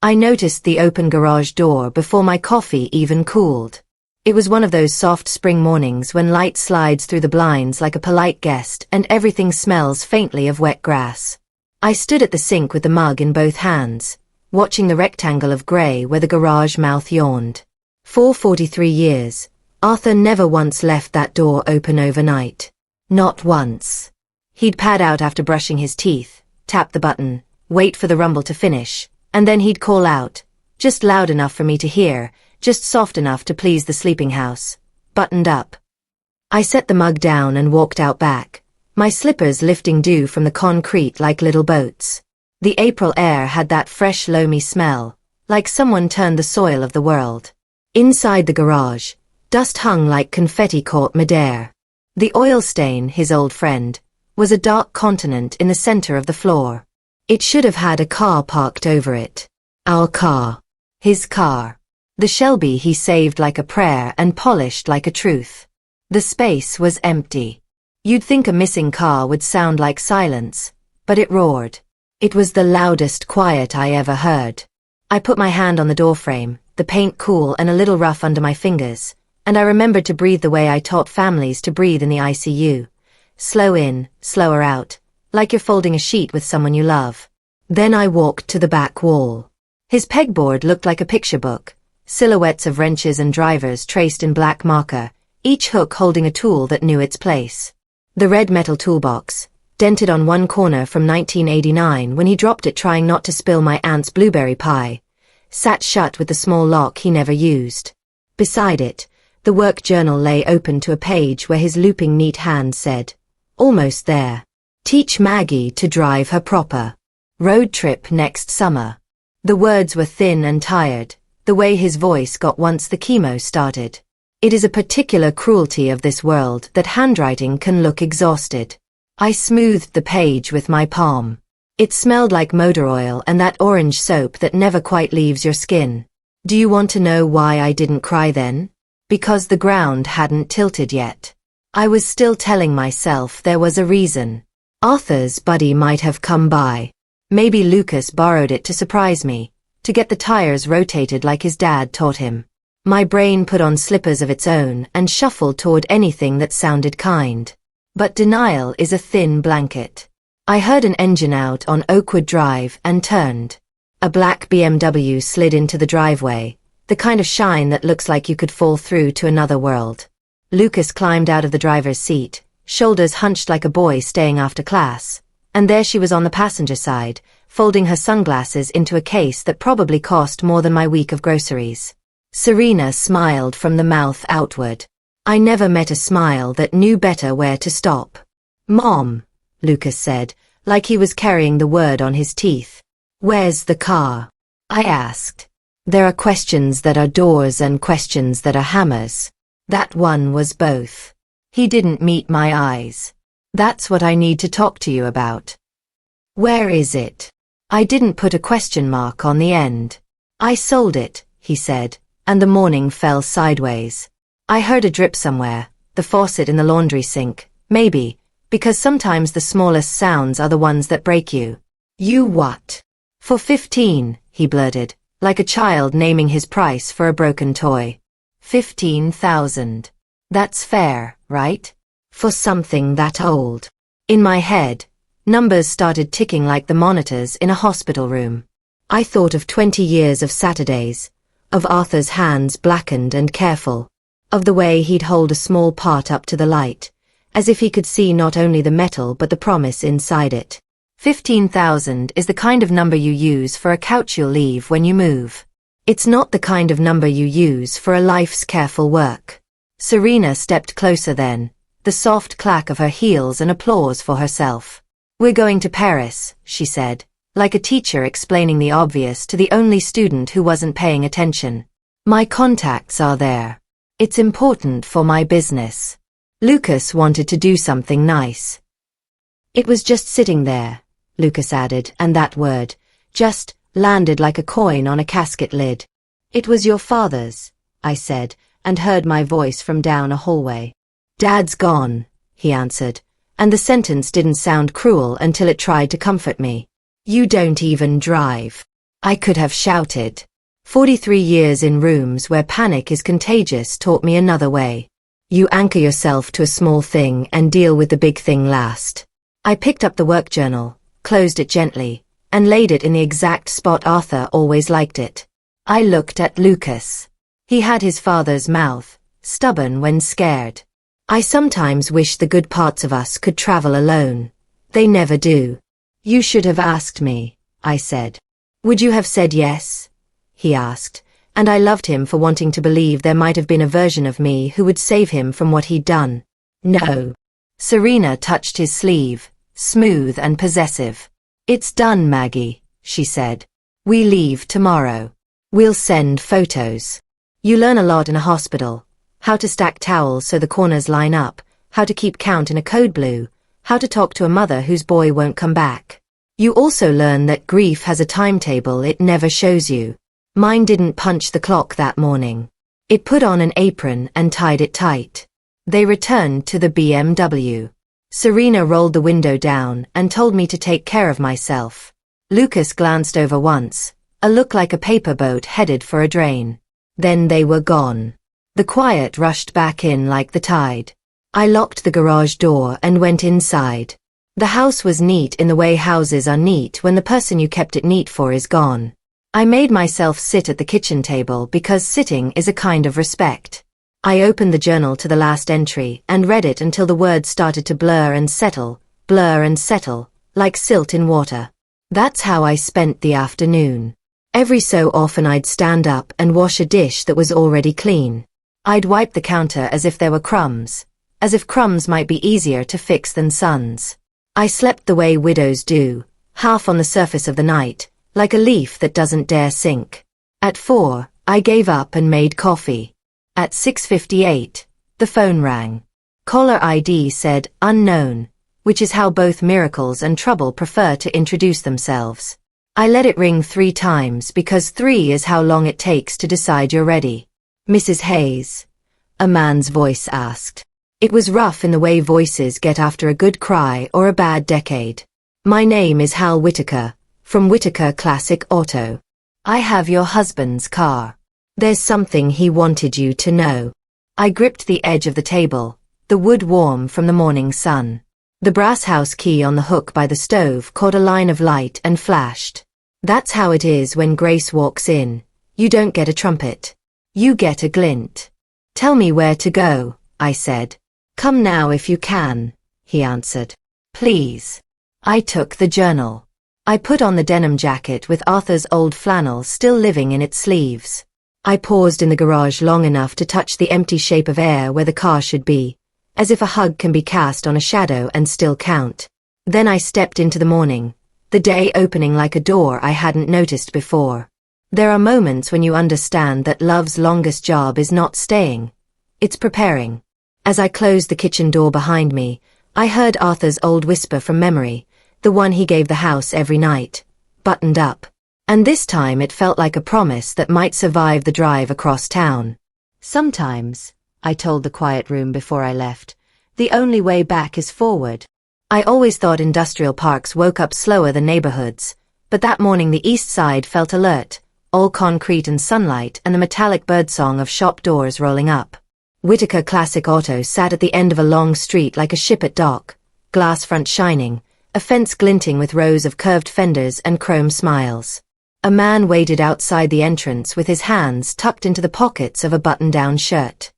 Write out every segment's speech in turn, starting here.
I noticed the open garage door before my coffee even cooled. It was one of those soft spring mornings when light slides through the blinds like a polite guest and everything smells faintly of wet grass. I stood at the sink with the mug in both hands, watching the rectangle of grey where the garage mouth yawned. For 43 years, Arthur never once left that door open overnight. Not once. He'd pad out after brushing his teeth, tap the button, wait for the rumble to finish, and then he'd call out, just loud enough for me to hear, just soft enough to please the sleeping house, buttoned up. I set the mug down and walked out back, my slippers lifting dew from the concrete like little boats. The April air had that fresh loamy smell, like someone turned the soil of the world. Inside the garage, dust hung like confetti caught midair. The oil stain, his old friend, was a dark continent in the center of the floor. It should have had a car parked over it. Our car. His car. The Shelby he saved like a prayer and polished like a truth. The space was empty. You'd think a missing car would sound like silence, but it roared. It was the loudest quiet I ever heard. I put my hand on the doorframe, the paint cool and a little rough under my fingers, and I remembered to breathe the way I taught families to breathe in the ICU. Slow in, slower out, like you're folding a sheet with someone you love. Then I walked to the back wall. His pegboard looked like a picture book, silhouettes of wrenches and drivers traced in black marker, each hook holding a tool that knew its place. The red metal toolbox, dented on one corner from 1989 when he dropped it trying not to spill my aunt's blueberry pie, sat shut with the small lock he never used. Beside it, the work journal lay open to a page where his looping neat hand said, "Almost there. Teach Maggie to drive her proper. Road trip next summer." The words were thin and tired, the way his voice got once the chemo started. It is a particular cruelty of this world that handwriting can look exhausted. I smoothed the page with my palm. It smelled like motor oil and that orange soap that never quite leaves your skin. Do you want to know why I didn't cry then? Because the ground hadn't tilted yet. I was still telling myself there was a reason. Arthur's buddy might have come by. Maybe Lucas borrowed it to surprise me, to get the tires rotated like his dad taught him. My brain put on slippers of its own and shuffled toward anything that sounded kind. But denial is a thin blanket. I heard an engine out on Oakwood Drive and turned. A black BMW slid into the driveway, the kind of shine that looks like you could fall through to another world. Lucas climbed out of the driver's seat, shoulders hunched like a boy staying after class, and there she was on the passenger side, folding her sunglasses into a case that probably cost more than my week of groceries. Serena smiled from the mouth outward. I never met a smile that knew better where to stop. "Mom," Lucas said, like he was carrying the word on his teeth. "Where's the car?" I asked. There are questions that are doors and questions that are hammers. That one was both. He didn't meet my eyes. "That's what I need to talk to you about." "Where is it?" I didn't put a question mark on the end. "I sold it," he said, and the morning fell sideways. I heard a drip somewhere, the faucet in the laundry sink, maybe, because sometimes the smallest sounds are the ones that break you. "You what?" "For 15, he blurted, like a child naming his price for a broken toy. 15,000. That's fair, right? For something that old. In my head, numbers started ticking like the monitors in a hospital room. I thought of 20 years of Saturdays, of Arthur's hands blackened and careful, of the way he'd hold a small part up to the light, as if he could see not only the metal but the promise inside it. 15,000 is the kind of number you use for a couch you'll leave when you move. It's not the kind of number you use for a life's careful work. Serena stepped closer then, the soft clack of her heels and applause for herself. "We're going to Paris," she said, like a teacher explaining the obvious to the only student who wasn't paying attention. "My contacts are there. It's important for my business." Lucas wanted to do something nice. "It was just sitting there," Lucas added, and that word, just, landed like a coin on a casket lid. "It was your father's," I said, and heard my voice from down a hallway. "Dad's gone," he answered, and the sentence didn't sound cruel until it tried to comfort me. "You don't even drive." I could have shouted. 43 years in rooms where panic is contagious taught me another way. You anchor yourself to a small thing and deal with the big thing last. I picked up the work journal, closed it gently, and laid it in the exact spot Arthur always liked it. I looked at Lucas. He had his father's mouth, stubborn when scared. I sometimes wish the good parts of us could travel alone. They never do. You should have asked me, I said. Would you have said yes? He asked, and I loved him for wanting to believe there might have been a version of me who would save him from what he'd done. No. Serena touched his sleeve, smooth and possessive. It's done, Maggie, she said. We leave tomorrow. We'll send photos. You learn a lot in a hospital. How to stack towels so the corners line up, how to keep count in a code blue, how to talk to a mother whose boy won't come back. You also learn that grief has a timetable it never shows you. Mine didn't punch the clock that morning. It put on an apron and tied it tight. They returned to the BMW. Serena rolled the window down and told me to take care of myself. Lucas glanced over once, a look like a paper boat headed for a drain. Then they were gone. The quiet rushed back in like the tide. I locked the garage door and went inside. The house was neat in the way houses are neat when the person you kept it neat for is gone. I made myself sit at the kitchen table because sitting is a kind of respect. I opened the journal to the last entry and read it until the words started to blur and settle, like silt in water. That's how I spent the afternoon. Every so often I'd stand up and wash a dish that was already clean. I'd wipe the counter as if there were crumbs, as if crumbs might be easier to fix than suns. I slept the way widows do, half on the surface of the night, like a leaf that doesn't dare sink. At 4, I gave up and made coffee. At 6:58, the phone rang. Caller ID said unknown, which is how both miracles and trouble prefer to introduce themselves. I let it ring 3 times because 3 is how long it takes to decide you're ready. Mrs. Hayes, a man's voice asked. It was rough in the way voices get after a good cry or a bad decade. My name is Hal Whitaker, from Whitaker Classic Auto. I have your husband's car. There's something he wanted you to know. I gripped the edge of the table, the wood warm from the morning sun. The brass house key on the hook by the stove caught a line of light and flashed. That's how it is when Grace walks in. You don't get a trumpet. You get a glint. Tell me where to go, I said. Come now if you can, he answered. Please. I took the journal. I put on the denim jacket with Arthur's old flannel still living in its sleeves. I paused in the garage long enough to touch the empty shape of air where the car should be, as if a hug can be cast on a shadow and still count. Then I stepped into the morning, the day opening like a door I hadn't noticed before. There are moments when you understand that love's longest job is not staying, it's preparing. As I closed the kitchen door behind me, I heard Arthur's old whisper from memory, the one he gave the house every night, buttoned up. And this time it felt like a promise that might survive the drive across town. Sometimes, I told the quiet room before I left, the only way back is forward. I always thought industrial parks woke up slower than neighborhoods, but that morning the east side felt alert, all concrete and sunlight and the metallic birdsong of shop doors rolling up. Whitaker Classic Auto sat at the end of a long street like a ship at dock, glass front shining, a fence glinting with rows of curved fenders and chrome smiles. A man waited outside the entrance with his hands tucked into the pockets of a button-down shirt.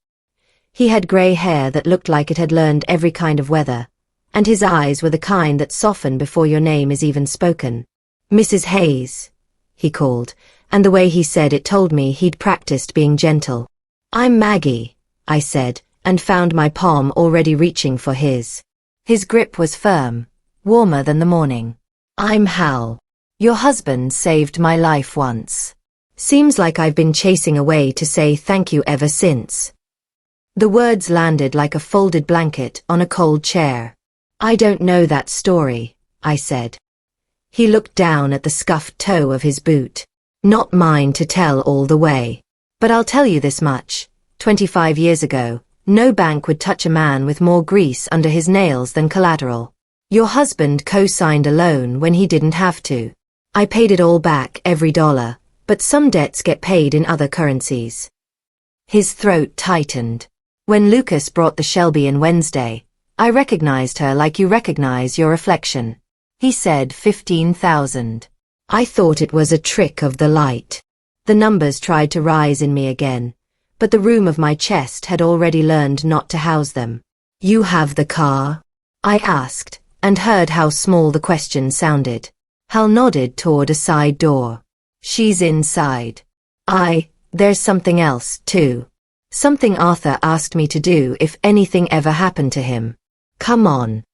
He had gray hair that looked like it had learned every kind of weather, and his eyes were the kind that soften before your name is even spoken. Mrs. Hayes, he called, and the way he said it told me he'd practiced being gentle. I'm Maggie, I said, and found my palm already reaching for his. His grip was firm, warmer than the morning. I'm Hal. Your husband saved my life once. Seems like I've been chasing away to say thank you ever since. The words landed like a folded blanket on a cold chair. I don't know that story, I said. He looked down at the scuffed toe of his boot. Not mine to tell all the way. But I'll tell you this much. 25 years ago, no bank would touch a man with more grease under his nails than collateral. Your husband co-signed a loan when he didn't have to. I paid it all back, every dollar, but some debts get paid in other currencies. His throat tightened. When Lucas brought the Shelby in Wednesday, I recognized her like you recognize your reflection. He said 15,000. I thought it was a trick of the light. The numbers tried to rise in me again, but the room of my chest had already learned not to house them. You have the car? I asked, and heard how small the question sounded. Hal nodded toward a side door. She's inside. There's something else, too. Something Arthur asked me to do if anything ever happened to him. Come on.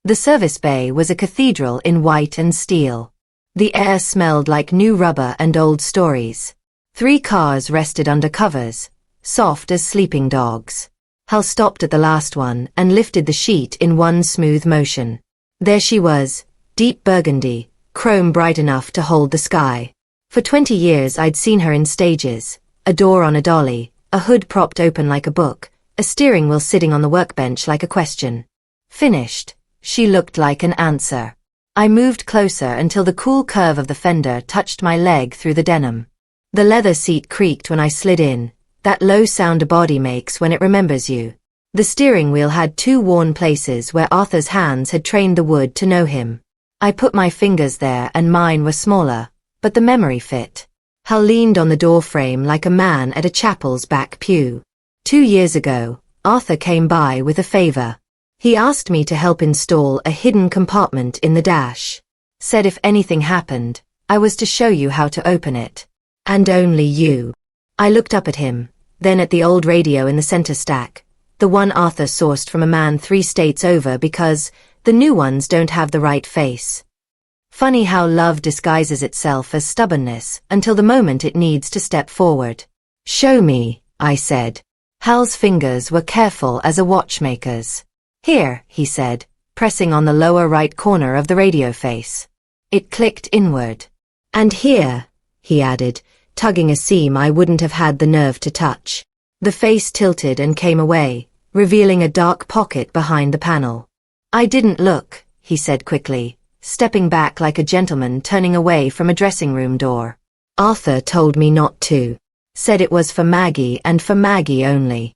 The service bay was a cathedral in white and steel. The air smelled like new rubber and old stories. 3 cars rested under covers, soft as sleeping dogs. Hal stopped at the last one and lifted the sheet in one smooth motion. There she was, deep burgundy, chrome bright enough to hold the sky. For 20 years I'd seen her in stages, a door on a dolly, a hood propped open like a book, a steering wheel sitting on the workbench like a question. Finished, she looked like an answer. I moved closer until the cool curve of the fender touched my leg through the denim. The leather seat creaked when I slid in, that low sound a body makes when it remembers you. The steering wheel had 2 worn places where Arthur's hands had trained the wood to know him. I put my fingers there and mine were smaller, but the memory fit. Hal leaned on the door frame like a man at a chapel's back pew. 2 years ago, Arthur came by with a favor. He asked me to help install a hidden compartment in the dash. Said if anything happened, I was to show you how to open it. And only you. I looked up at him, then at the old radio in the center stack, the one Arthur sourced from a man 3 states over because the new ones don't have the right face. Funny how love disguises itself as stubbornness until the moment it needs to step forward. Show me, I said. Hal's fingers were careful as a watchmaker's. Here, he said, pressing on the lower right corner of the radio face. It clicked inward. And here, he added, tugging a seam I wouldn't have had the nerve to touch. The face tilted and came away, revealing a dark pocket behind the panel. I didn't look, he said quickly, stepping back like a gentleman turning away from a dressing room door. Arthur told me not to. Said it was for Maggie and for Maggie only.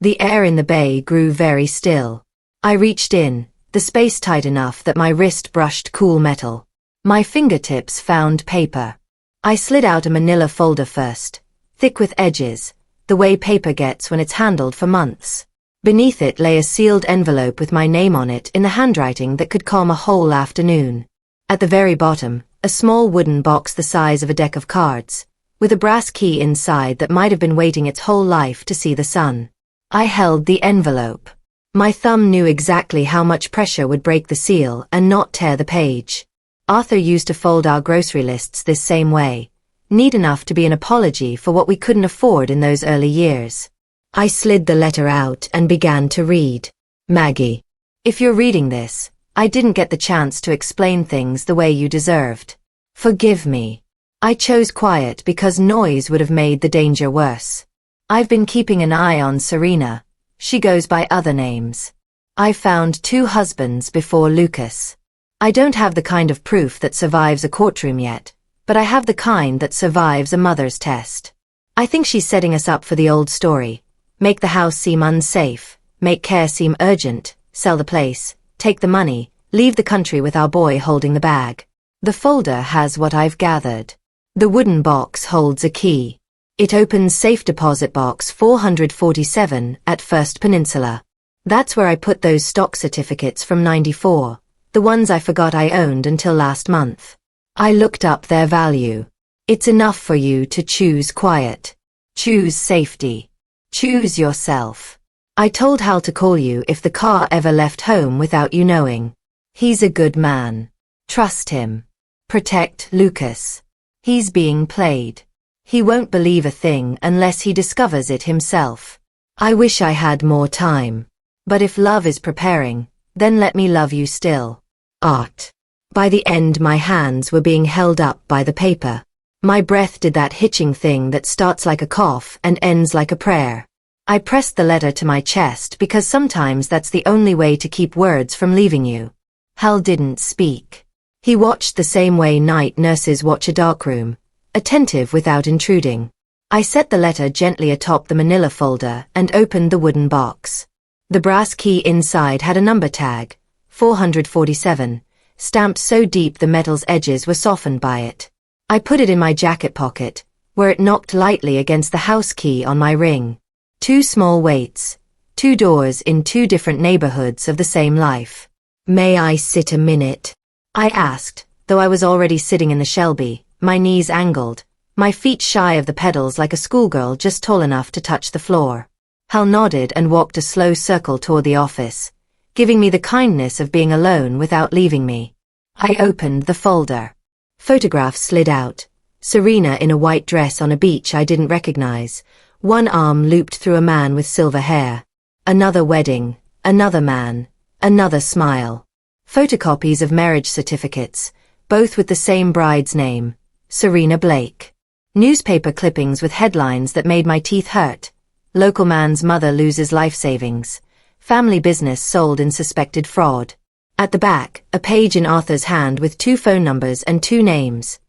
The air in the bay grew very still. I reached in, the space tight enough that my wrist brushed cool metal. My fingertips found paper. I slid out a manila folder first, thick with edges, the way paper gets when it's handled for months. Beneath it lay a sealed envelope with my name on it in the handwriting that could calm a whole afternoon. At the very bottom, a small wooden box the size of a deck of cards, with a brass key inside that might have been waiting its whole life to see the sun. I held the envelope. My thumb knew exactly how much pressure would break the seal and not tear the page. Arthur used to fold our grocery lists this same way, neat enough to be an apology for what we couldn't afford in those early years. I slid the letter out and began to read. Maggie, if you're reading this, I didn't get the chance to explain things the way you deserved. Forgive me. I chose quiet because noise would have made the danger worse. I've been keeping an eye on Serena. She goes by other names. I found 2 husbands before Lucas. I don't have the kind of proof that survives a courtroom yet, but I have the kind that survives a mother's test. I think she's setting us up for the old story. Make the house seem unsafe, make care seem urgent, sell the place, take the money, leave the country with our boy holding the bag. The folder has what I've gathered. The wooden box holds a key. It opens safe deposit box 447 at First Peninsula. That's where I put those stock certificates from '94, the ones I forgot I owned until last month. I looked up their value. It's enough for you to choose quiet. Choose safety. Choose yourself. I told Hal to call you if the car ever left home without you knowing. He's a good man. Trust him. Protect Lucas. He's being played. He won't believe a thing unless he discovers it himself. I wish I had more time. But if love is preparing, then let me love you still. Art. By the end my hands were being held up by the paper. My breath did that hitching thing that starts like a cough and ends like a prayer. I pressed the letter to my chest because sometimes that's the only way to keep words from leaving you. Hal didn't speak. He watched the same way night nurses watch a darkroom, attentive without intruding. I set the letter gently atop the manila folder and opened the wooden box. The brass key inside had a number tag, 447, stamped so deep the metal's edges were softened by it. I put it in my jacket pocket, where it knocked lightly against the house key on my ring. 2 small weights, 2 doors in 2 different neighborhoods of the same life. May I sit a minute? I asked, though I was already sitting in the Shelby, my knees angled, my feet shy of the pedals like a schoolgirl just tall enough to touch the floor. Hal nodded and walked a slow circle toward the office, giving me the kindness of being alone without leaving me. I opened the folder. Photographs slid out. Serena in a white dress on a beach I didn't recognize, one arm looped through a man with silver hair. Another wedding, another man, another smile. Photocopies of marriage certificates, both with the same bride's name, Serena Blake. Newspaper clippings with headlines that made my teeth hurt. Local man's mother loses life savings. Family business sold in suspected fraud. At the back, a page in Arthur's hand with 2 phone numbers and 2 names.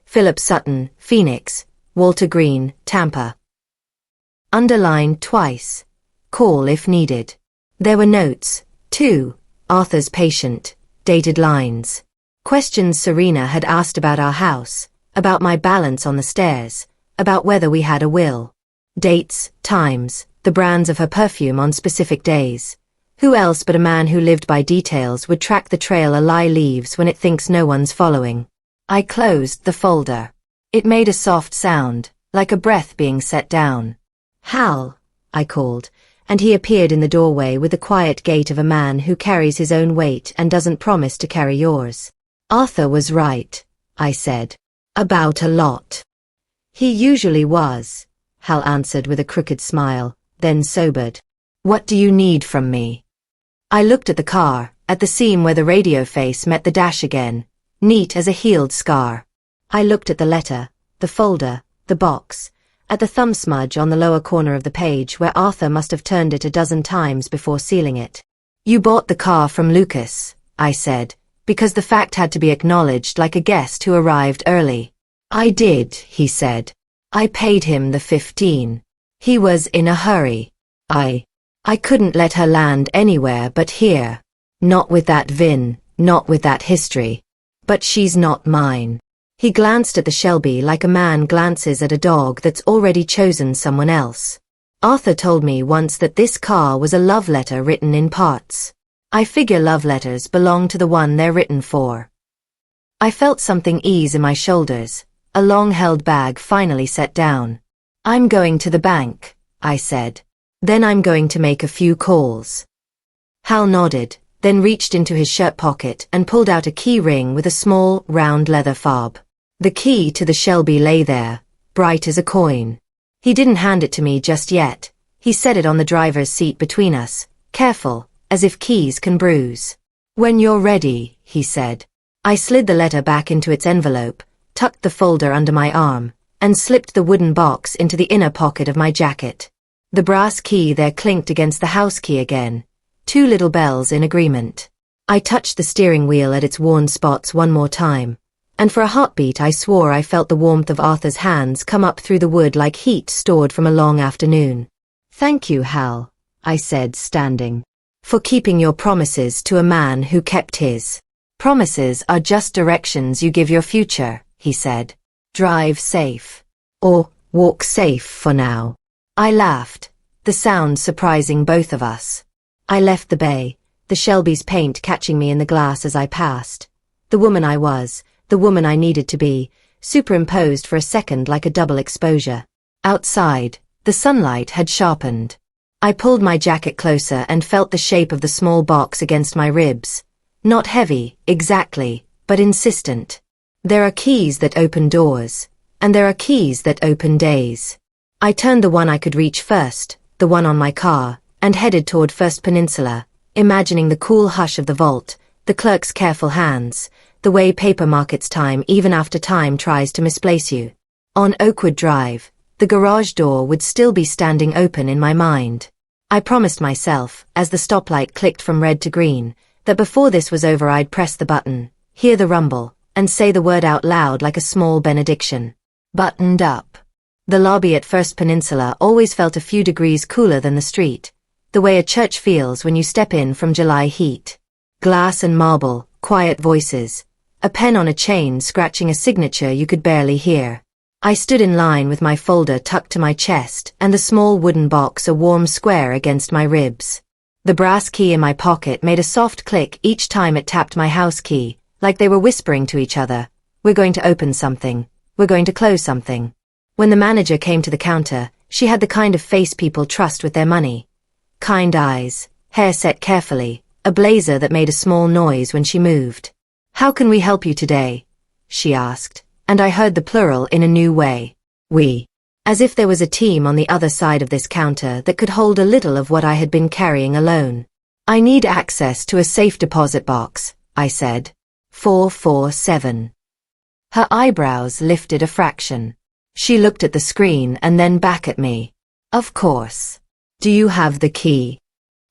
Philip Sutton, Phoenix, Walter Green, Tampa. Underlined twice. Call if needed. There were notes, too. Arthur's patient, dated lines. Questions Serena had asked about our house, about my balance on the stairs, about whether we had a will. Dates, times, the brands of her perfume on specific days. Who else but a man who lived by details would track the trail a lie leaves when it thinks no one's following? I closed the folder. It made a soft sound, like a breath being set down. Hal, I called, and he appeared in the doorway with the quiet gait of a man who carries his own weight and doesn't promise to carry yours. Arthur was right, I said. About a lot. He usually was, Hal answered with a crooked smile, then sobered. What do you need from me? I looked at the car, at the seam where the radio face met the dash again, neat as a healed scar. I looked at the letter, the folder, the box, at the thumb smudge on the lower corner of the page where Arthur must have turned it a dozen times before sealing it. You bought the car from Lucas, I said, because the fact had to be acknowledged like a guest who arrived early. I did, he said. I paid him the 15. He was in a hurry. I couldn't let her land anywhere but here. Not with that VIN, not with that history. But she's not mine. He glanced at the Shelby like a man glances at a dog that's already chosen someone else. Arthur told me once that this car was a love letter written in parts. I figure love letters belong to the one they're written for. I felt something ease in my shoulders, a long-held bag finally set down. I'm going to the bank, I said. Then I'm going to make a few calls. Hal nodded, then reached into his shirt pocket and pulled out a key ring with a small, round leather fob. The key to the Shelby lay there, bright as a coin. He didn't hand it to me just yet. He set it on the driver's seat between us, careful, as if keys can bruise. When you're ready, he said. I slid the letter back into its envelope, tucked the folder under my arm, and slipped the wooden box into the inner pocket of my jacket. The brass key there clinked against the house key again, 2 little bells in agreement. I touched the steering wheel at its worn spots one more time, and for a heartbeat I swore I felt the warmth of Arthur's hands come up through the wood like heat stored from a long afternoon. Thank you, Hal, I said, standing, for keeping your promises to a man who kept his. Promises are just directions you give your future, he said. Drive safe. Or, walk safe for now. I laughed, the sound surprising both of us. I left the bay, the Shelby's paint catching me in the glass as I passed. The woman I was, the woman I needed to be, superimposed for a second like a double exposure. Outside, the sunlight had sharpened. I pulled my jacket closer and felt the shape of the small box against my ribs. Not heavy, exactly, but insistent. There are keys that open doors, and there are keys that open days. I turned the one I could reach first, the one on my car, and headed toward First Peninsula, imagining the cool hush of the vault, the clerk's careful hands, the way paper markets time even after time tries to misplace you. On Oakwood Drive, the garage door would still be standing open in my mind. I promised myself, as the stoplight clicked from red to green, that before this was over I'd press the button, hear the rumble, and say the word out loud like a small benediction. Buttoned up. The lobby at First Peninsula always felt a few degrees cooler than the street, the way a church feels when you step in from July heat. Glass and marble, quiet voices, a pen on a chain scratching a signature you could barely hear. I stood in line with my folder tucked to my chest and the small wooden box a warm square against my ribs. The brass key in my pocket made a soft click each time it tapped my house key, like they were whispering to each other, "We're going to open something. We're going to close something." When the manager came to the counter, she had the kind of face people trust with their money. Kind eyes, hair set carefully, a blazer that made a small noise when she moved. "How can we help you today?" she asked, and I heard the plural in a new way. We. As if there was a team on the other side of this counter that could hold a little of what I had been carrying alone. "I need access to a safe deposit box," I said. 447. Her eyebrows lifted a fraction. She looked at the screen and then back at me. "Of course. Do you have the key?"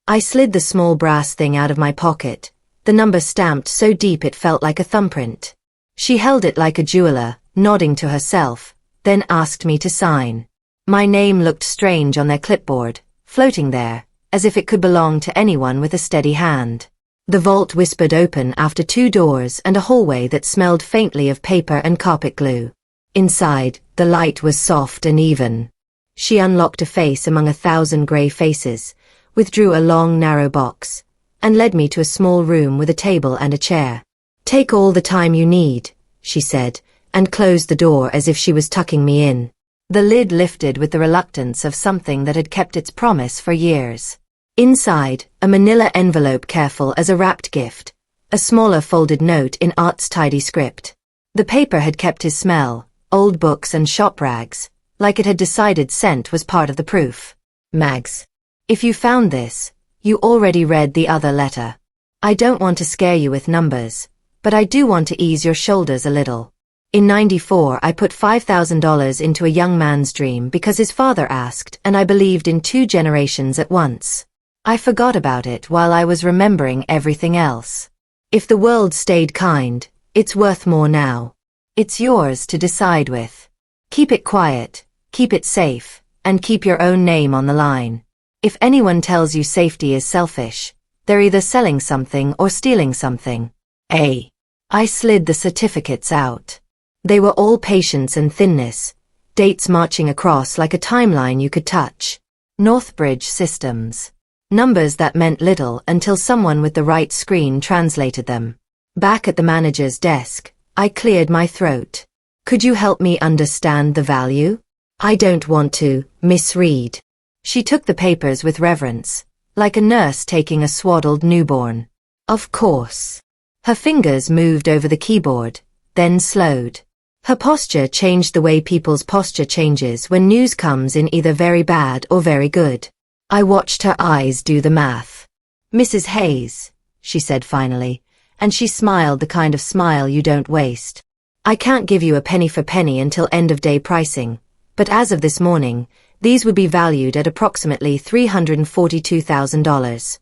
I slid the small brass thing out of my pocket, the number stamped so deep it felt like a thumbprint. She held it like a jeweler, nodding to herself, then asked me to sign. My name looked strange on their clipboard, floating there, as if it could belong to anyone with a steady hand. The vault whispered open after 2 doors and a hallway that smelled faintly of paper and carpet glue. Inside, the light was soft and even. She unlocked a face among 1,000 grey faces, withdrew a long narrow box, and led me to a small room with a table and a chair. "Take all the time you need," she said, and closed the door as if she was tucking me in. The lid lifted with the reluctance of something that had kept its promise for years. Inside, a manila envelope careful as a wrapped gift, a smaller folded note in Art's tidy script. The paper had kept his smell, old books and shop rags, like it had decided scent was part of the proof. "Mags, if you found this, you already read the other letter. I don't want to scare you with numbers, but I do want to ease your shoulders a little. In '94 I put $5,000 into a young man's dream because his father asked, and I believed in 2 generations at once. I forgot about it while I was remembering everything else. If the world stayed kind, it's worth more now. It's yours to decide with. Keep it quiet, keep it safe, and keep your own name on the line. If anyone tells you safety is selfish, they're either selling something or stealing something." I slid the certificates out. They were all patience and thinness, dates marching across like a timeline you could touch. Northbridge Systems. Numbers that meant little until someone with the right screen translated them. Back at the manager's desk, I cleared my throat. "Could you help me understand the value? I don't want to misread." She took the papers with reverence, like a nurse taking a swaddled newborn. "Of course." Her fingers moved over the keyboard, then slowed. Her posture changed the way people's posture changes when news comes in either very bad or very good. I watched her eyes do the math. "Mrs. Hayes," she said finally, and she smiled the kind of smile you don't waste. "I can't give you a penny for penny until end-of-day pricing, but as of this morning, these would be valued at approximately $342,000.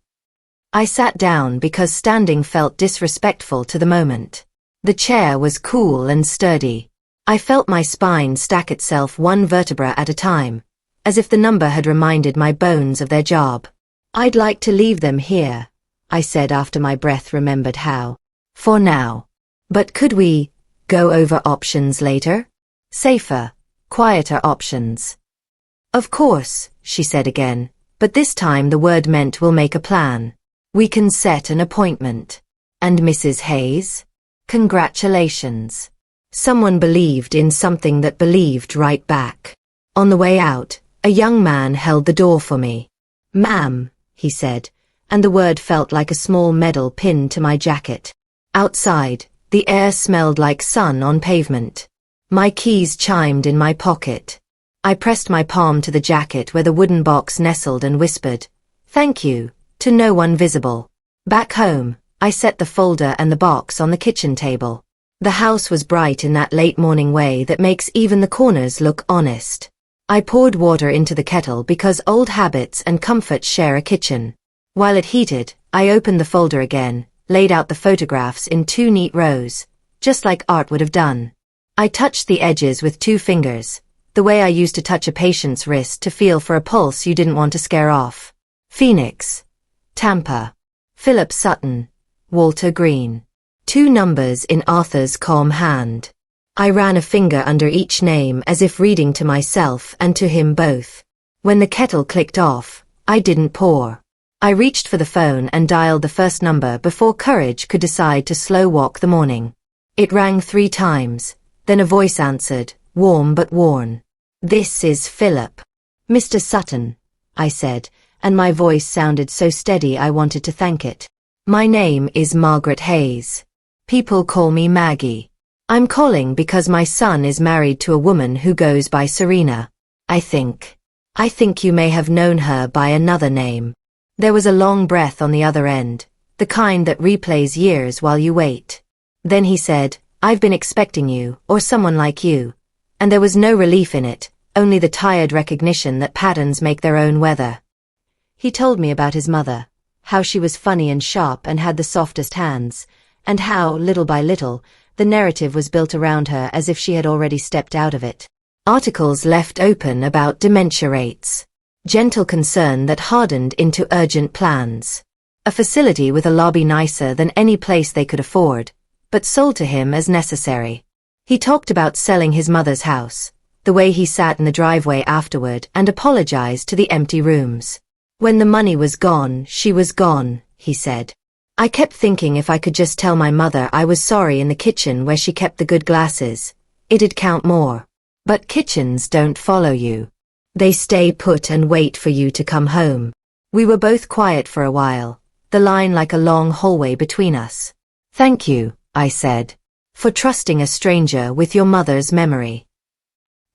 I sat down because standing felt disrespectful to the moment. The chair was cool and sturdy. I felt my spine stack itself 1 vertebra at a time, as if the number had reminded my bones of their job. "I'd like to leave them here," I said after my breath remembered how. "For now. But could we go over options later? Safer, quieter options." "Of course," she said again, but this time the word meant we'll make a plan. "We can set an appointment." "And Mrs. Hayes? Congratulations." Someone believed in something that believed right back. On the way out, a young man held the door for me. "Ma'am," he said, and the word felt like a small medal pinned to my jacket. Outside, the air smelled like sun on pavement. My keys chimed in my pocket. I pressed my palm to the jacket where the wooden box nestled and whispered, "Thank you," to no one visible. Back home, I set the folder and the box on the kitchen table. The house was bright in that late morning way that makes even the corners look honest. I poured water into the kettle because old habits and comfort share a kitchen. While it heated, I opened the folder again, laid out the photographs in 2 neat rows, just like art would have done. I touched the edges with 2 fingers, the way I used to touch a patient's wrist to feel for a pulse you didn't want to scare off. Phoenix, Tampa, Philip Sutton, Walter Green. 2 numbers in Arthur's calm hand. I ran a finger under each name as if reading to myself and to him both. When the kettle clicked off, I didn't pour. I reached for the phone and dialed the first number before courage could decide to slow walk the morning. It rang 3 times, then a voice answered, warm but worn. "This is Philip." "Mr. Sutton," I said, and my voice sounded so steady I wanted to thank it. "My name is Margaret Hayes. People call me Maggie. I'm calling because my son is married to a woman who goes by Serena. I think you may have known her by another name." There was a long breath on the other end, the kind that replays years while you wait. Then he said, "I've been expecting you, or someone like you." And there was no relief in it, only the tired recognition that patterns make their own weather. He told me about his mother, how she was funny and sharp and had the softest hands, and how, little by little, the narrative was built around her as if she had already stepped out of it. Articles left open about dementia rates. Gentle concern that hardened into urgent plans. A facility with a lobby nicer than any place they could afford, but sold to him as necessary. He talked about selling his mother's house, the way he sat in the driveway afterward and apologized to the empty rooms. When the money was gone, she was gone, he said. I kept thinking if I could just tell my mother I was sorry in the kitchen where she kept the good glasses, it'd count more. But kitchens don't follow you. They stay put and wait for you to come home. We were both quiet for a while, the line like a long hallway between us. "Thank you," I said, "for trusting a stranger with your mother's memory."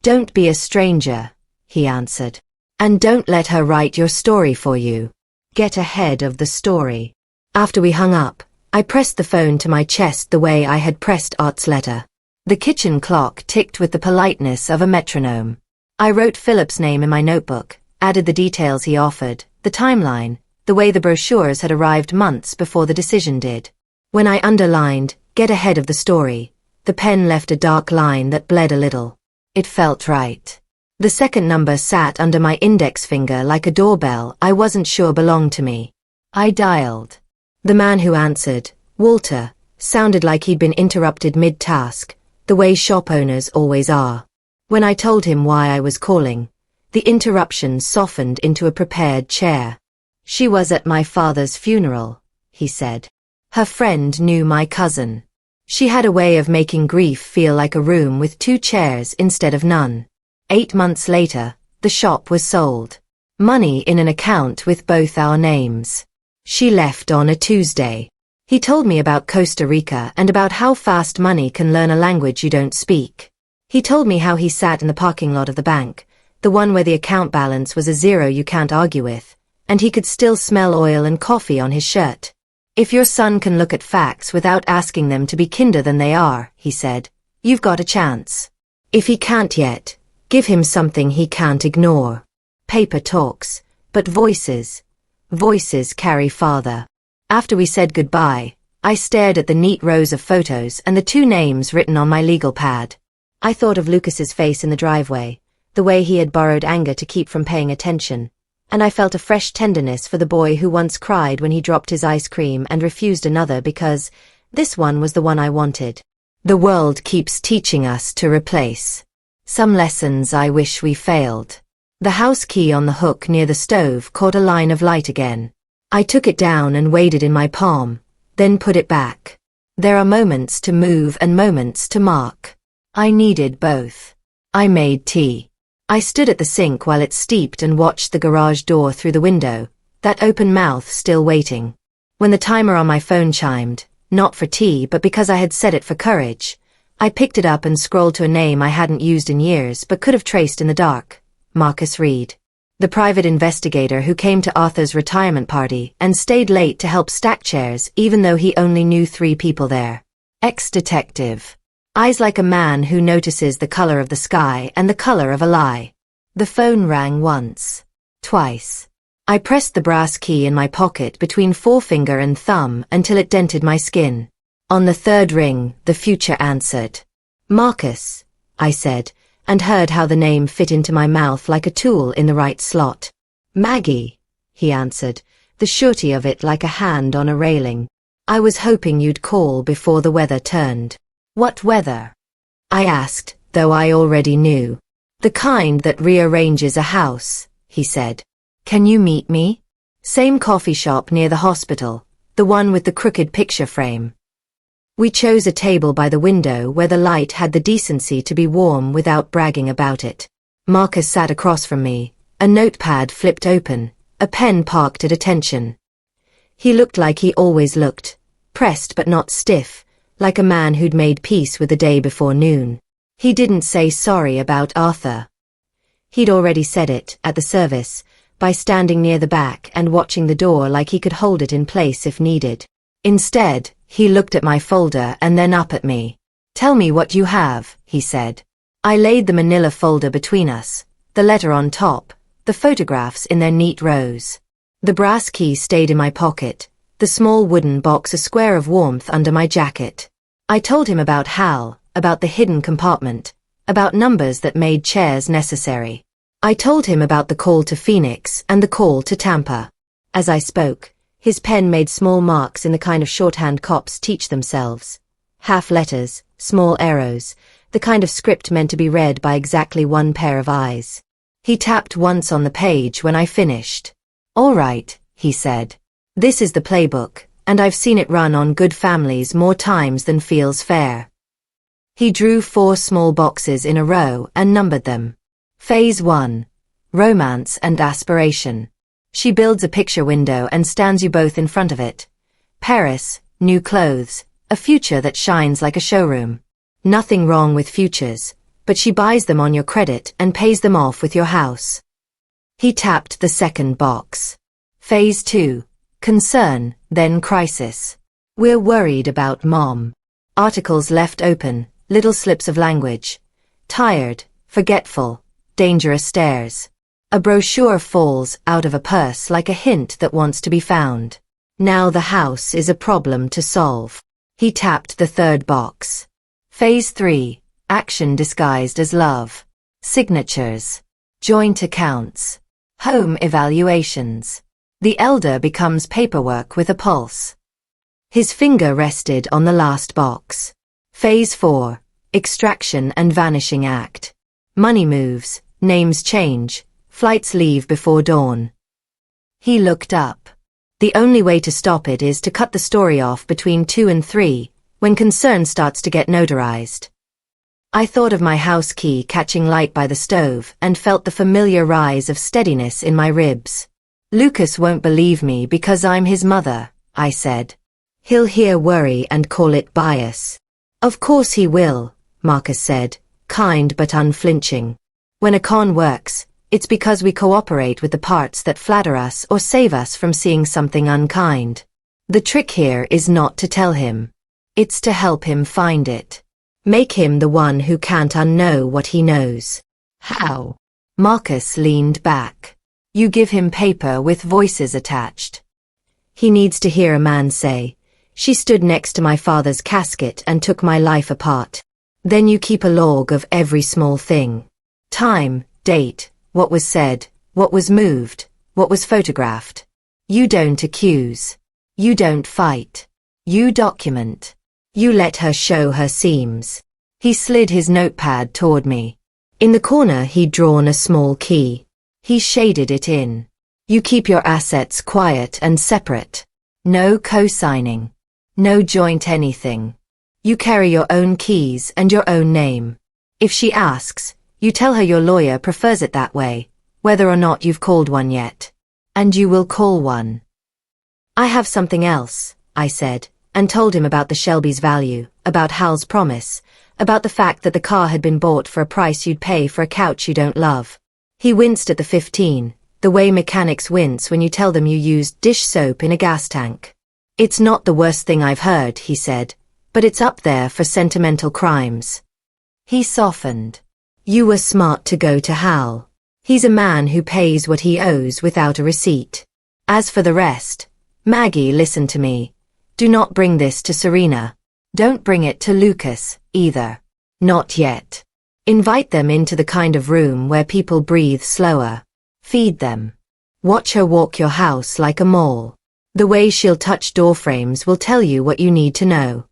"Don't be a stranger," he answered. "And don't let her write your story for you. Get ahead of the story." After we hung up, I pressed the phone to my chest the way I had pressed Art's letter. The kitchen clock ticked with the politeness of a metronome. I wrote Philip's name in my notebook, added the details he offered, the timeline, the way the brochures had arrived months before the decision did. When I underlined, "get ahead of the story," the pen left a dark line that bled a little. It felt right. The second number sat under my index finger like a doorbell I wasn't sure belonged to me. I dialed. The man who answered, Walter, sounded like he'd been interrupted mid-task, the way shop owners always are. When I told him why I was calling, the interruption softened into a prepared chair. "She was at my father's funeral," he said. "Her friend knew my cousin. She had a way of making grief feel like a room with 2 chairs instead of none. 8 months later, the shop was sold. Money in an account with both our names. She left on a Tuesday." He told me about Costa Rica and about how fast money can learn a language you don't speak. He told me how he sat in the parking lot of the bank, the one where the account balance was a 0 you can't argue with, and he could still smell oil and coffee on his shirt. "If your son can look at facts without asking them to be kinder than they are," he said, "you've got a chance. If he can't yet, give him something he can't ignore. Paper talks, but voices carry farther." After we said goodbye, I stared at the neat rows of photos and the 2 names written on my legal pad. I thought of Lucas's face in the driveway, the way he had borrowed anger to keep from paying attention, and I felt a fresh tenderness for the boy who once cried when he dropped his ice cream and refused another because this one was the one I wanted. The world keeps teaching us to replace. Some lessons I wish we failed. The house key on the hook near the stove caught a line of light again. I took it down and weighed it in my palm, then put it back. There are moments to move and moments to mark. I needed both. I made tea. I stood at the sink while it steeped and watched the garage door through the window, that open mouth still waiting. When the timer on my phone chimed, not for tea but because I had set it for courage, I picked it up and scrolled to a name I hadn't used in years but could have traced in the dark. Marcus Reed. The private investigator who came to Arthur's retirement party and stayed late to help stack chairs even though he only knew 3 people there. Ex-detective. Eyes like a man who notices the color of the sky and the color of a lie. The phone rang once. Twice. I pressed the brass key in my pocket between forefinger and thumb until it dented my skin. On the third ring, the future answered. Marcus, I said, and heard how the name fit into my mouth like a tool in the right slot. Maggie, he answered, the surety of it like a hand on a railing. I was hoping you'd call before the weather turned. What weather? I asked, though I already knew. The kind that rearranges a house, he said. Can you meet me? Same coffee shop near the hospital, the one with the crooked picture frame. We chose a table by the window where the light had the decency to be warm without bragging about it. Marcus sat across from me, a notepad flipped open, a pen parked at attention. He looked like he always looked, pressed but not stiff, like a man who'd made peace with the day before noon. He didn't say sorry about Arthur. He'd already said it, at the service, by standing near the back and watching the door like he could hold it in place if needed. Instead, he looked at my folder and then up at me. Tell me what you have, he said. I laid the manila folder between us, the letter on top, the photographs in their neat rows. The brass key stayed in my pocket, the small wooden box a square of warmth under my jacket. I told him about Hal, about the hidden compartment, about numbers that made chairs necessary. I told him about the call to Phoenix and the call to Tampa. As I spoke, his pen made small marks in the kind of shorthand cops teach themselves. Half letters, small arrows, the kind of script meant to be read by exactly one pair of eyes. He tapped once on the page when I finished. All right, he said. This is the playbook, and I've seen it run on good families more times than feels fair. He drew 4 small boxes in a row and numbered them. Phase 1. Romance and aspiration. She builds a picture window and stands you both in front of it. Paris, new clothes, a future that shines like a showroom. Nothing wrong with futures, but she buys them on your credit and pays them off with your house. He tapped the second box. Phase 2. Concern, then crisis. We're worried about Mom. Articles left open, little slips of language. Tired, forgetful, dangerous stares. A brochure falls out of a purse like a hint that wants to be found. Now the house is a problem to solve. He tapped the third box. Phase 3. Action disguised as love. Signatures. Joint accounts. Home evaluations. The elder becomes paperwork with a pulse. His finger rested on the last box. Phase 4. Extraction and vanishing act. Money moves, names change, flights leave before dawn. He looked up. The only way to stop it is to cut the story off between 2 and 3, when concern starts to get notarized. I thought of my house key catching light by the stove and felt the familiar rise of steadiness in my ribs. Lucas won't believe me because I'm his mother, I said. He'll hear worry and call it bias. Of course he will, Marcus said, kind but unflinching. When a con works, it's because we cooperate with the parts that flatter us or save us from seeing something unkind. The trick here is not to tell him. It's to help him find it. Make him the one who can't unknow what he knows. How? Marcus leaned back. You give him paper with voices attached. He needs to hear a man say, "She stood next to my father's casket and took my life apart." Then you keep a log of every small thing. Time, date, what was said, what was moved, what was photographed. You don't accuse. You don't fight. You document. You let her show her seams. He slid his notepad toward me. In the corner he'd drawn a small key. He shaded it in. You keep your assets quiet and separate. No co-signing. No joint anything. You carry your own keys and your own name. If she asks, you tell her your lawyer prefers it that way, whether or not you've called one yet. And you will call one. I have something else, I said, and told him about the Shelby's value, about Hal's promise, about the fact that the car had been bought for a price you'd pay for a couch you don't love. He winced at the 15, the way mechanics wince when you tell them you used dish soap in a gas tank. It's not the worst thing I've heard, he said, but it's up there for sentimental crimes. He softened. You were smart to go to Hal. He's a man who pays what he owes without a receipt. As for the rest, Maggie, listen to me. Do not bring this to Serena. Don't bring it to Lucas, either. Not yet. Invite them into the kind of room where people breathe slower. Feed them. Watch her walk your house like a mole. The way she'll touch doorframes will tell you what you need to know.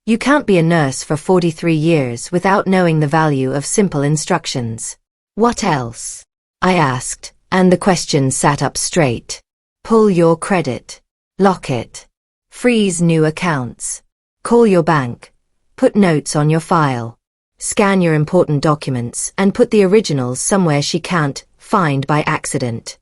You can't be a nurse for 43 years without knowing the value of simple instructions. What else? I asked, and the question sat up straight. Pull your credit. Lock it. Freeze new accounts. Call your bank. Put notes on your file. Scan your important documents and put the originals somewhere she can't find by accident.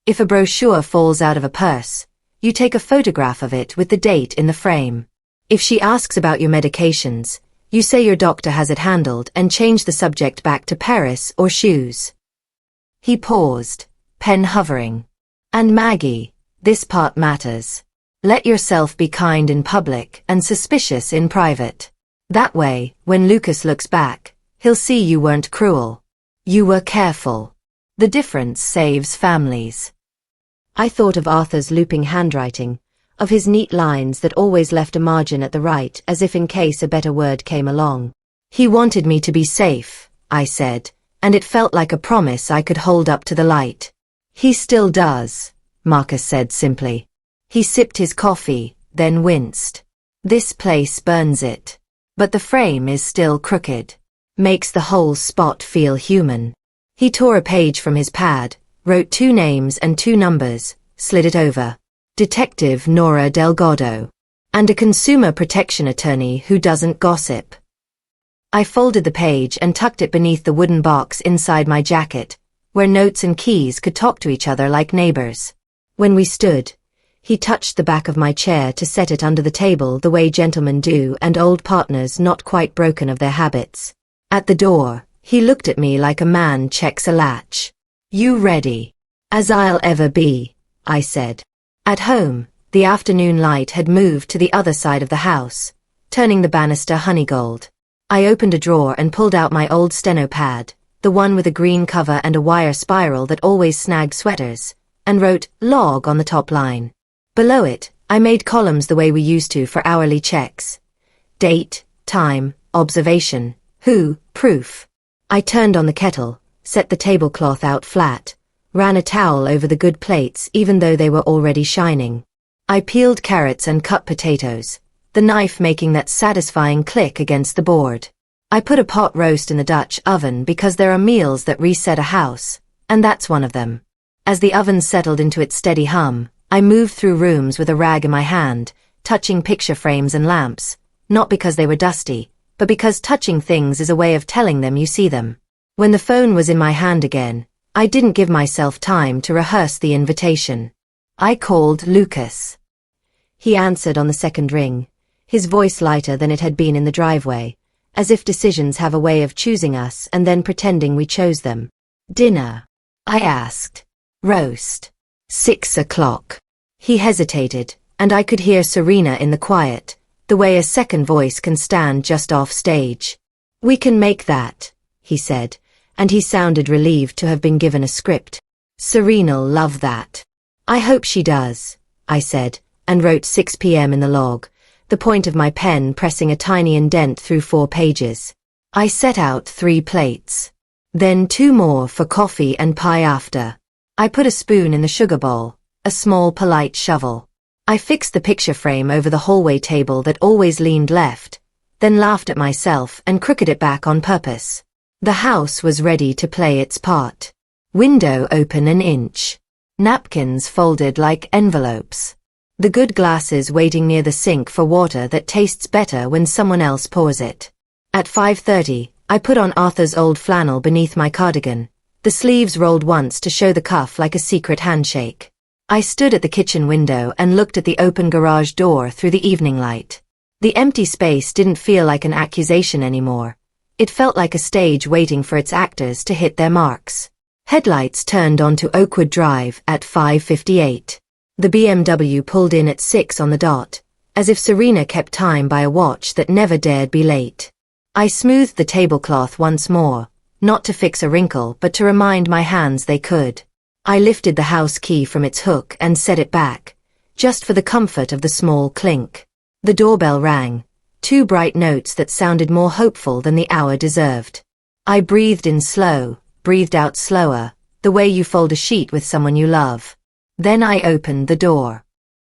If a brochure falls out of a purse, you take a photograph of it with the date in the frame. If she asks about your medications, you say your doctor has it handled and change the subject back to Paris or shoes. He paused, pen hovering. And Maggie, this part matters. Let yourself be kind in public and suspicious in private. That way, when Lucas looks back, he'll see you weren't cruel. You were careful. The difference saves families. I thought of Arthur's looping handwriting, of his neat lines that always left a margin at the right as if in case a better word came along. He wanted me to be safe, I said, and it felt like a promise I could hold up to the light. He still does, Marcus said simply. He sipped his coffee, then winced. This place burns it. But the frame is still crooked. Makes the whole spot feel human. He tore a page from his pad, wrote 2 names and 2 numbers, slid it over. Detective Nora Delgado. And a consumer protection attorney who doesn't gossip. I folded the page and tucked it beneath the wooden box inside my jacket, where notes and keys could talk to each other like neighbors. When we stood, he touched the back of my chair to set it under the table the way gentlemen do and old partners not quite broken of their habits. At the door, he looked at me like a man checks a latch. You ready? As I'll ever be, I said. At home, the afternoon light had moved to the other side of the house, turning the banister honeygold. I opened a drawer and pulled out my old steno pad, the one with a green cover and a wire spiral that always snagged sweaters, and wrote log on the top line. Below it, I made columns the way we used to for hourly checks. Date, time, observation, who, proof. I turned on the kettle, set the tablecloth out flat, ran a towel over the good plates even though they were already shining. I peeled carrots and cut potatoes, the knife making that satisfying click against the board. I put a pot roast in the Dutch oven because there are meals that reset a house, and that's one of them. As the oven settled into its steady hum, I moved through rooms with a rag in my hand, touching picture frames and lamps, not because they were dusty, but because touching things is a way of telling them you see them. When the phone was in my hand again, I didn't give myself time to rehearse the invitation. I called Lucas. He answered on the second ring, his voice lighter than it had been in the driveway, as if decisions have a way of choosing us and then pretending we chose them. Dinner? I asked. Roast. 6 o'clock. He hesitated, and I could hear Serena in the quiet, the way a second voice can stand just off stage. We can make that, he said, and he sounded relieved to have been given a script. Serena'll love that. I hope she does, I said, and wrote 6 p.m. in the log, the point of my pen pressing a tiny indent through 4 pages. I set out 3 plates. Then 2 more for coffee and pie after. I put a spoon in the sugar bowl, a small polite shovel. I fixed the picture frame over the hallway table that always leaned left, then laughed at myself and crooked it back on purpose. The house was ready to play its part. Window open an inch. Napkins folded like envelopes. The good glasses waiting near the sink for water that tastes better when someone else pours it. At 5:30, I put on Arthur's old flannel beneath my cardigan, the sleeves rolled once to show the cuff like a secret handshake. I stood at the kitchen window and looked at the open garage door through the evening light. The empty space didn't feel like an accusation anymore. It felt like a stage waiting for its actors to hit their marks. Headlights turned onto Oakwood Drive at 5:58. The BMW pulled in at 6 on the dot, as if Serena kept time by a watch that never dared be late. I smoothed the tablecloth once more, not to fix a wrinkle but to remind my hands they could. I lifted the house key from its hook and set it back, just for the comfort of the small clink. The doorbell rang, 2 bright notes that sounded more hopeful than the hour deserved. I breathed in slow, breathed out slower, the way you fold a sheet with someone you love. Then I opened the door.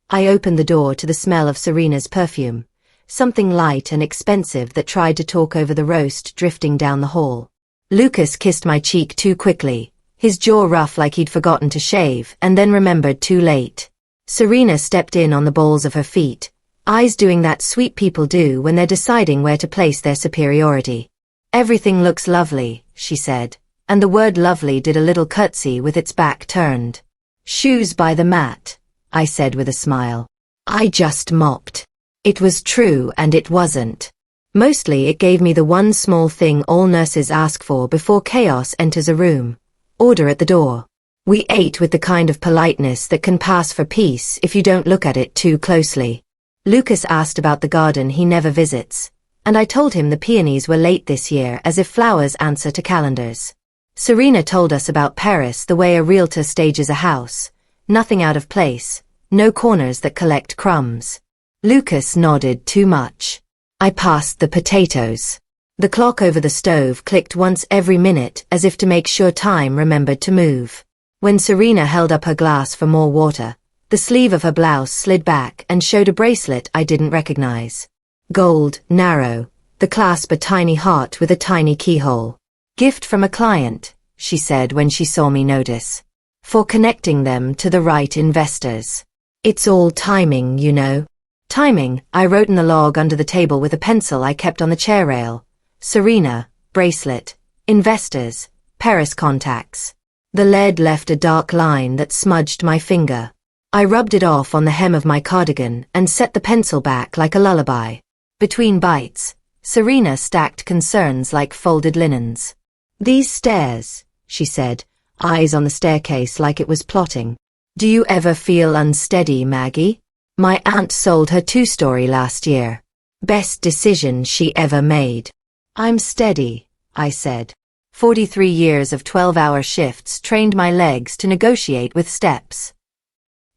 I opened the door to the smell of Serena's perfume, something light and expensive that tried to talk over the roast drifting down the hall. Lucas kissed my cheek too quickly, his jaw rough like he'd forgotten to shave and then remembered too late. Serena stepped in on the balls of her feet, eyes doing that sweet people do when they're deciding where to place their superiority. "Everything looks lovely," she said, and the word lovely did a little curtsy with its back turned. "Shoes by the mat," I said with a smile. I just mopped. It was true and it wasn't. Mostly it gave me the one small thing all nurses ask for before chaos enters a room. Order at the door. We ate with the kind of politeness that can pass for peace if you don't look at it too closely. Lucas asked about the garden he never visits, and I told him the peonies were late this year as if flowers answer to calendars. Serena told us about Paris the way a realtor stages a house, nothing out of place, no corners that collect crumbs. Lucas nodded too much. I passed the potatoes. The clock over the stove clicked once every minute as if to make sure time remembered to move. When Serena held up her glass for more water, the sleeve of her blouse slid back and showed a bracelet I didn't recognize. Gold, narrow, the clasp a tiny heart with a tiny keyhole. "Gift from a client," she said when she saw me notice. "For connecting them to the right investors. It's all timing, you know." Timing, I wrote in the log under the table with a pencil I kept on the chair rail. Serena, bracelet, investors, Paris contacts. The lead left a dark line that smudged my finger. I rubbed it off on the hem of my cardigan and set the pencil back like a lullaby. Between bites, Serena stacked concerns like folded linens. "These stairs," she said, eyes on the staircase like it was plotting. "Do you ever feel unsteady, Maggie? My aunt sold her 2-story last year. Best decision she ever made." "I'm steady," I said. 43 years of 12-hour shifts trained my legs to negotiate with steps.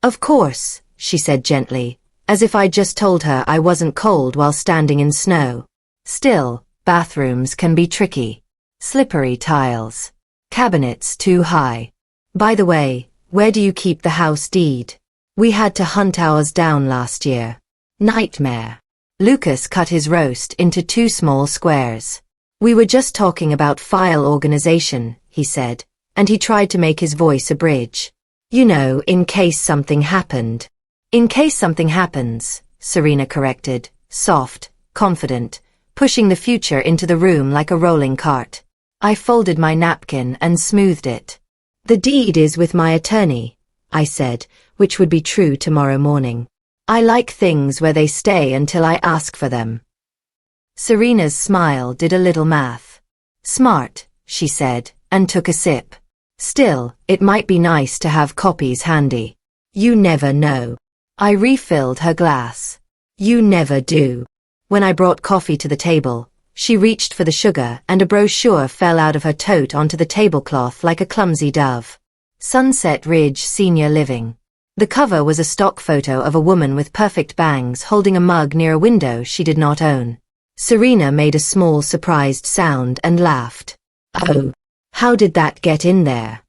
"Of course," she said gently, as if I'd just told her I wasn't cold while standing in snow. "Still, bathrooms can be tricky. Slippery tiles. Cabinets too high. By the way, where do you keep the house deed? We had to hunt ours down last year. Nightmare." Lucas cut his roast into 2 small squares. "We were just talking about file organization," he said, and he tried to make his voice a bridge. "You know, in case something happened." "In case something happens," Serena corrected, soft, confident, pushing the future into the room like a rolling cart. I folded my napkin and smoothed it. "The deed is with my attorney," I said, which would be true tomorrow morning. "I like things where they stay until I ask for them." Serena's smile did a little math. "Smart," she said, and took a sip. "Still, it might be nice to have copies handy. You never know." I refilled her glass. "You never do." When I brought coffee to the table, she reached for the sugar and a brochure fell out of her tote onto the tablecloth like a clumsy dove. Sunset Ridge Senior Living. The cover was a stock photo of a woman with perfect bangs holding a mug near a window she did not own. Serena made a small surprised sound and laughed. "Oh, how did that get in there?"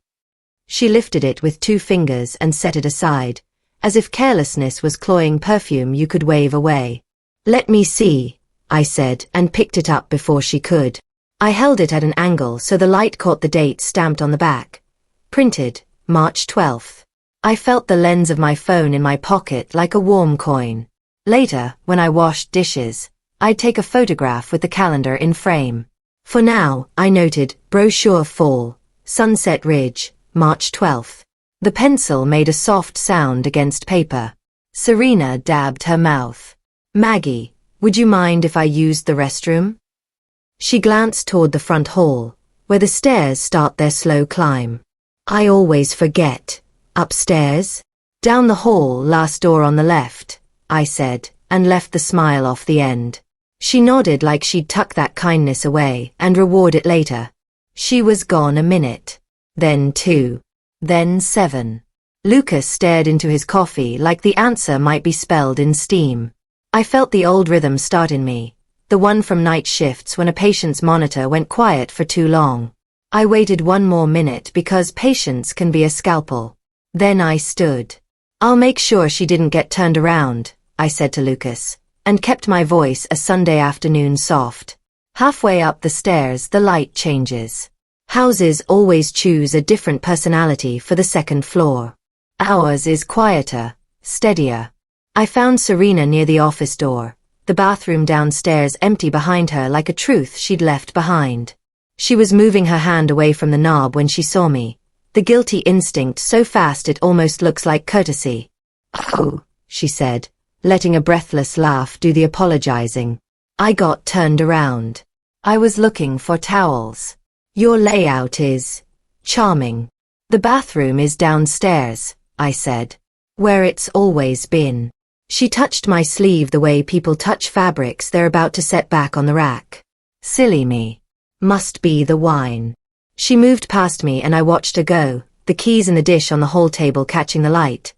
She lifted it with 2 fingers and set it aside, as if carelessness was cloying perfume you could wave away. "Let me see," I said, and picked it up before she could. I held it at an angle so the light caught the date stamped on the back. Printed, March 12th. I felt the lens of my phone in my pocket like a warm coin. Later, when I washed dishes, I'd take a photograph with the calendar in frame. For now, I noted, brochure fall, Sunset Ridge, March 12th. The pencil made a soft sound against paper. Serena dabbed her mouth. "Maggie, would you mind if I used the restroom?" She glanced toward the front hall, where the stairs start their slow climb. "I always forget. Upstairs?" "Down the hall, last door on the left," I said, and left the smile off the end. She nodded like she'd tuck that kindness away and reward it later. She was gone a minute. Then 2. Then 7. Lucas stared into his coffee like the answer might be spelled in steam. I felt the old rhythm start in me, the one from night shifts when a patient's monitor went quiet for too long. I waited 1 more minute because patience can be a scalpel. Then I stood. "I'll make sure she didn't get turned around," I said to Lucas, and kept my voice a Sunday afternoon soft. Halfway up the stairs the light changes. Houses always choose a different personality for the second floor. Ours is quieter, steadier. I found Serena near the office door, the bathroom downstairs empty behind her like a truth she'd left behind. She was moving her hand away from the knob when she saw me, the guilty instinct so fast it almost looks like courtesy. "Oh," she said, letting a breathless laugh do the apologizing. I got turned around. I was looking for towels. "Your layout is charming. The bathroom is downstairs," I said, "where it's always been." She touched my sleeve the way people touch fabrics they're about to set back on the rack. Silly me. Must be the wine. She moved past me and I watched her go, the keys in the dish on the hall table catching the light.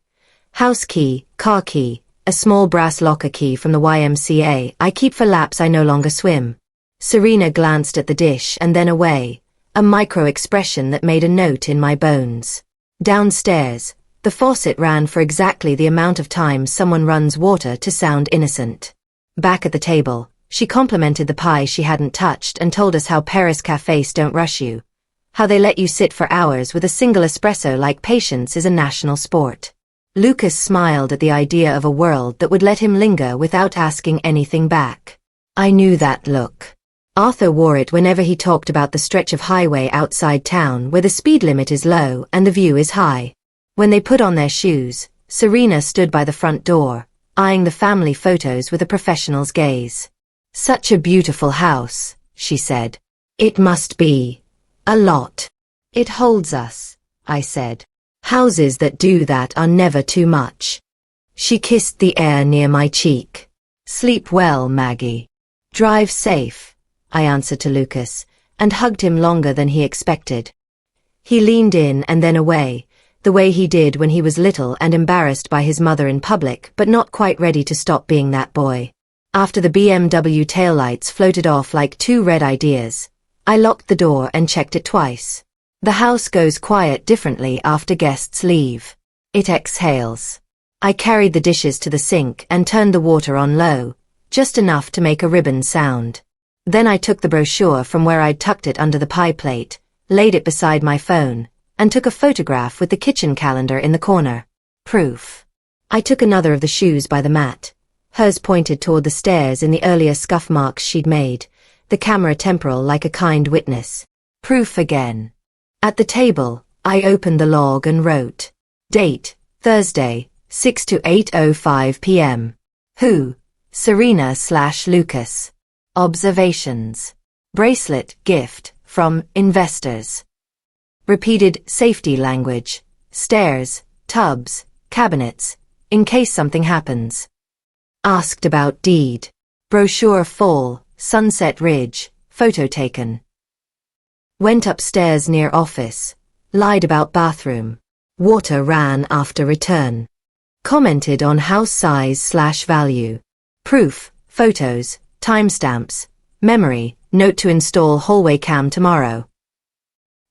House key, car key, a small brass locker key from the YMCA I keep for laps I no longer swim. Serena glanced at the dish and then away, a micro-expression that made a note in my bones. Downstairs, the faucet ran for exactly the amount of time someone runs water to sound innocent. Back at the table, she complimented the pie she hadn't touched and told us how Paris cafes don't rush you, how they let you sit for hours with a single espresso like patience is a national sport. Lucas smiled at the idea of a world that would let him linger without asking anything back. I knew that look. Arthur wore it whenever he talked about the stretch of highway outside town where the speed limit is low and the view is high. When they put on their shoes, Serena stood by the front door, eyeing the family photos with a professional's gaze. "Such a beautiful house," she said. "It must be a lot." "It holds us," I said. "Houses that do that are never too much." She kissed the air near my cheek. "Sleep well, Maggie. Drive safe," I answered to Lucas, and hugged him longer than he expected. He leaned in and then away, the way he did when he was little and embarrassed by his mother in public but not quite ready to stop being that boy. After the BMW taillights floated off like 2 red ideas, I locked the door and checked it twice. The house goes quiet differently after guests leave. It exhales. I carried the dishes to the sink and turned the water on low, just enough to make a ribbon sound. Then I took the brochure from where I'd tucked it under the pie plate, laid it beside my phone, and took a photograph with the kitchen calendar in the corner. Proof. I took another of the shoes by the mat. Hers pointed toward the stairs in the earlier scuff marks she'd made, the camera temporal like a kind witness. Proof again. At the table, I opened the log and wrote. Date, Thursday, 6 to 8:05 p.m. Who? Serena/Lucas. Observations. Bracelet gift from investors. Repeated safety language. Stairs, tubs, cabinets, in case something happens. Asked about deed. Brochure fall, Sunset Ridge, photo taken. Went upstairs near office. Lied about bathroom. Water ran after return. Commented on house size/value. Proof, photos, timestamps, memory, note to install hallway cam tomorrow.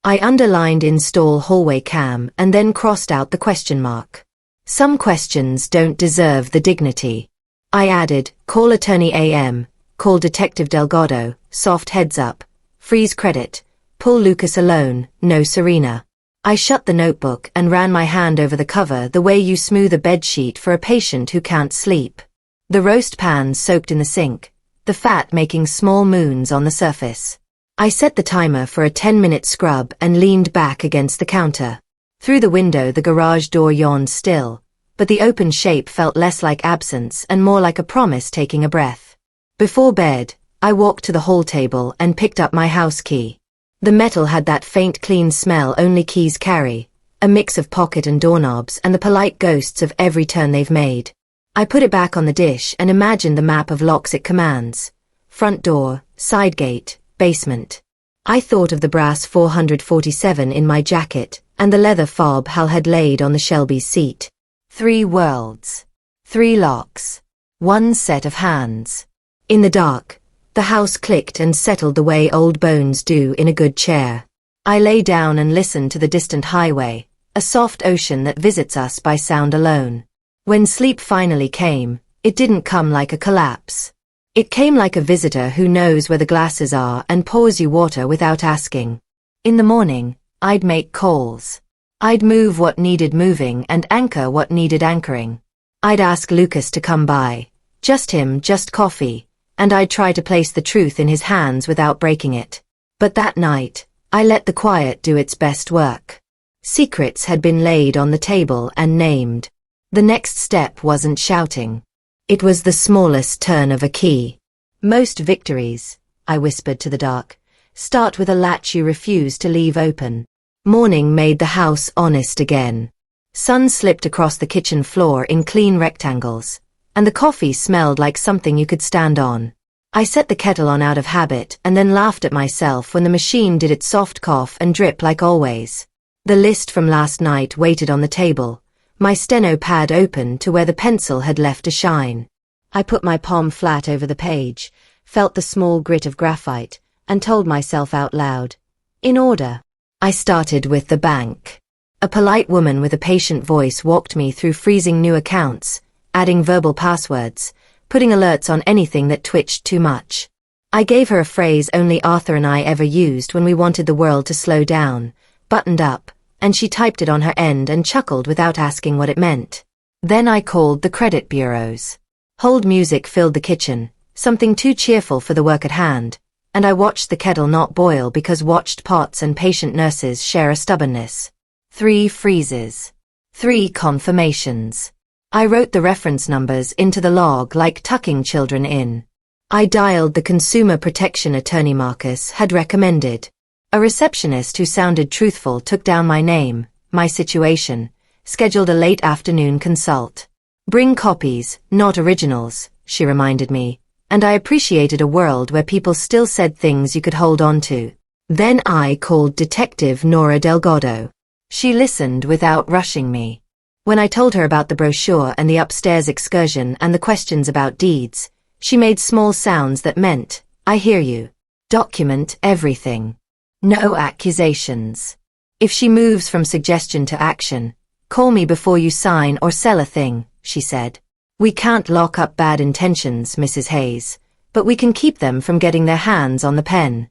I underlined install hallway cam and then crossed out the question mark. Some questions don't deserve the dignity. I added, call attorney AM, call Detective Delgado, soft heads up, freeze credit, pull Lucas alone, no Serena. I shut the notebook and ran my hand over the cover the way you smooth a bedsheet for a patient who can't sleep. The roast pan soaked in the sink, the fat making small moons on the surface. I set the timer for a 10-minute scrub and leaned back against the counter. Through the window the garage door yawned still, but the open shape felt less like absence and more like a promise taking a breath. Before bed, I walked to the hall table and picked up my house key. The metal had that faint clean smell only keys carry, a mix of pocket and doorknobs and the polite ghosts of every turn they've made. I put it back on the dish and imagined the map of locks it commands. Front door, side gate, basement. I thought of the brass 447 in my jacket and the leather fob Hal had laid on the Shelby's seat. 3 worlds. 3 locks. 1 set of hands. In the dark, the house clicked and settled the way old bones do in a good chair. I lay down and listened to the distant highway, a soft ocean that visits us by sound alone. When sleep finally came, it didn't come like a collapse. It came like a visitor who knows where the glasses are and pours you water without asking. In the morning, I'd make calls. I'd move what needed moving and anchor what needed anchoring. I'd ask Lucas to come by. Just him, just coffee, and I'd try to place the truth in his hands without breaking it. But that night, I let the quiet do its best work. Secrets had been laid on the table and named. The next step wasn't shouting. It was the smallest turn of a key. Most victories, I whispered to the dark, start with a latch you refuse to leave open. Morning made the house honest again. Sun slipped across the kitchen floor in clean rectangles, and the coffee smelled like something you could stand on. I set the kettle on out of habit and then laughed at myself when the machine did its soft cough and drip like always. The list from last night waited on the table, my steno pad open to where the pencil had left a shine. I put my palm flat over the page, felt the small grit of graphite, and told myself out loud. In order. I started with the bank. A polite woman with a patient voice walked me through freezing new accounts, adding verbal passwords, putting alerts on anything that twitched too much. I gave her a phrase only Arthur and I ever used when we wanted the world to slow down, buttoned up, and she typed it on her end and chuckled without asking what it meant. Then I called the credit bureaus. Hold music filled the kitchen, something too cheerful for the work at hand, and I watched the kettle not boil because watched pots and patient nurses share a stubbornness. 3 freezes. 3 confirmations. I wrote the reference numbers into the log like tucking children in. I dialed the consumer protection attorney Marcus had recommended. A receptionist who sounded truthful took down my name, my situation, scheduled a late afternoon consult. Bring copies, not originals, she reminded me, and I appreciated a world where people still said things you could hold on to. Then I called Detective Nora Delgado. She listened without rushing me. When I told her about the brochure and the upstairs excursion and the questions about deeds, she made small sounds that meant, I hear you. Document everything. No accusations. If she moves from suggestion to action, call me before you sign or sell a thing, she said. We can't lock up bad intentions, Mrs. Hayes, but we can keep them from getting their hands on the pen.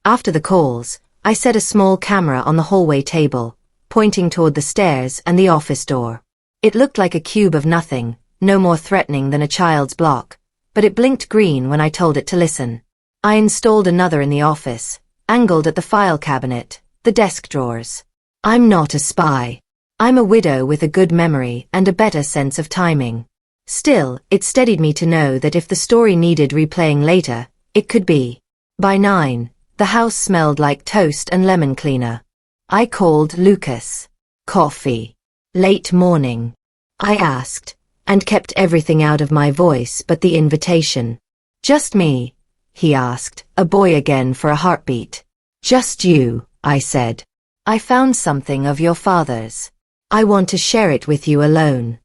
After the calls, I set a small camera on the hallway table, pointing toward the stairs and the office door. It looked like a cube of nothing, no more threatening than a child's block, but it blinked green when I told it to listen. I installed another in the office, angled at the file cabinet, the desk drawers. I'm not a spy. I'm a widow with a good memory and a better sense of timing. Still, it steadied me to know that if the story needed replaying later, it could be. By 9, the house smelled like toast and lemon cleaner. I called Lucas. Coffee. Late morning. I asked, and kept everything out of my voice but the invitation. Just me? He asked, a boy again for a heartbeat. Just you, I said. I found something of your father's. I want to share it with you alone.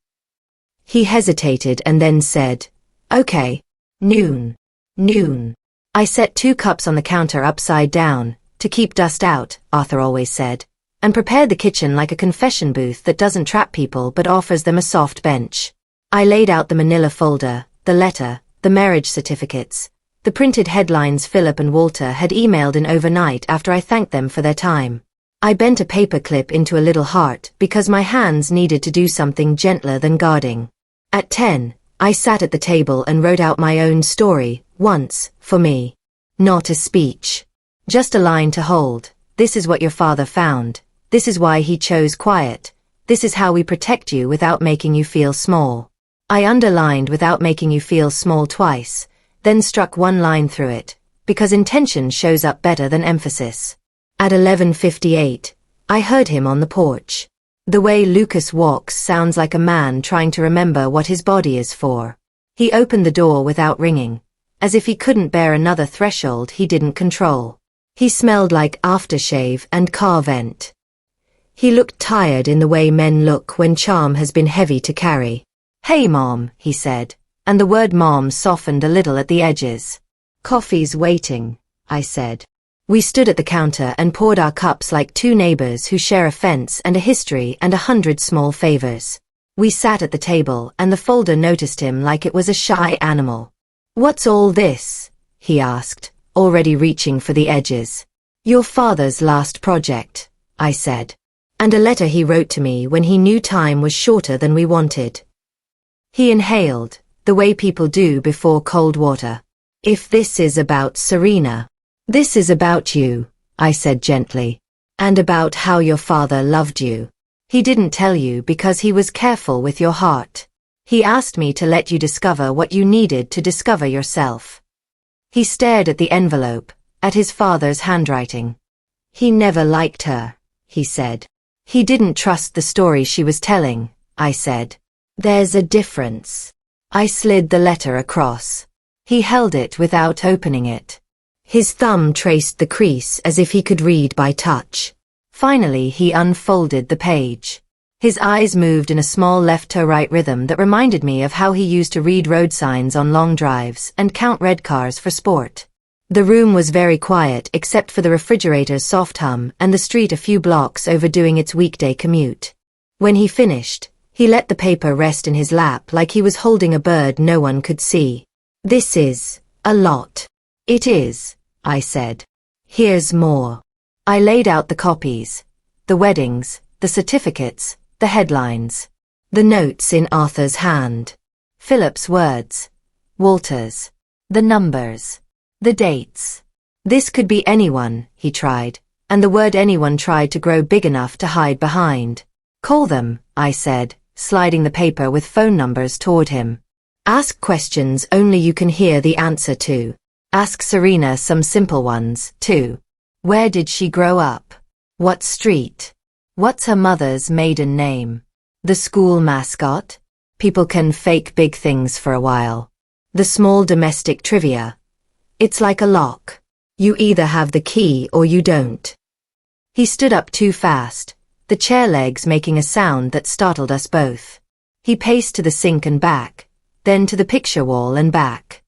He hesitated and then said, Okay. Noon. I set 2 cups on the counter upside down, to keep dust out, Arthur always said, and prepared the kitchen like a confession booth that doesn't trap people but offers them a soft bench. I laid out the manila folder, the letter, the marriage certificates, the printed headlines Philip and Walter had emailed in overnight after I thanked them for their time. I bent a paper clip into a little heart because my hands needed to do something gentler than guarding. At 10, I sat at the table and wrote out my own story, once, for me. Not a speech. Just a line to hold. This is what your father found. This is why he chose quiet. This is how we protect you without making you feel small. I underlined without making you feel small twice, then struck 1 line through it, because intention shows up better than emphasis. At 11:58, I heard him on the porch. The way Lucas walks sounds like a man trying to remember what his body is for. He opened the door without ringing, as if he couldn't bear another threshold he didn't control. He smelled like aftershave and car vent. He looked tired in the way men look when charm has been heavy to carry. "Hey, Mom," he said, and the word Mom softened a little at the edges. "Coffee's waiting," I said. We stood at the counter and poured our cups like two neighbors who share a fence and a history and 100 small favors. We sat at the table and the folder noticed him like it was a shy animal. "What's all this?" he asked, already reaching for the edges. "Your father's last project," I said. "And a letter he wrote to me when he knew time was shorter than we wanted." He inhaled, the way people do before cold water. "If this is about Serena, this is about you," I said gently. "And about how your father loved you. He didn't tell you because he was careful with your heart. He asked me to let you discover what you needed to discover yourself." He stared at the envelope, at his father's handwriting. "He never liked her," he said. "He didn't trust the story she was telling," I said. "There's a difference." I slid the letter across. He held it without opening it. His thumb traced the crease as if he could read by touch. Finally, he unfolded the page. His eyes moved in a small left-to-right rhythm that reminded me of how he used to read road signs on long drives and count red cars for sport. The room was very quiet except for the refrigerator's soft hum and the street a few blocks overdoing its weekday commute. When he finished, he let the paper rest in his lap like he was holding a bird no one could see. "This is a lot." "It is," I said. "Here's more." I laid out the copies, the weddings, the certificates, the headlines, the notes in Arthur's hand, Philip's words, Walter's, the numbers, the dates. This could be anyone, he tried, and the word anyone tried to grow big enough to hide behind. "Call them," I said, sliding the paper with phone numbers toward him. "Ask questions only you can hear the answer to. Ask Serena some simple ones, too. Where did she grow up? What street? What's her mother's maiden name? The school mascot? People can fake big things for a while. The small domestic trivia. It's like a lock. You either have the key or you don't." He stood up too fast, the chair legs making a sound that startled us both. He paced to the sink and back, then to the picture wall and back.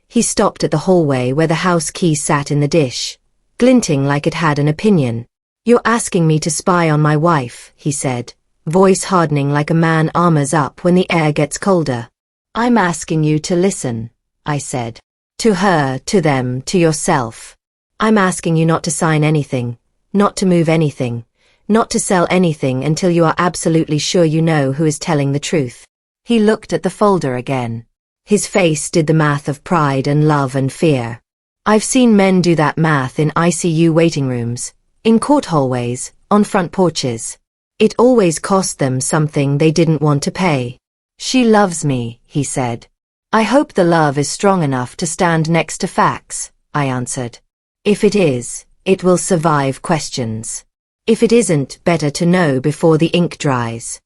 He stopped at the hallway where the house key sat in the dish, glinting like it had an opinion. "You're asking me to spy on my wife," he said, voice hardening like a man armors up when the air gets colder. "I'm asking you to listen," I said. "To her, to them, to yourself. I'm asking you not to sign anything, not to move anything, not to sell anything until you are absolutely sure you know who is telling the truth." He looked at the folder again. His face did the math of pride and love and fear. I've seen men do that math in ICU waiting rooms, in court hallways, on front porches. It always cost them something they didn't want to pay. "She loves me," he said. "I hope the love is strong enough to stand next to facts," I answered. "If it is, it will survive questions. If it isn't, better to know before the ink dries."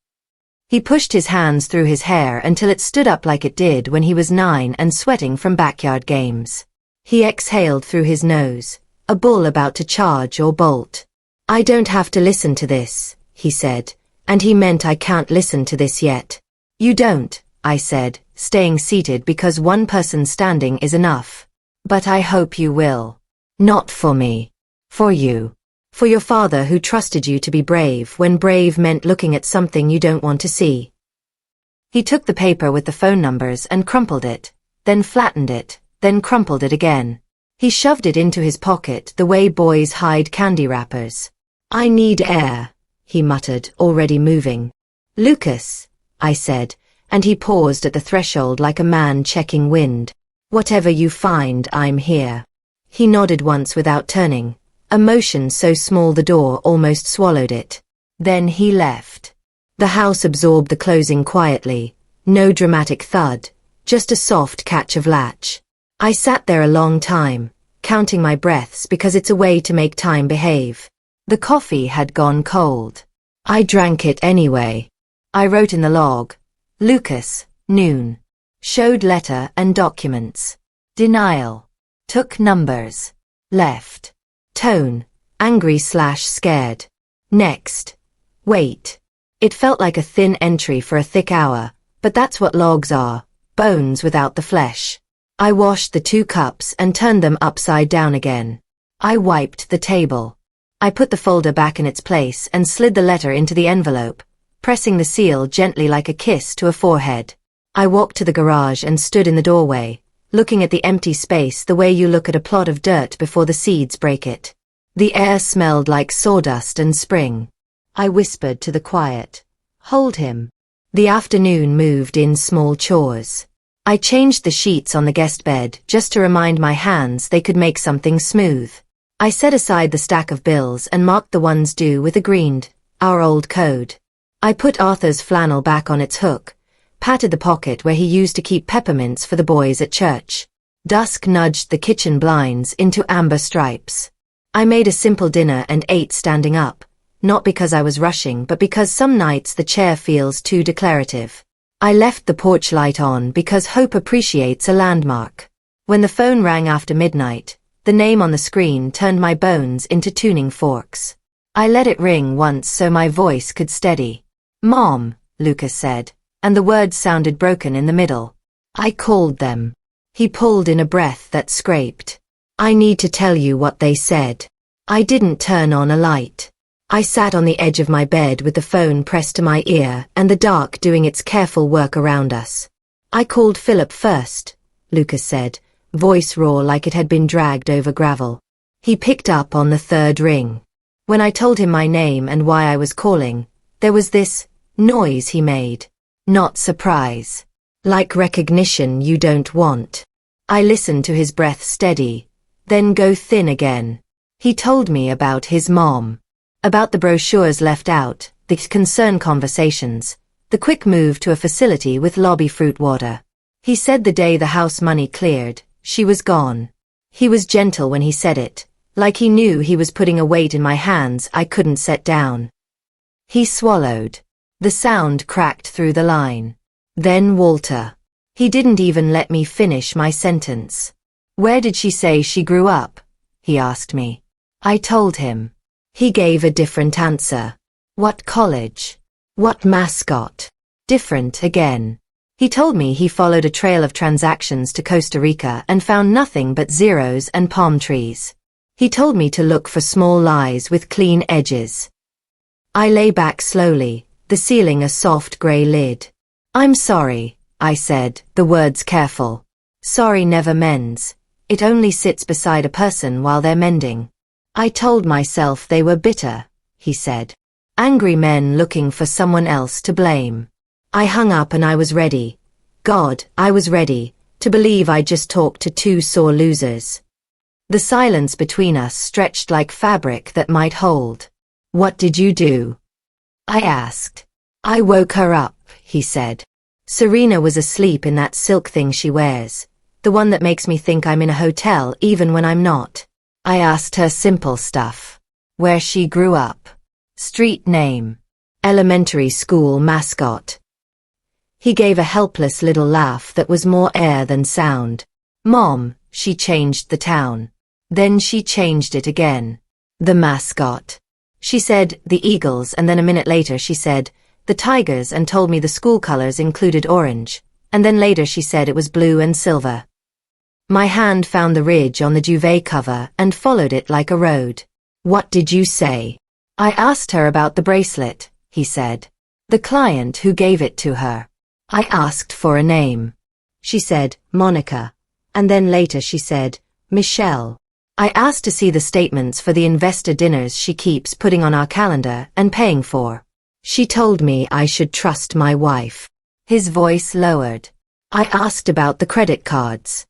He pushed his hands through his hair until it stood up like it did when he was 9 and sweating from backyard games. He exhaled through his nose, a bull about to charge or bolt. "I don't have to listen to this," he said, and he meant I can't listen to this yet. "You don't," I said, staying seated because one person standing is enough. "But I hope you will. Not for me. For you. For your father who trusted you to be brave when brave meant looking at something you don't want to see." He took the paper with the phone numbers and crumpled it, then flattened it, then crumpled it again. He shoved it into his pocket the way boys hide candy wrappers. "I need air," he muttered, already moving. "Lucas," I said, and he paused at the threshold like a man checking wind. "Whatever you find, I'm here." He nodded once without turning, a motion so small the door almost swallowed it. Then he left. The house absorbed the closing quietly, no dramatic thud, just a soft catch of latch. I sat there a long time, counting my breaths because it's a way to make time behave. The coffee had gone cold. I drank it anyway. I wrote in the log, "Lucas, noon. Showed letter and documents. Denial. Took numbers. Left. Tone, angry/scared. Next. Wait. It felt like a thin entry for a thick hour, but that's what logs are, bones without the flesh. I washed the 2 cups and turned them upside down again. I wiped the table. I put the folder back in its place and slid the letter into the envelope, pressing the seal gently like a kiss to a forehead. I walked to the garage and stood in the doorway, looking at the empty space the way you look at a plot of dirt before the seeds break it. The air smelled like sawdust and spring. I whispered to the quiet, "Hold him." The afternoon moved in small chores. I changed the sheets on the guest bed just to remind my hands they could make something smooth. I set aside the stack of bills and marked the ones due with a greened, our old code. I put Arthur's flannel back on its hook, patted the pocket where he used to keep peppermints for the boys at church. Dusk nudged the kitchen blinds into amber stripes. I made a simple dinner and ate standing up, not because I was rushing but because some nights the chair feels too declarative. I left the porch light on because hope appreciates a landmark. When the phone rang after midnight, the name on the screen turned my bones into tuning forks. I let it ring once so my voice could steady. "Mom," Lucas said, and the words sounded broken in the middle. I called them. He pulled in a breath that scraped. "I need to tell you what they said." I didn't turn on a light. I sat on the edge of my bed with the phone pressed to my ear and the dark doing its careful work around us. "I called Philip first," Lucas said, voice raw like it had been dragged over gravel. He picked up on the 3rd ring. When I told him my name and why I was calling, there was this noise he made. Not surprise. Like recognition you don't want. I listened to his breath steady, then go thin again. He told me about his mom. About the brochures left out, the concern conversations, the quick move to a facility with lobby fruit water. He said the day the house money cleared, she was gone. He was gentle when he said it, like he knew he was putting a weight in my hands I couldn't set down. He swallowed. The sound cracked through the line. Then Walter. He didn't even let me finish my sentence. "Where did she say she grew up?" he asked me. I told him. He gave a different answer. "What college? What mascot?" Different again. He told me he followed a trail of transactions to Costa Rica and found nothing but zeros and palm trees. He told me to look for small lies with clean edges. I lay back slowly, the ceiling a soft gray lid. "I'm sorry," I said, the words careful. Sorry never mends. It only sits beside a person while they're mending. I told myself they were bitter, he said. Angry men looking for someone else to blame. I hung up and I was ready. God, I was ready to believe I just talked to 2 sore losers. The silence between us stretched like fabric that might hold. "What did you do?" I asked. "I woke her up," he said. Serena was asleep in that silk thing she wears, the one that makes me think I'm in a hotel even when I'm not. I asked her simple stuff. Where she grew up. Street name. Elementary school mascot. He gave a helpless little laugh that was more air than sound. "Mom, she changed the town. Then she changed it again. The mascot. She said, the Eagles, and then a minute later she said, the Tigers, and told me the school colors included orange, and then later she said it was blue and silver." My hand found the ridge on the duvet cover and followed it like a road. "What did you say?" "I asked her about the bracelet," he said. "The client who gave it to her. I asked for a name. She said, Monica. And then later she said, Michelle. I asked to see the statements for the investor dinners she keeps putting on our calendar and paying for. She told me I should trust my wife." His voice lowered. I asked about the credit cards.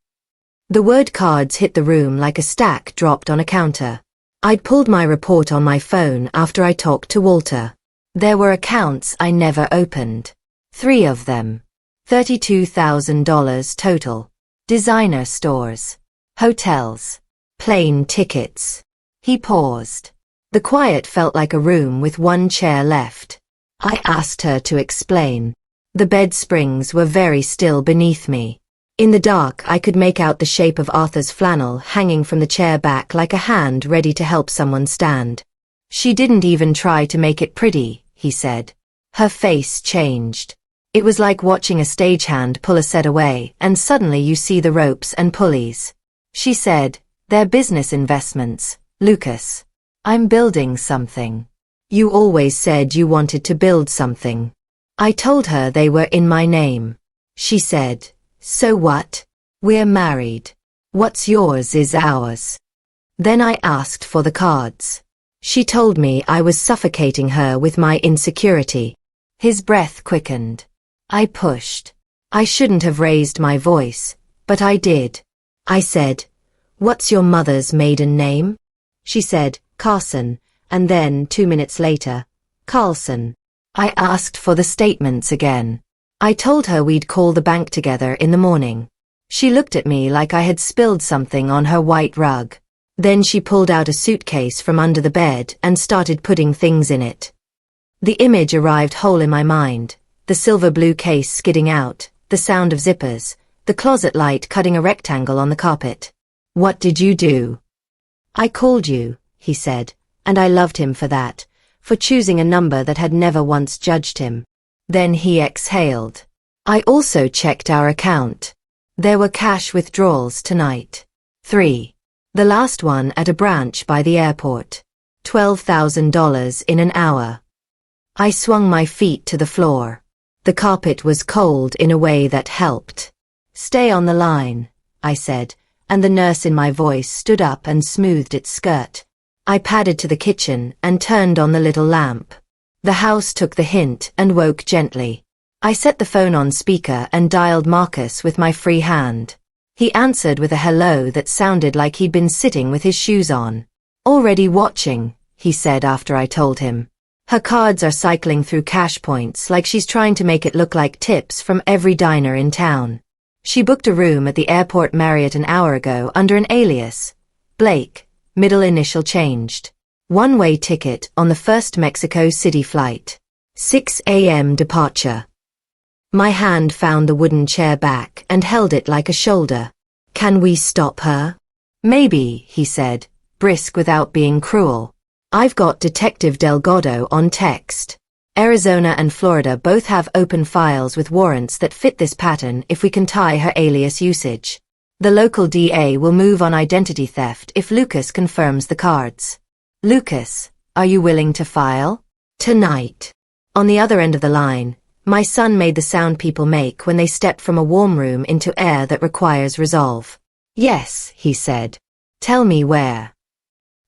The word cards hit the room like a stack dropped on a counter. I'd pulled my report on my phone after I talked to Walter. There were accounts I never opened. 3 of them. $32,000 total. Designer stores. Hotels. Plane tickets. He paused. The quiet felt like a room with 1 chair left. I asked her to explain. The bed springs were very still beneath me. In the dark, I could make out the shape of Arthur's flannel hanging from the chair back like a hand ready to help someone stand. She didn't even try to make it pretty, he said. Her face changed. It was like watching a stagehand pull a set away, and suddenly you see the ropes and pulleys. She said, "They're business investments, Lucas. I'm building something. You always said you wanted to build something." I told her they were in my name. She said, "So what? We're married. What's yours is ours." Then I asked for the cards. She told me I was suffocating her with my insecurity. His breath quickened. I pushed. I shouldn't have raised my voice, but I did. I said, "What's your mother's maiden name?" She said, "Carson," and then 2 minutes later, "Carlson." I asked for the statements again. I told her we'd call the bank together in the morning. She looked at me like I had spilled something on her white rug. Then she pulled out a suitcase from under the bed and started putting things in it. The image arrived whole in my mind, the silver blue case skidding out, the sound of zippers, the closet light cutting a rectangle on the carpet. "What did you do?" "I called you," he said, and I loved him for that, for choosing a number that had never once judged him. Then he exhaled. "I also checked our account. There were cash withdrawals tonight. 3. The last one at a branch by the airport. $12,000 in an hour." I swung my feet to the floor. The carpet was cold in a way that helped. "Stay on the line," I said, and the nurse in my voice stood up and smoothed its skirt. I padded to the kitchen and turned on the little lamp. The house took the hint and woke gently. I set the phone on speaker and dialed Marcus with my free hand. He answered with a hello that sounded like he'd been sitting with his shoes on. "Already watching," he said after I told him. "Her cards are cycling through cash points like she's trying to make it look like tips from every diner in town. She booked a room at the airport Marriott an hour ago under an alias. Blake, middle initial changed. One-way ticket on the first Mexico City flight. 6 a.m. departure." My hand found the wooden chair back and held it like a shoulder. "Can we stop her?" "Maybe," he said, brisk without being cruel. "I've got Detective Delgado on text. Arizona and Florida both have open files with warrants that fit this pattern if we can tie her alias usage. The local DA will move on identity theft if Lucas confirms the cards. Lucas, are you willing to file? Tonight." On the other end of the line, my son made the sound people make when they step from a warm room into air that requires resolve. "Yes," he said. "Tell me where."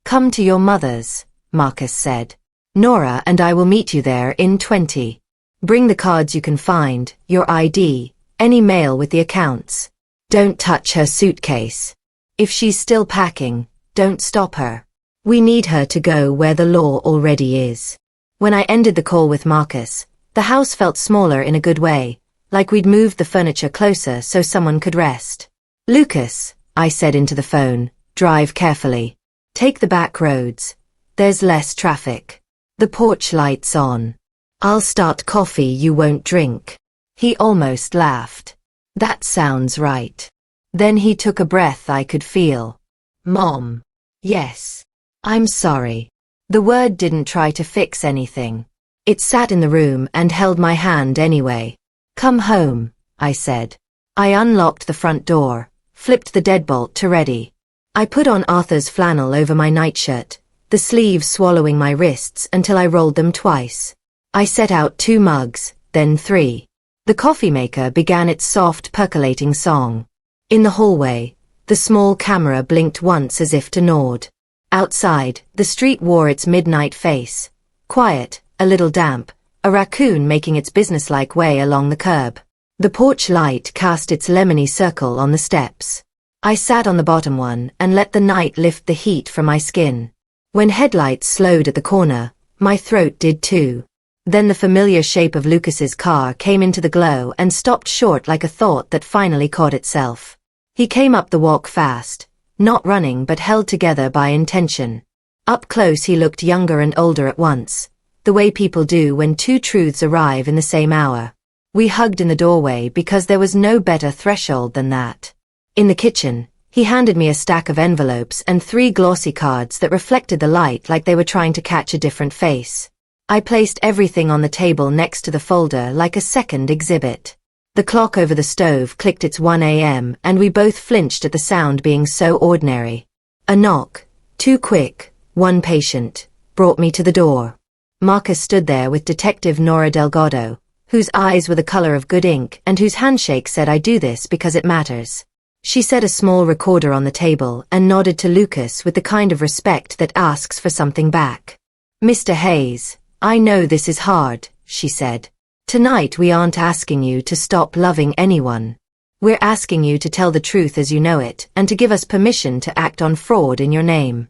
"Come to your mother's," Marcus said. "Nora and I will meet you there in 20. Bring the cards you can find, your ID, any mail with the accounts. Don't touch her suitcase. If she's still packing, don't stop her. We need her to go where the law already is." When I ended the call with Marcus, the house felt smaller in a good way, like we'd moved the furniture closer so someone could rest. "Lucas," I said into the phone, "drive carefully. Take the back roads. There's less traffic. The porch light's on. I'll start coffee you won't drink." He almost laughed. "That sounds right." Then he took a breath I could feel. "Mom." "Yes. I'm sorry." The word didn't try to fix anything. It sat in the room and held my hand anyway. "Come home," I said. I unlocked the front door, flipped the deadbolt to ready. I put on Arthur's flannel over my nightshirt, the sleeves swallowing my wrists until I rolled them twice. I set out 2 mugs, then 3. The coffee maker began its soft percolating song. In the hallway, the small camera blinked once as if to nod. Outside, the street wore its midnight face. Quiet, a little damp, a raccoon making its businesslike way along the curb. The porch light cast its lemony circle on the steps. I sat on the bottom one and let the night lift the heat from my skin. When headlights slowed at the corner, my throat did too. Then the familiar shape of Lucas's car came into the glow and stopped short like a thought that finally caught itself. He came up the walk fast, not running but held together by intention. Up close he looked younger and older at once, the way people do when 2 truths arrive in the same hour. We hugged in the doorway because there was no better threshold than that. In the kitchen, he handed me a stack of envelopes and 3 glossy cards that reflected the light like they were trying to catch a different face. I placed everything on the table next to the folder like a second exhibit. The clock over the stove clicked its 1 a.m. and we both flinched at the sound being so ordinary. A knock, too quick, one patient, brought me to the door. Marcus stood there with Detective Nora Delgado, whose eyes were the color of good ink and whose handshake said I do this because it matters. She set a small recorder on the table and nodded to Lucas with the kind of respect that asks for something back. "Mr. Hayes, I know this is hard," she said. "Tonight we aren't asking you to stop loving anyone. We're asking you to tell the truth as you know it and to give us permission to act on fraud in your name."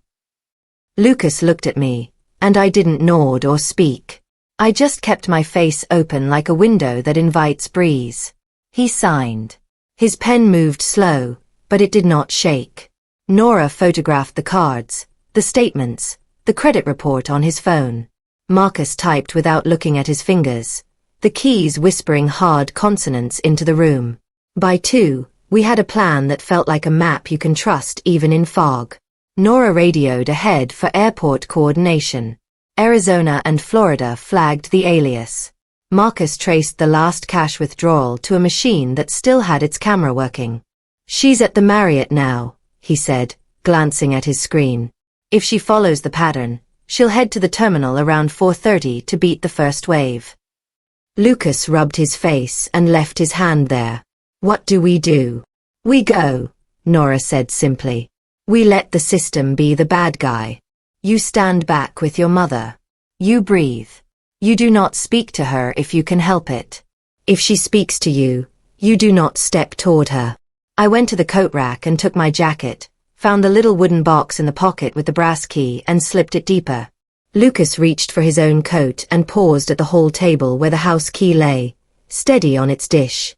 Lucas looked at me, and I didn't nod or speak. I just kept my face open like a window that invites breeze. He signed. His pen moved slow, but it did not shake. Nora photographed the cards, the statements, the credit report on his phone. Marcus typed without looking at his fingers, the keys whispering hard consonants into the room. By 2, we had a plan that felt like a map you can trust even in fog. Nora radioed ahead for airport coordination. Arizona and Florida flagged the alias. Marcus traced the last cash withdrawal to a machine that still had its camera working. "She's at the Marriott now," he said, glancing at his screen. "If she follows the pattern, she'll head to the terminal around 4:30 to beat the first wave." Lucas rubbed his face and left his hand there. "What do? "We go," Nora said simply. "We let the system be the bad guy. You stand back with your mother. You breathe. You do not speak to her if you can help it. If she speaks to you, you do not step toward her." I went to the coat rack and took my jacket, found the little wooden box in the pocket with the brass key and slipped it deeper. Lucas reached for his own coat and paused at the hall table where the house key lay, steady on its dish.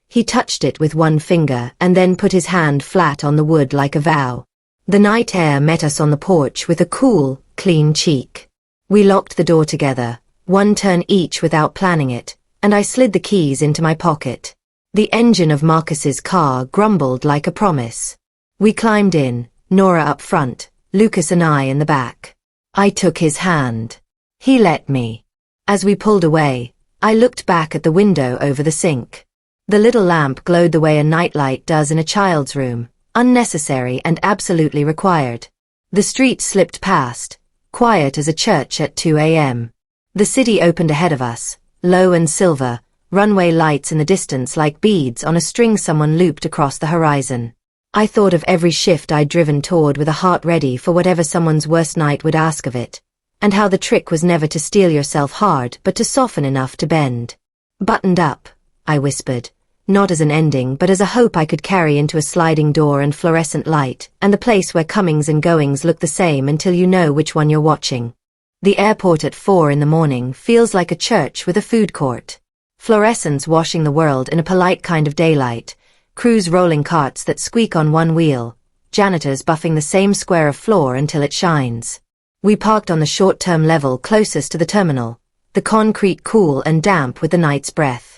He touched it with one finger and then put his hand flat on the wood like a vow. The night air met us on the porch with a cool, clean cheek. We locked the door together, one turn each without planning it, and I slid the keys into my pocket. The engine of Marcus's car grumbled like a promise. We climbed in, Nora up front, Lucas and I in the back. I took his hand. He let me. As we pulled away, I looked back at the window over the sink. The little lamp glowed the way a nightlight does in a child's room, unnecessary and absolutely required. The street slipped past, quiet as a church at 2 a.m. The city opened ahead of us, low and silver, runway lights in the distance like beads on a string someone looped across the horizon. I thought of every shift I'd driven toward with a heart ready for whatever someone's worst night would ask of it, and how the trick was never to steel yourself hard but to soften enough to bend. "Buttoned up," I whispered, not as an ending but as a hope I could carry into a sliding door and fluorescent light, and the place where comings and goings look the same until you know which one you're watching. The airport at 4 in the morning feels like a church with a food court. Fluorescents washing the world in a polite kind of daylight, crews rolling carts that squeak on one wheel, janitors buffing the same square of floor until it shines. We parked on the short-term level closest to the terminal, the concrete cool and damp with the night's breath.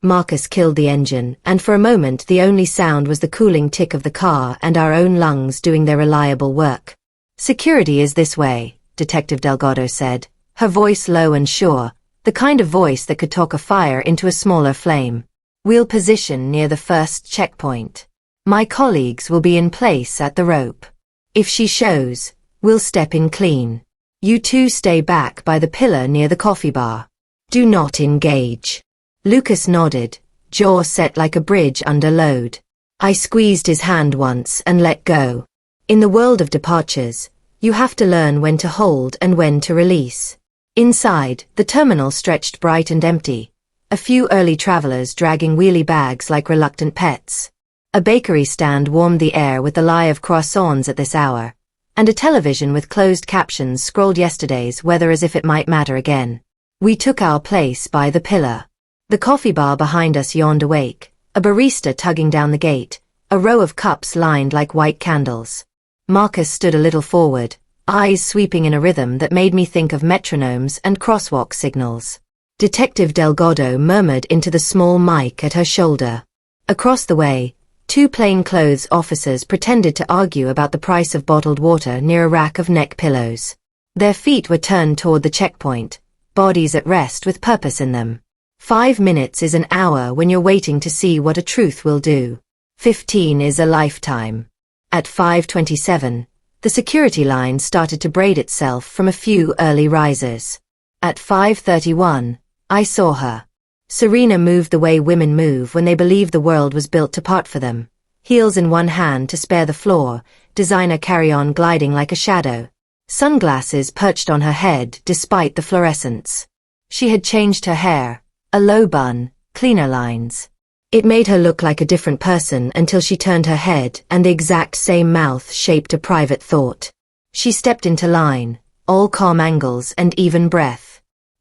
Marcus killed the engine, and for a moment the only sound was the cooling tick of the car and our own lungs doing their reliable work. "Security is this way," Detective Delgado said, her voice low and sure, the kind of voice that could talk a fire into a smaller flame. "We'll position near the first checkpoint. My colleagues will be in place at the rope. If she shows, we'll step in clean. You two stay back by the pillar near the coffee bar. Do not engage." Lucas nodded, jaw set like a bridge under load. I squeezed his hand once and let go. In the world of departures, you have to learn when to hold and when to release. Inside, the terminal stretched bright and empty, a few early travelers dragging wheelie bags like reluctant pets. A bakery stand warmed the air with the lie of croissants at this hour, and a television with closed captions scrolled yesterday's weather as if it might matter again. We took our place by the pillar. The coffee bar behind us yawned awake, a barista tugging down the gate, a row of cups lined like white candles. Marcus stood a little forward, eyes sweeping in a rhythm that made me think of metronomes and crosswalk signals. Detective Delgado murmured into the small mic at her shoulder. Across the way, two plainclothes officers pretended to argue about the price of bottled water near a rack of neck pillows. Their feet were turned toward the checkpoint, bodies at rest with purpose in them. 5 minutes is an hour when you're waiting to see what a truth will do. 15 is a lifetime. At 5:27, the security line started to braid itself from a few early risers. At 5:31, I saw her. Serena moved the way women move when they believe the world was built to part for them. Heels in one hand to spare the floor, designer carry-on gliding like a shadow. Sunglasses perched on her head despite the fluorescence. She had changed her hair, a low bun, cleaner lines. It made her look like a different person until she turned her head and the exact same mouth shaped a private thought. She stepped into line, all calm angles and even breath.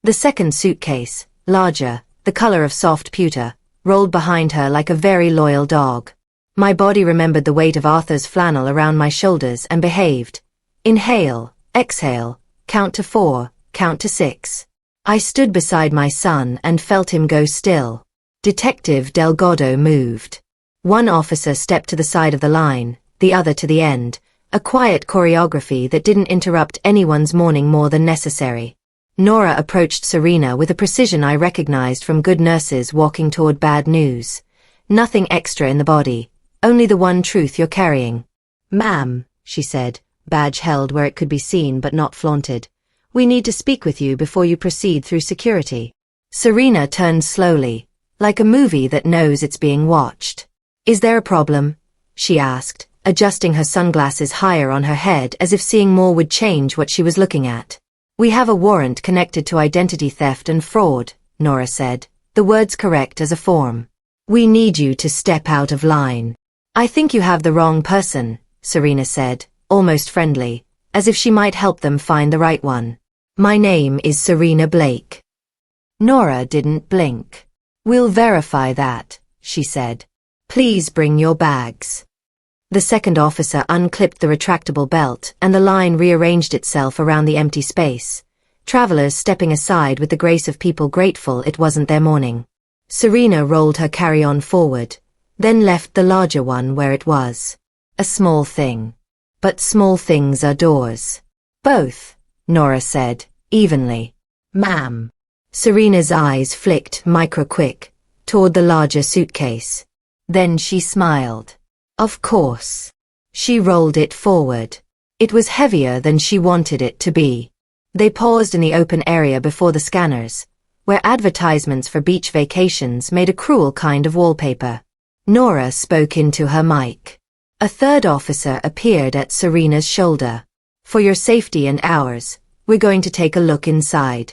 The second suitcase, larger, the color of soft pewter, rolled behind her like a very loyal dog. My body remembered the weight of Arthur's flannel around my shoulders and behaved. Inhale, exhale, count to 4, count to 6. I stood beside my son and felt him go still. Detective Delgado moved. One officer stepped to the side of the line, the other to the end, a quiet choreography that didn't interrupt anyone's morning more than necessary. Nora approached Serena with a precision I recognized from good nurses walking toward bad news. Nothing extra in the body, only the one truth you're carrying. "Ma'am," she said, badge held where it could be seen but not flaunted. "We need to speak with you before you proceed through security." Serena turned slowly, like a movie that knows it's being watched. "Is there a problem?" she asked, adjusting her sunglasses higher on her head as if seeing more would change what she was looking at. "We have a warrant connected to identity theft and fraud," Nora said, the words correct as a form. "We need you to step out of line." "I think you have the wrong person," Serena said, almost friendly, as if she might help them find the right one. "My name is Serena Blake." Nora didn't blink. "We'll verify that," she said. "Please bring your bags." The second officer unclipped the retractable belt and the line rearranged itself around the empty space, travelers stepping aside with the grace of people grateful it wasn't their morning. Serena rolled her carry-on forward, then left the larger one where it was. A small thing. But small things are doors. "Both," Nora said, evenly. "Ma'am." Serena's eyes flicked micro-quick toward the larger suitcase. Then she smiled. "Of course." She rolled it forward. It was heavier than she wanted it to be. They paused in the open area before the scanners, where advertisements for beach vacations made a cruel kind of wallpaper. Nora spoke into her mic. A third officer appeared at Serena's shoulder. "For your safety and ours, we're going to take a look inside."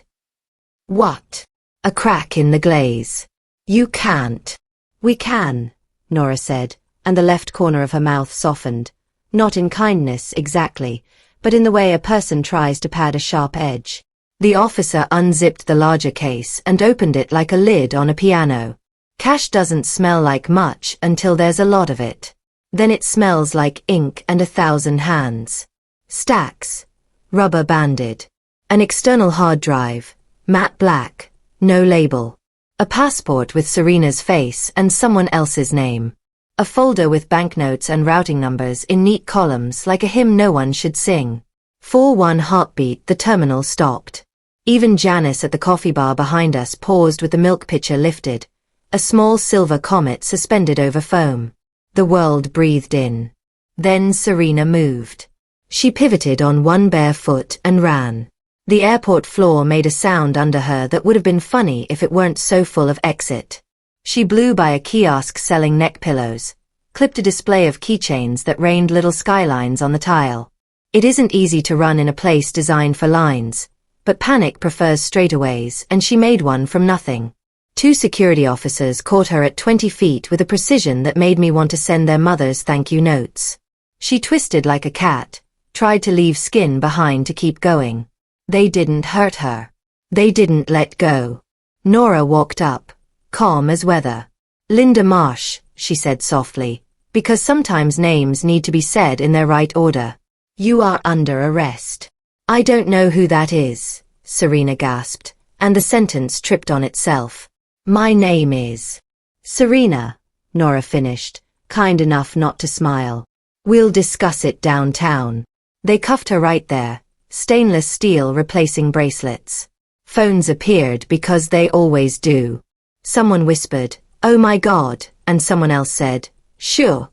"What?" A crack in the glaze. "You can't." "We can," Nora said, and the left corner of her mouth softened. Not in kindness, exactly, but in the way a person tries to pad a sharp edge. The officer unzipped the larger case and opened it like a lid on a piano. Cash doesn't smell like much until there's a lot of it. Then it smells like ink and 1,000 hands. Stacks. Rubber banded. An external hard drive. Matte black. No label. A passport with Serena's face and someone else's name. A folder with banknotes and routing numbers in neat columns like a hymn no one should sing. 4-1 heartbeat, the terminal stopped. Even Janice at the coffee bar behind us paused with the milk pitcher lifted, a small silver comet suspended over foam. The world breathed in. Then Serena moved. She pivoted on one bare foot and ran. The airport floor made a sound under her that would have been funny if it weren't so full of exit. She blew by a kiosk selling neck pillows, clipped a display of keychains that rained little skylines on the tile. It isn't easy to run in a place designed for lines, but panic prefers straightaways, and she made one from nothing. 2 security officers caught her at 20 feet with a precision that made me want to send their mothers thank you notes. She twisted like a cat, tried to leave skin behind to keep going. They didn't hurt her. They didn't let go. Nora walked up, calm as weather. "Linda Marsh," she said softly, because sometimes names need to be said in their right order. "You are under arrest." "I don't know who that is," Serena gasped, and the sentence tripped on itself. My name is Serena, Nora finished, kind enough not to smile. We'll discuss it downtown. They cuffed her right there, stainless steel replacing bracelets. Phones appeared because they always do. Someone whispered, "Oh my God," and someone else said, "Sure."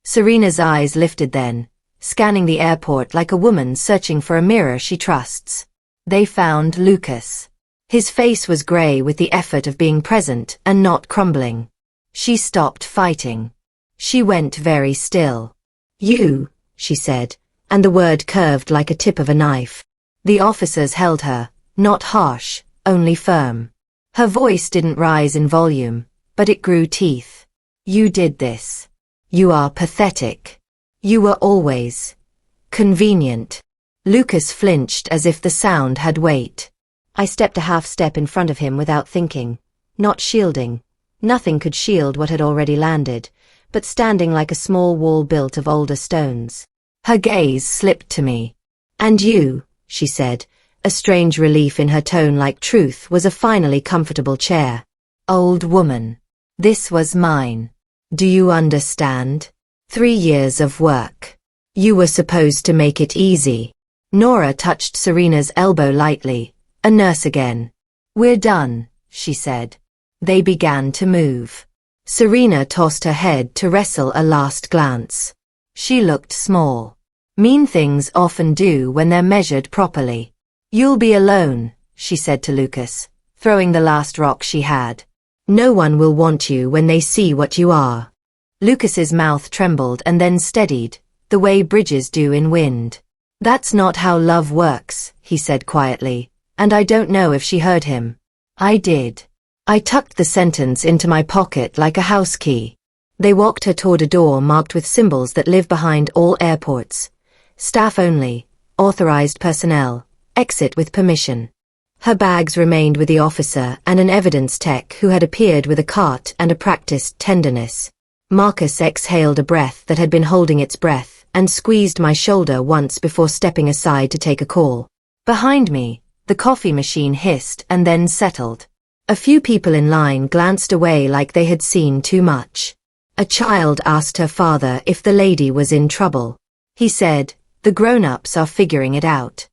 Serena's eyes lifted then, scanning the airport like a woman searching for a mirror she trusts. They found Lucas. His face was gray with the effort of being present and not crumbling. She stopped fighting. She went very still. "You," she said, and the word curved like a tip of a knife. The officers held her, not harsh, only firm. Her voice didn't rise in volume, but it grew teeth. "You did this. You are pathetic. You were always convenient." Lucas flinched as if the sound had weight. I stepped a half step in front of him without thinking, not shielding. Nothing could shield what had already landed, but standing like a small wall built of older stones. Her gaze slipped to me. "And you," she said, a strange relief in her tone like truth was a finally comfortable chair. "Old woman. This was mine. Do you understand? 3 years of work. You were supposed to make it easy." Nora touched Serena's elbow lightly, a nurse again. "We're done," she said. They began to move. Serena tossed her head to wrestle a last glance. She looked small. Mean things often do when they're measured properly. "You'll be alone," she said to Lucas, throwing the last rock she had. "No one will want you when they see what you are." Lucas's mouth trembled and then steadied, the way bridges do in wind. "That's not how love works," he said quietly, and I don't know if she heard him. I did. I tucked the sentence into my pocket like a house key. They walked her toward a door marked with symbols that live behind all airports. Staff only, authorized personnel, exit with permission. Her bags remained with the officer and an evidence tech who had appeared with a cart and a practiced tenderness. Marcus exhaled a breath that had been holding its breath and squeezed my shoulder once before stepping aside to take a call. Behind me, the coffee machine hissed and then settled. A few people in line glanced away like they had seen too much. A child asked her father if the lady was in trouble. He said, "The grown-ups are figuring it out."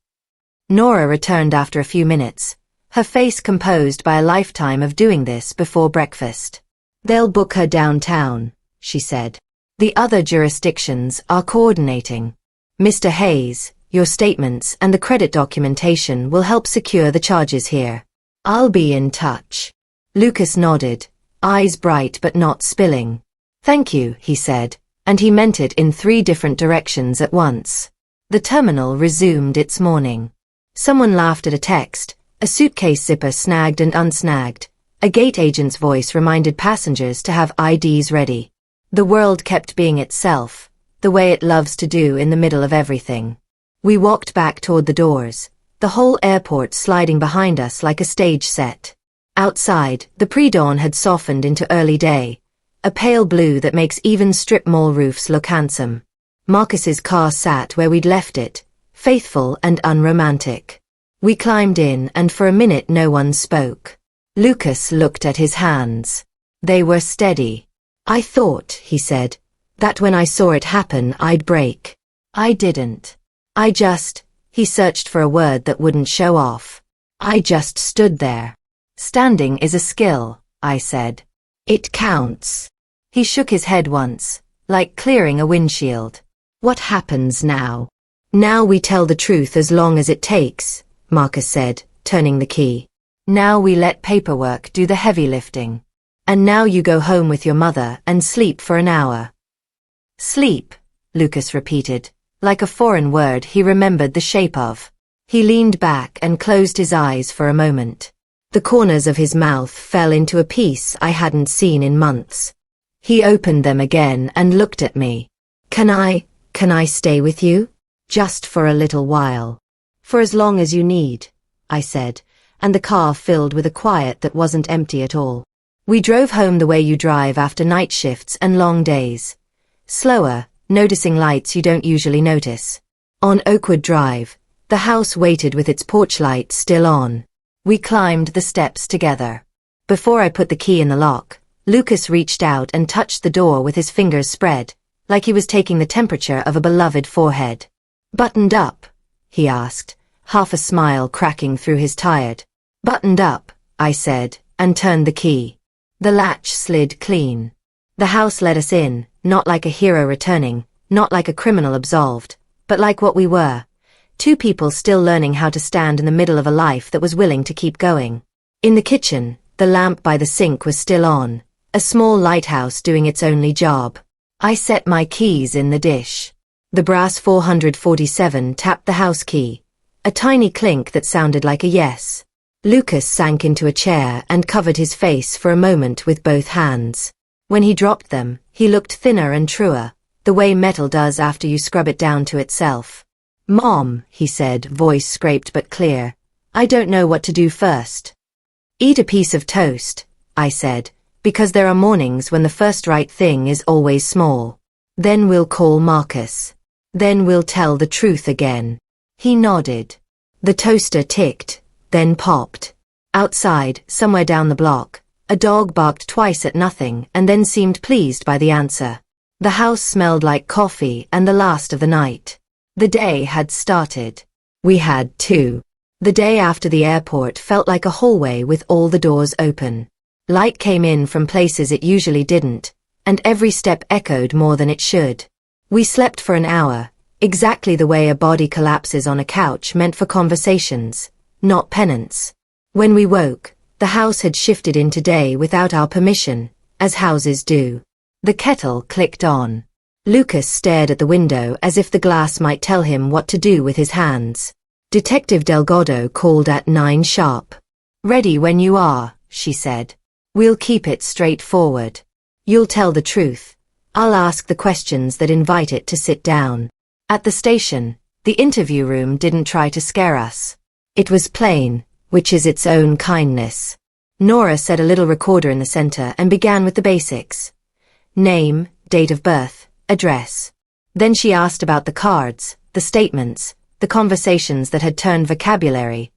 Nora returned after a few minutes, her face composed by a lifetime of doing this before breakfast. "They'll book her downtown," she said. "The other jurisdictions are coordinating. Mr. Hayes, your statements and the credit documentation will help secure the charges here. I'll be in touch." Lucas nodded, eyes bright but not spilling. "Thank you," he said, and he meant it in 3 different directions at once. The terminal resumed its morning. Someone laughed at a text, a suitcase zipper snagged and unsnagged. A gate agent's voice reminded passengers to have IDs ready. The world kept being itself, the way it loves to do in the middle of everything. We walked back toward the doors, the whole airport sliding behind us like a stage set. Outside, the pre-dawn had softened into early day, a pale blue that makes even strip mall roofs look handsome. Marcus's car sat where we'd left it, faithful and unromantic. We climbed in and for a minute no one spoke. Lucas looked at his hands. They were steady. "I thought," he said, "that when I saw it happen I'd break. I didn't. He searched for a word that wouldn't show off. "I just stood there." "Standing is a skill," I said. "It counts." He shook his head once, like clearing a windshield. "What happens now?" "Now we tell the truth as long as it takes," Marcus said, turning the key. "Now we let paperwork do the heavy lifting. And now you go home with your mother and sleep for an hour." "Sleep," Lucas repeated, like a foreign word he remembered the shape of. He leaned back and closed his eyes for a moment. The corners of his mouth fell into a piece I hadn't seen in months. He opened them again and looked at me. Can I stay with you? Just for a little while." "For as long as you need," I said, and the car filled with a quiet that wasn't empty at all. We drove home the way you drive after night shifts and long days. Slower, noticing lights you don't usually notice. On Oakwood Drive, the house waited with its porch light still on. We climbed the steps together. Before I put the key in the lock, Lucas reached out and touched the door with his fingers spread, like he was taking the temperature of a beloved forehead. "Buttoned up?" he asked, half a smile cracking through his tired. "Buttoned up," I said, and turned the key. The latch slid clean. The house let us in, not like a hero returning, not like a criminal absolved, but like what we were. Two people still learning how to stand in the middle of a life that was willing to keep going. In the kitchen, the lamp by the sink was still on, a small lighthouse doing its only job. I set my keys in the dish. The brass 447 tapped the house key, a tiny clink that sounded like a yes. Lucas sank into a chair and covered his face for a moment with both hands. When he dropped them, he looked thinner and truer, the way metal does after you scrub it down to itself. "Mom," he said, voice scraped but clear, "I don't know what to do first." "Eat a piece of toast," I said, because there are mornings when the first right thing is always small. "Then we'll call Marcus. Then we'll tell the truth again." He nodded. The toaster ticked, then popped. Outside, somewhere down the block, a dog barked twice at nothing and then seemed pleased by the answer. The house smelled like coffee and the last of the night. The day had started. We had too. The day after the airport felt like a hallway with all the doors open. Light came in from places it usually didn't, and every step echoed more than it should. We slept for an hour, exactly the way a body collapses on a couch meant for conversations, not penance. When we woke, the house had shifted into day without our permission, as houses do. The kettle clicked on. Lucas stared at the window as if the glass might tell him what to do with his hands. Detective Delgado called at 9 sharp. "Ready when you are," she said. "We'll keep it straightforward. You'll tell the truth. I'll ask the questions that invite it to sit down." At the station, the interview room didn't try to scare us. It was plain, which is its own kindness. Nora set a little recorder in the center and began with the basics. Name, date of birth, address. Then she asked about the cards, the statements, the conversations that had turned vocabulary,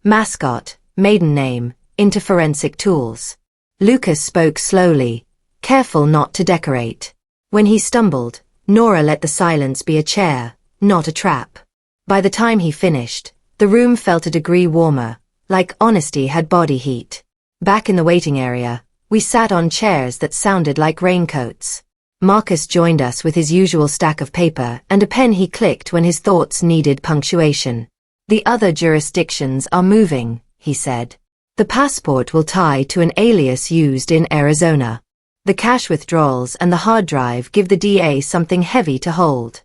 mascot, maiden name, into forensic tools. Lucas spoke slowly, careful not to decorate. When he stumbled, Nora let the silence be a chair, not a trap. By the time he finished, the room felt a degree warmer, like honesty had body heat. Back in the waiting area, we sat on chairs that sounded like raincoats. Marcus joined us with his usual stack of paper and a pen he clicked when his thoughts needed punctuation. "The other jurisdictions are moving," he said. "The passport will tie to an alias used in Arizona. The cash withdrawals and the hard drive give the DA something heavy to hold."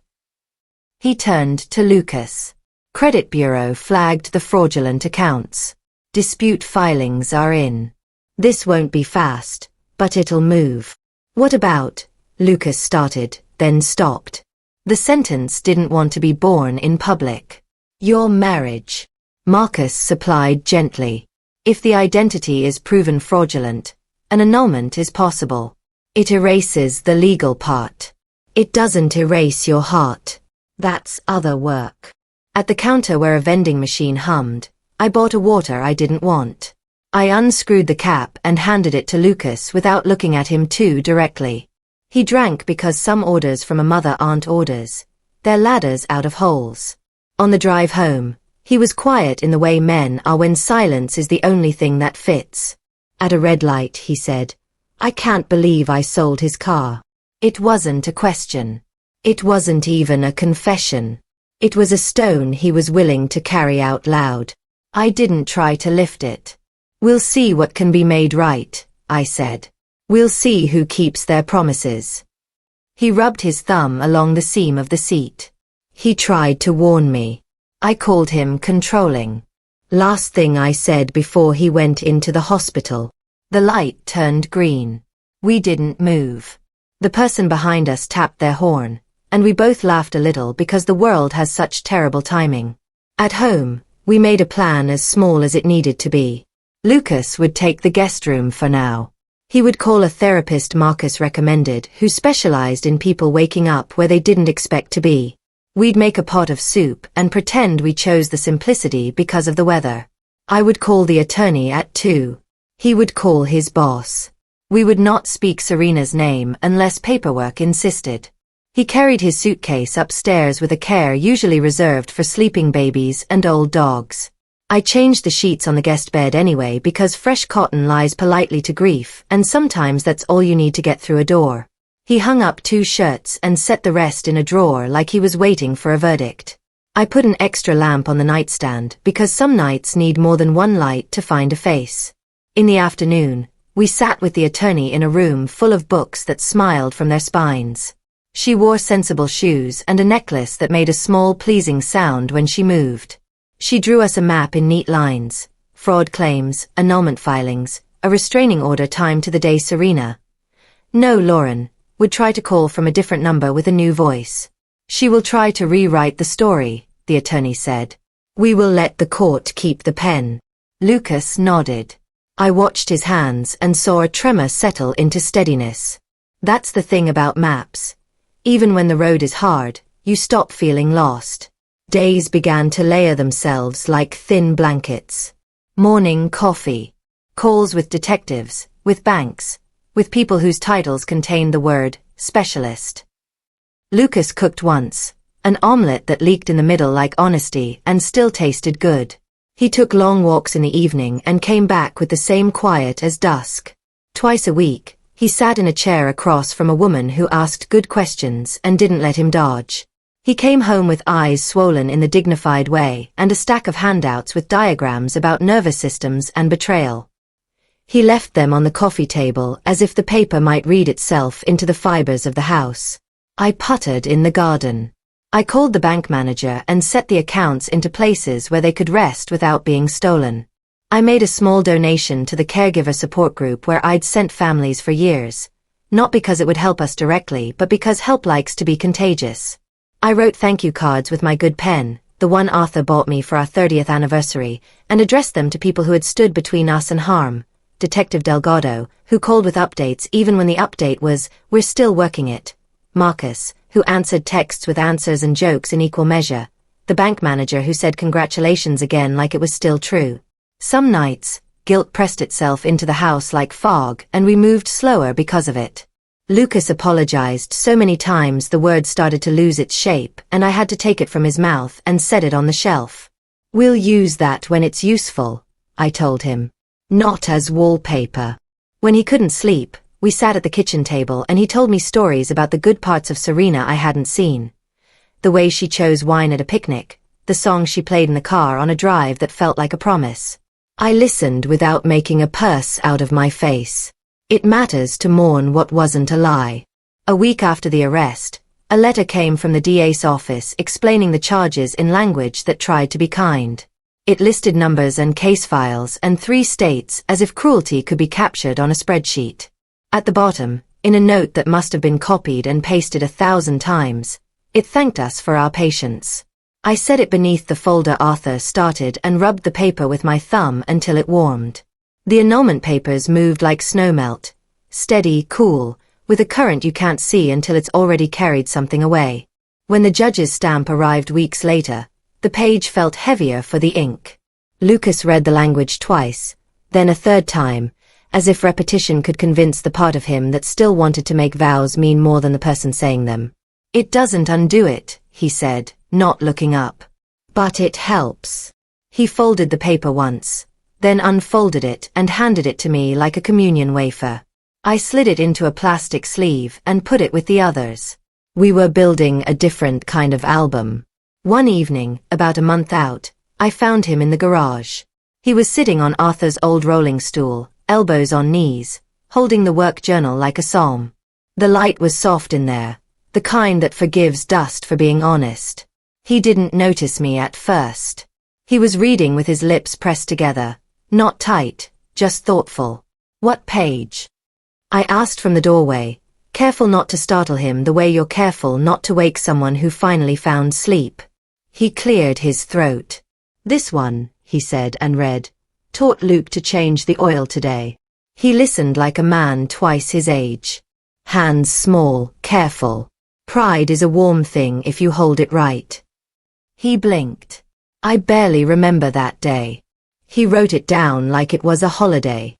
He turned to Lucas. "Credit Bureau flagged the fraudulent accounts. Dispute filings are in. This won't be fast, but it'll move." "What about?" Lucas started, then stopped. The sentence didn't want to be born in public. "Your marriage," Marcus supplied gently. "If the identity is proven fraudulent, an annulment is possible. It erases the legal part. It doesn't erase your heart. That's other work." At the counter where a vending machine hummed, I bought a water I didn't want. I unscrewed the cap and handed it to Lucas without looking at him too directly. He drank because some orders from a mother aren't orders. They're ladders out of holes. On the drive home, he was quiet in the way men are when silence is the only thing that fits. At a red light, he said, "I can't believe I sold his car." It wasn't a question. It wasn't even a confession. It was a stone he was willing to carry out loud. I didn't try to lift it. "We'll see what can be made right," I said. "We'll see who keeps their promises." He rubbed his thumb along the seam of the seat. "He tried to warn me. I called him controlling. Last thing I said before he went into the hospital." The light turned green. We didn't move. The person behind us tapped their horn, and we both laughed a little because the world has such terrible timing. At home, we made a plan as small as it needed to be. Lucas would take the guest room for now. He would call a therapist Marcus recommended who specialized in people waking up where they didn't expect to be. We'd make a pot of soup and pretend we chose the simplicity because of the weather. I would call the attorney at 2. He would call his boss. We would not speak Serena's name unless paperwork insisted. He carried his suitcase upstairs with a care usually reserved for sleeping babies and old dogs. I changed the sheets on the guest bed anyway because fresh cotton lies politely to grief, and sometimes that's all you need to get through a door. He hung up 2 shirts and set the rest in a drawer like he was waiting for a verdict. I put an extra lamp on the nightstand because some nights need more than one light to find a face. In the afternoon, we sat with the attorney in a room full of books that smiled from their spines. She wore sensible shoes and a necklace that made a small pleasing sound when she moved. She drew us a map in neat lines: fraud claims, annulment filings, a restraining order timed to the day Serena, no, Lauren, would try to call from a different number with a new voice. She will try to rewrite the story, the attorney said. We will let the court keep the pen. Lucas nodded. I watched his hands and saw a tremor settle into steadiness. That's the thing about maps. Even when the road is hard, you stop feeling lost. Days began to layer themselves like thin blankets. Morning coffee. Calls with detectives, with banks, with people whose titles contained the word specialist. Lucas cooked once, an omelette that leaked in the middle like honesty and still tasted good. He took long walks in the evening and came back with the same quiet as dusk. Twice a week, he sat in a chair across from a woman who asked good questions and didn't let him dodge. He came home with eyes swollen in the dignified way and a stack of handouts with diagrams about nervous systems and betrayal. He left them on the coffee table as if the paper might read itself into the fibers of the house. I puttered in the garden. I called the bank manager and set the accounts into places where they could rest without being stolen. I made a small donation to the caregiver support group where I'd sent families for years, not because it would help us directly but because help likes to be contagious. I wrote thank you cards with my good pen, the one Arthur bought me for our 30th anniversary, and addressed them to people who had stood between us and harm. Detective Delgado, who called with updates even when the update was, "We're still working it." Marcus, who answered texts with answers and jokes in equal measure. The bank manager who said congratulations again like it was still true. Some nights, guilt pressed itself into the house like fog and we moved slower because of it. Lucas apologized so many times the word started to lose its shape and I had to take it from his mouth and set it on the shelf. We'll use that when it's useful, I told him. Not as wallpaper. When he couldn't sleep, we sat at the kitchen table and he told me stories about the good parts of Serena I hadn't seen. The way she chose wine at a picnic, the song she played in the car on a drive that felt like a promise. I listened without making a purse out of my face. It matters to mourn what wasn't a lie. A week after the arrest, a letter came from the DA's office explaining the charges in language that tried to be kind. It listed numbers and case files and 3 states as if cruelty could be captured on a spreadsheet. At the bottom, in a note that must have been copied and pasted 1,000 times, it thanked us for our patience. I set it beneath the folder Arthur started and rubbed the paper with my thumb until it warmed. The annulment papers moved like snowmelt, steady, cool, with a current you can't see until it's already carried something away. When the judge's stamp arrived weeks later, the page felt heavier for the ink. Lucas read the language twice, then a third time, as if repetition could convince the part of him that still wanted to make vows mean more than the person saying them. It doesn't undo it, he said, not looking up. But it helps. He folded the paper once, then unfolded it and handed it to me like a communion wafer. I slid it into a plastic sleeve and put it with the others. We were building a different kind of album. One evening, about a month out, I found him in the garage. He was sitting on Arthur's old rolling stool, elbows on knees, holding the work journal like a psalm. The light was soft in there, the kind that forgives dust for being honest. He didn't notice me at first. He was reading with his lips pressed together, not tight, just thoughtful. What page? I asked from the doorway, careful not to startle him the way you're careful not to wake someone who finally found sleep. He cleared his throat. This one, he said and read. Taught Luke to change the oil today. He listened like a man twice his age. Hands small, careful. Pride is a warm thing if you hold it right. He blinked. I barely remember that day. He wrote it down like it was a holiday.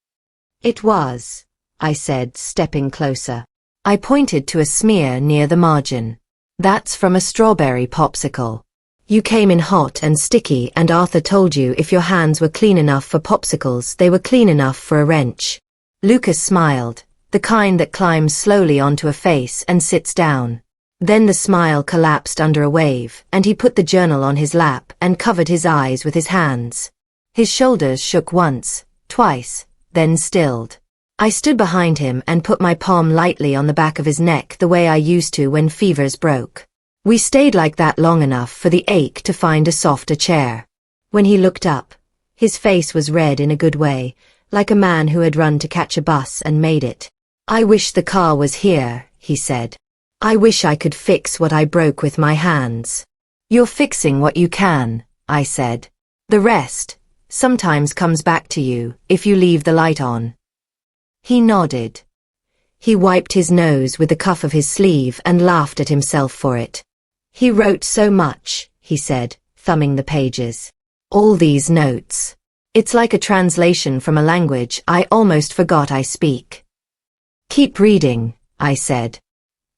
It was, I said, stepping closer. I pointed to a smear near the margin. That's from a strawberry popsicle. You came in hot and sticky, and Arthur told you if your hands were clean enough for popsicles, they were clean enough for a wrench. Lucas smiled, the kind that climbs slowly onto a face and sits down. Then the smile collapsed under a wave, and he put the journal on his lap and covered his eyes with his hands. His shoulders shook once, twice, then stilled. I stood behind him and put my palm lightly on the back of his neck the way I used to when fevers broke. We stayed like that long enough for the ache to find a softer chair. When he looked up, his face was red in a good way, like a man who had run to catch a bus and made it. I wish the car was here, he said. I wish I could fix what I broke with my hands. You're fixing what you can, I said. The rest sometimes comes back to you if you leave the light on. He nodded. He wiped his nose with the cuff of his sleeve and laughed at himself for it. He wrote so much, he said, thumbing the pages. All these notes. It's like a translation from a language I almost forgot I speak. Keep reading, I said.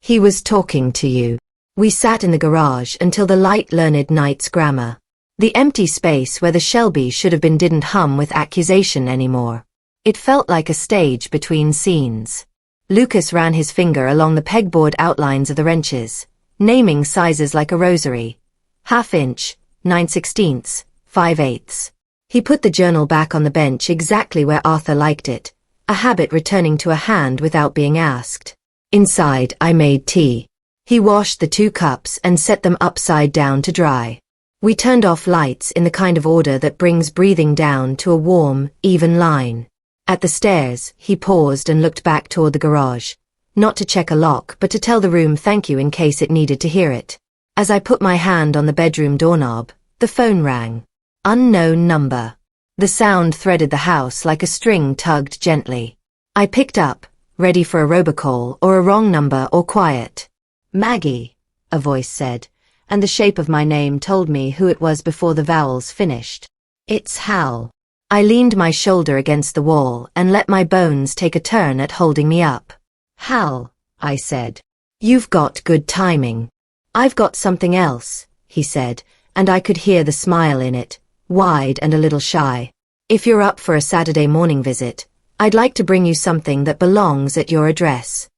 He was talking to you. We sat in the garage until the light learned Knight's grammar. The empty space where the Shelby should have been didn't hum with accusation anymore. It felt like a stage between scenes. Lucas ran his finger along the pegboard outlines of the wrenches, naming sizes like a rosary. 1/2 inch, 9/16, 5/8. He put the journal back on the bench exactly where Arthur liked it, a habit returning to a hand without being asked. Inside, I made tea. He washed the 2 cups and set them upside down to dry. We turned off lights in the kind of order that brings breathing down to a warm, even line. At the stairs, he paused and looked back toward the garage. Not to check a lock, but to tell the room thank you in case it needed to hear it. As I put my hand on the bedroom doorknob, the phone rang. Unknown number. The sound threaded the house like a string tugged gently. I picked up, ready for a robocall or a wrong number or quiet. Maggie, a voice said, and the shape of my name told me who it was before the vowels finished. It's Hal. I leaned my shoulder against the wall and let my bones take a turn at holding me up. Hal, I said. You've got good timing. I've got something else, he said, and I could hear the smile in it, wide and a little shy. If you're up for a Saturday morning visit, I'd like to bring you something that belongs at your address.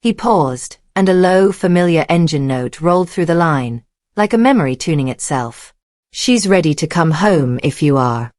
He paused, and a low, familiar engine note rolled through the line, like a memory tuning itself. She's ready to come home if you are.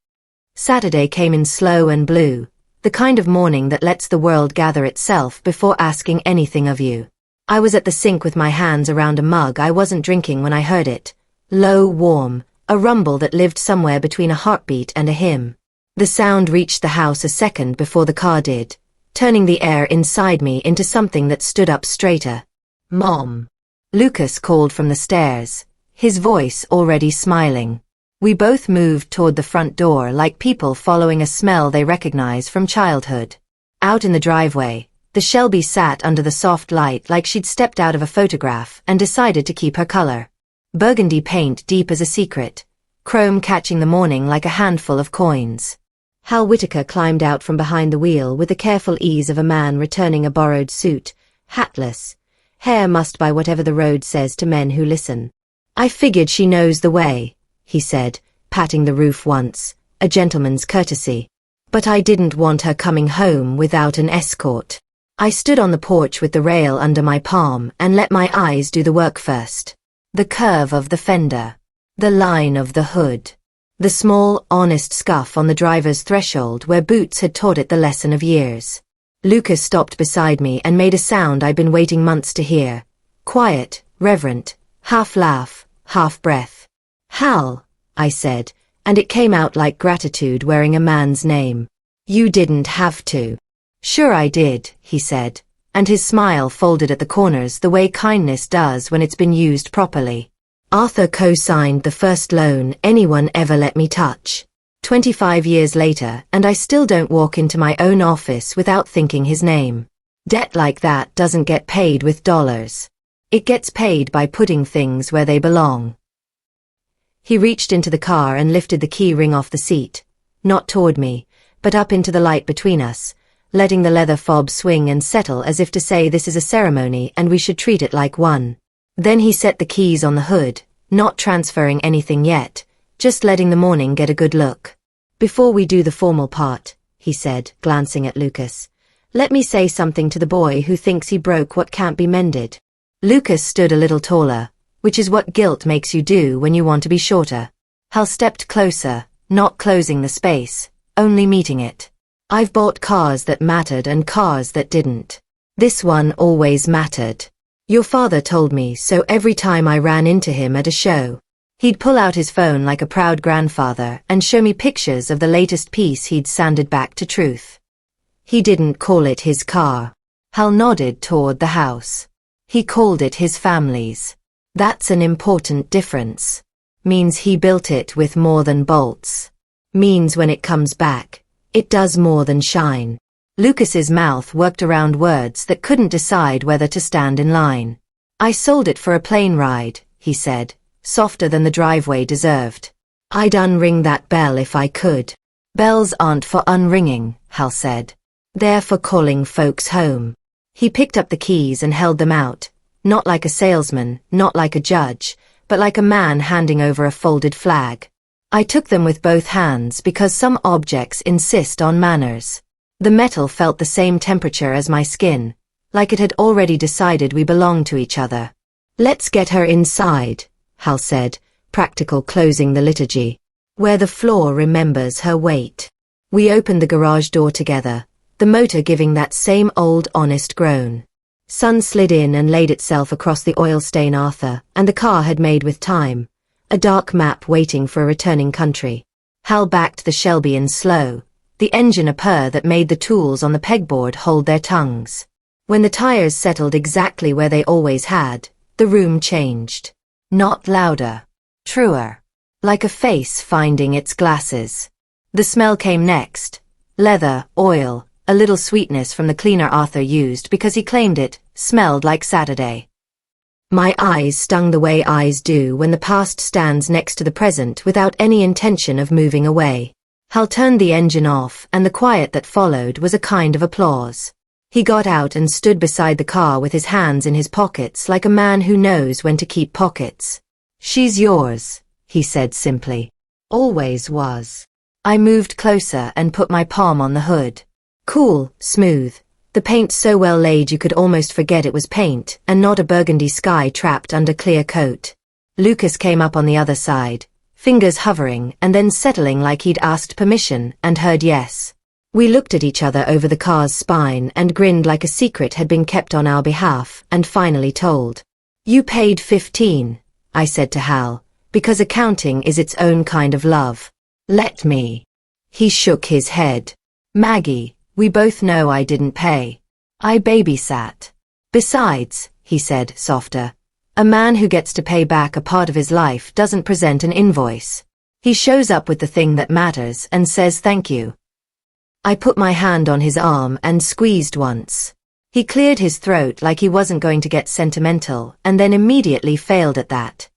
Saturday came in slow and blue, the kind of morning that lets the world gather itself before asking anything of you. I was at the sink with my hands around a mug I wasn't drinking when I heard it. Low, warm, a rumble that lived somewhere between a heartbeat and a hymn. The sound reached the house a second before the car did, turning the air inside me into something that stood up straighter. Mom. Lucas called from the stairs, his voice already smiling. We both moved toward the front door like people following a smell they recognize from childhood. Out in the driveway, the Shelby sat under the soft light like she'd stepped out of a photograph and decided to keep her color. Burgundy paint deep as a secret, chrome catching the morning like a handful of coins. Hal Whitaker climbed out from behind the wheel with the careful ease of a man returning a borrowed suit, hatless, hair mussed by whatever the road says to men who listen. I figured she knows the way, he said, patting the roof once, a gentleman's courtesy. But I didn't want her coming home without an escort. I stood on the porch with the rail under my palm and let my eyes do the work first. The curve of the fender. The line of the hood. The small, honest scuff on the driver's threshold where boots had taught it the lesson of years. Lucas stopped beside me and made a sound I'd been waiting months to hear. Quiet, reverent, half laugh, half breath. Hal, I said, and it came out like gratitude wearing a man's name. You didn't have to. Sure I did, he said, and his smile folded at the corners the way kindness does when it's been used properly. Arthur co-signed the first loan anyone ever let me touch. 25 years later, and I still don't walk into my own office without thinking his name. Debt like that doesn't get paid with dollars. It gets paid by putting things where they belong. He reached into the car and lifted the key ring off the seat, not toward me, but up into the light between us, letting the leather fob swing and settle as if to say this is a ceremony and we should treat it like one. Then he set the keys on the hood, not transferring anything yet, just letting the morning get a good look. Before we do the formal part, he said, glancing at Lucas, let me say something to the boy who thinks he broke what can't be mended. Lucas stood a little taller, which is what guilt makes you do when you want to be shorter. Hal stepped closer, not closing the space, only meeting it. I've bought cars that mattered and cars that didn't. This one always mattered. Your father told me so every time I ran into him at a show. He'd pull out his phone like a proud grandfather and show me pictures of the latest piece he'd sanded back to truth. He didn't call it his car. Hal nodded toward the house. He called it his family's. That's an important difference. Means he built it with more than bolts. Means when it comes back, it does more than shine. Lucas's mouth worked around words that couldn't decide whether to stand in line. I sold it for a plane ride, he said, softer than the driveway deserved. I'd unring that bell if I could. Bells aren't for unringing, Hal said. They're for calling folks home. He picked up the keys and held them out, not like a salesman, not like a judge, but like a man handing over a folded flag. I took them with both hands because some objects insist on manners. The metal felt the same temperature as my skin, like it had already decided we belonged to each other. Let's get her inside, Hal said, practical closing the liturgy, where the floor remembers her weight. We opened the garage door together, the motor giving that same old honest groan. Sun slid in and laid itself across the oil stain Arthur, and the car had made with time, a dark map waiting for a returning country. Hal backed the Shelby in slow, the engine a purr that made the tools on the pegboard hold their tongues. When the tires settled exactly where they always had, the room changed. Not louder. Truer. Like a face finding its glasses. The smell came next. Leather, oil, a little sweetness from the cleaner Arthur used because he claimed it smelled like Saturday. My eyes stung the way eyes do when the past stands next to the present without any intention of moving away. Hal turned the engine off, and the quiet that followed was a kind of applause. He got out and stood beside the car with his hands in his pockets like a man who knows when to keep pockets. She's yours, he said simply. Always was. I moved closer and put my palm on the hood. Cool, smooth. The paint so well laid you could almost forget it was paint and not a burgundy sky trapped under clear coat. Lucas came up on the other side, fingers hovering and then settling like he'd asked permission and heard yes. We looked at each other over the car's spine and grinned like a secret had been kept on our behalf and finally told. You paid 15, I said to Hal, because accounting is its own kind of love. Let me. He shook his head. Maggie, we both know I didn't pay. I babysat. Besides, he said, softer, a man who gets to pay back a part of his life doesn't present an invoice. He shows up with the thing that matters and says thank you. I put my hand on his arm and squeezed once. He cleared his throat like he wasn't going to get sentimental and then immediately failed at that.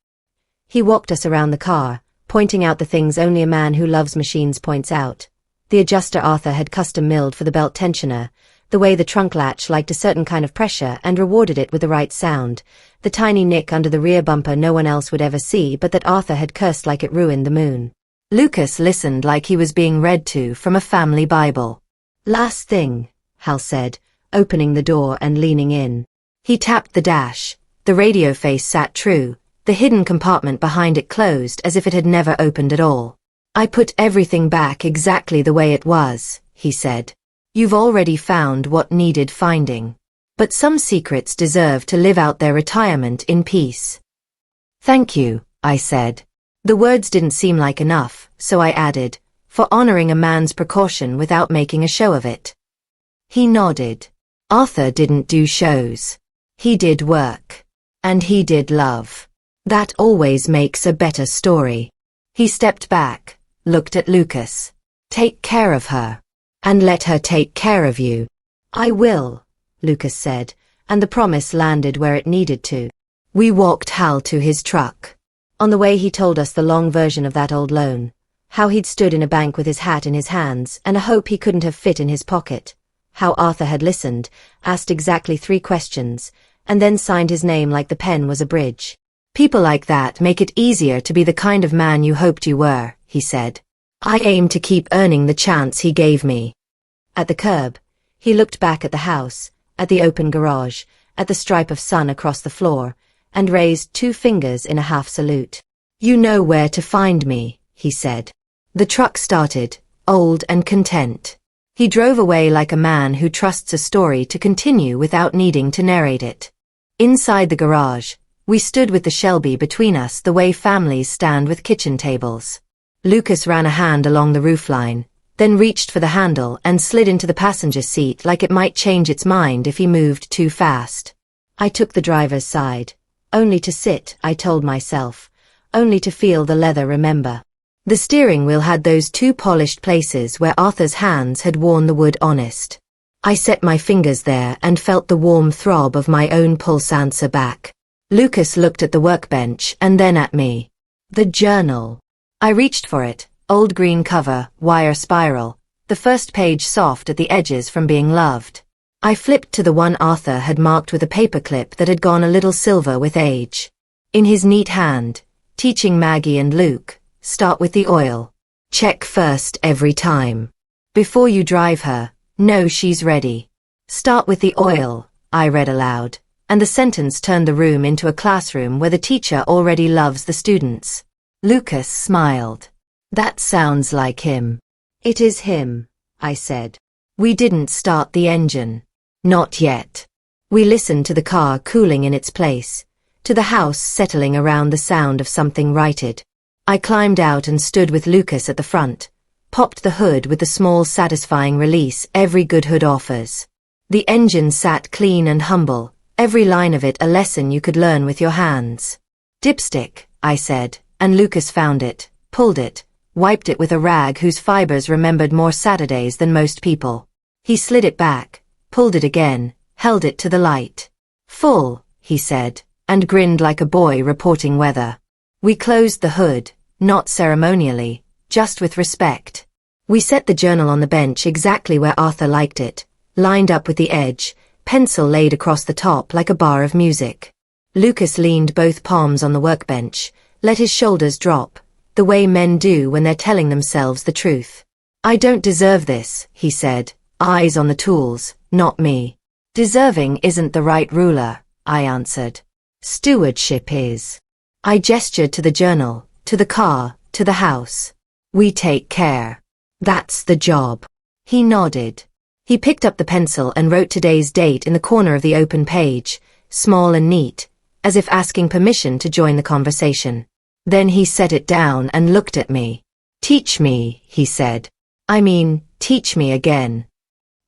He walked us around the car, pointing out the things only a man who loves machines points out. The adjuster Arthur had custom milled for the belt tensioner, the way the trunk latch liked a certain kind of pressure and rewarded it with the right sound, the tiny nick under the rear bumper no one else would ever see but that Arthur had cursed like it ruined the moon. Lucas listened like he was being read to from a family Bible. Last thing, Hal said, opening the door and leaning in. He tapped the dash. The radio face sat true, the hidden compartment behind it closed as if it had never opened at all. I put everything back exactly the way it was, he said. You've already found what needed finding. But some secrets deserve to live out their retirement in peace. Thank you, I said. The words didn't seem like enough, so I added, for honoring a man's precaution without making a show of it. He nodded. Arthur didn't do shows. He did work. And he did love. That always makes a better story. He stepped back, looked at Lucas. Take care of her. And let her take care of you. I will, Lucas said, and the promise landed where it needed to. We walked Hal to his truck. On the way he told us the long version of that old loan, How he'd stood in a bank with his hat in his hands and a hope he couldn't have fit in his pocket. How Arthur had listened, asked exactly 3 questions, and then signed his name like the pen was a bridge. People like that make it easier to be the kind of man you hoped you were, he said. I aim to keep earning the chance he gave me. At the curb, he looked back at the house, at the open garage, at the stripe of sun across the floor, and raised 2 fingers in a half salute. You know where to find me, he said. The truck started, old and content. He drove away like a man who trusts a story to continue without needing to narrate it. Inside the garage, we stood with the Shelby between us the way families stand with kitchen tables. Lucas ran a hand along the roofline, then reached for the handle and slid into the passenger seat like it might change its mind if he moved too fast. I took the driver's side. Only to sit, I told myself. Only to feel the leather remember. The steering wheel had those 2 polished places where Arthur's hands had worn the wood honest. I set my fingers there and felt the warm throb of my own pulse answer back. Lucas looked at the workbench and then at me. The journal. I reached for it, old green cover, wire spiral, the first page soft at the edges from being loved. I flipped to the one Arthur had marked with a paperclip that had gone a little silver with age. In his neat hand, teaching Maggie and Luke, start with the oil. Check first every time. Before you drive her, know she's ready. Start with the oil, I read aloud, and the sentence turned the room into a classroom where the teacher already loves the students. Lucas smiled. That sounds like him. It is him, I said. We didn't start the engine. Not yet. We listened to the car cooling in its place, to the house settling around the sound of something righted. I climbed out and stood with Lucas at the front, popped the hood with the small satisfying release every good hood offers. The engine sat clean and humble, every line of it a lesson you could learn with your hands. Dipstick, I said, and Lucas found it, pulled it, wiped it with a rag whose fibers remembered more Saturdays than most people. He slid it back, pulled it again, held it to the light. Full, he said, and grinned like a boy reporting weather. We closed the hood, not ceremonially, just with respect. We set the journal on the bench exactly where Arthur liked it, lined up with the edge, pencil laid across the top like a bar of music. Lucas leaned both palms on the workbench, let his shoulders drop, the way men do when they're telling themselves the truth. I don't deserve this, he said, eyes on the tools, not me. Deserving isn't the right ruler, I answered. Stewardship is. I gestured to the journal, to the car, to the house. We take care. That's the job. He nodded. He picked up the pencil and wrote today's date in the corner of the open page, small and neat, as if asking permission to join the conversation. Then he set it down and looked at me. Teach me, he said. I mean, teach me again.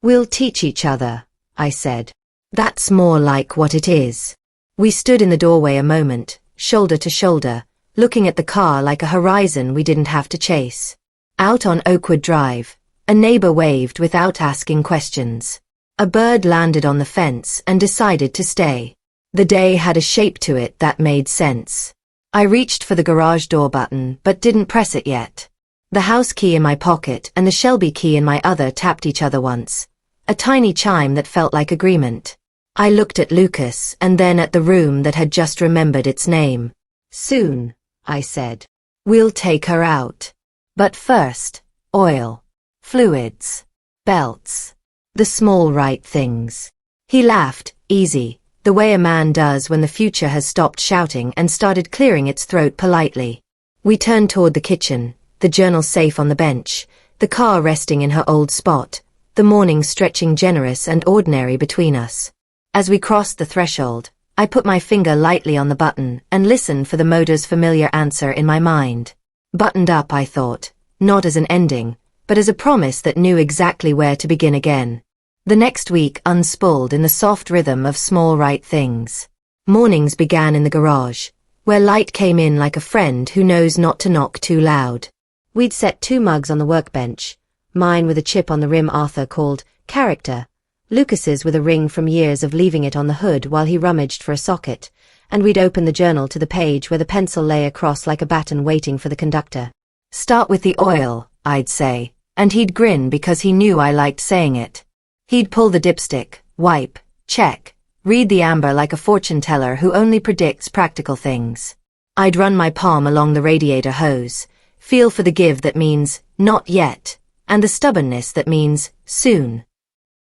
We'll teach each other, I said. That's more like what it is. We stood in the doorway a moment, shoulder to shoulder, looking at the car like a horizon we didn't have to chase. Out on Oakwood Drive, a neighbor waved without asking questions. A bird landed on the fence and decided to stay. The day had a shape to it that made sense. I reached for the garage door button but didn't press it yet. The house key in my pocket and the Shelby key in my other tapped each other once, a tiny chime that felt like agreement. I looked at Lucas and then at the room that had just remembered its name. Soon, I said. We'll take her out. But first, oil, fluids, belts, the small right things. He laughed, easy, the way a man does when the future has stopped shouting and started clearing its throat politely. We turned toward the kitchen, the journal safe on the bench, the car resting in her old spot, the morning stretching generous and ordinary between us. As we crossed the threshold, I put my finger lightly on the button and listened for the motor's familiar answer in my mind. Buttoned up, I thought, not as an ending, but as a promise that knew exactly where to begin again. The next week unspooled in the soft rhythm of small right things. Mornings began in the garage, where light came in like a friend who knows not to knock too loud. We'd set 2 mugs on the workbench, mine with a chip on the rim Arthur called character, Lucas's with a ring from years of leaving it on the hood while he rummaged for a socket, and we'd open the journal to the page where the pencil lay across like a baton waiting for the conductor. Start with the oil, I'd say, and he'd grin because he knew I liked saying it. He'd pull the dipstick, wipe, check, read the amber like a fortune teller who only predicts practical things. I'd run my palm along the radiator hose, feel for the give that means, not yet, and the stubbornness that means, soon.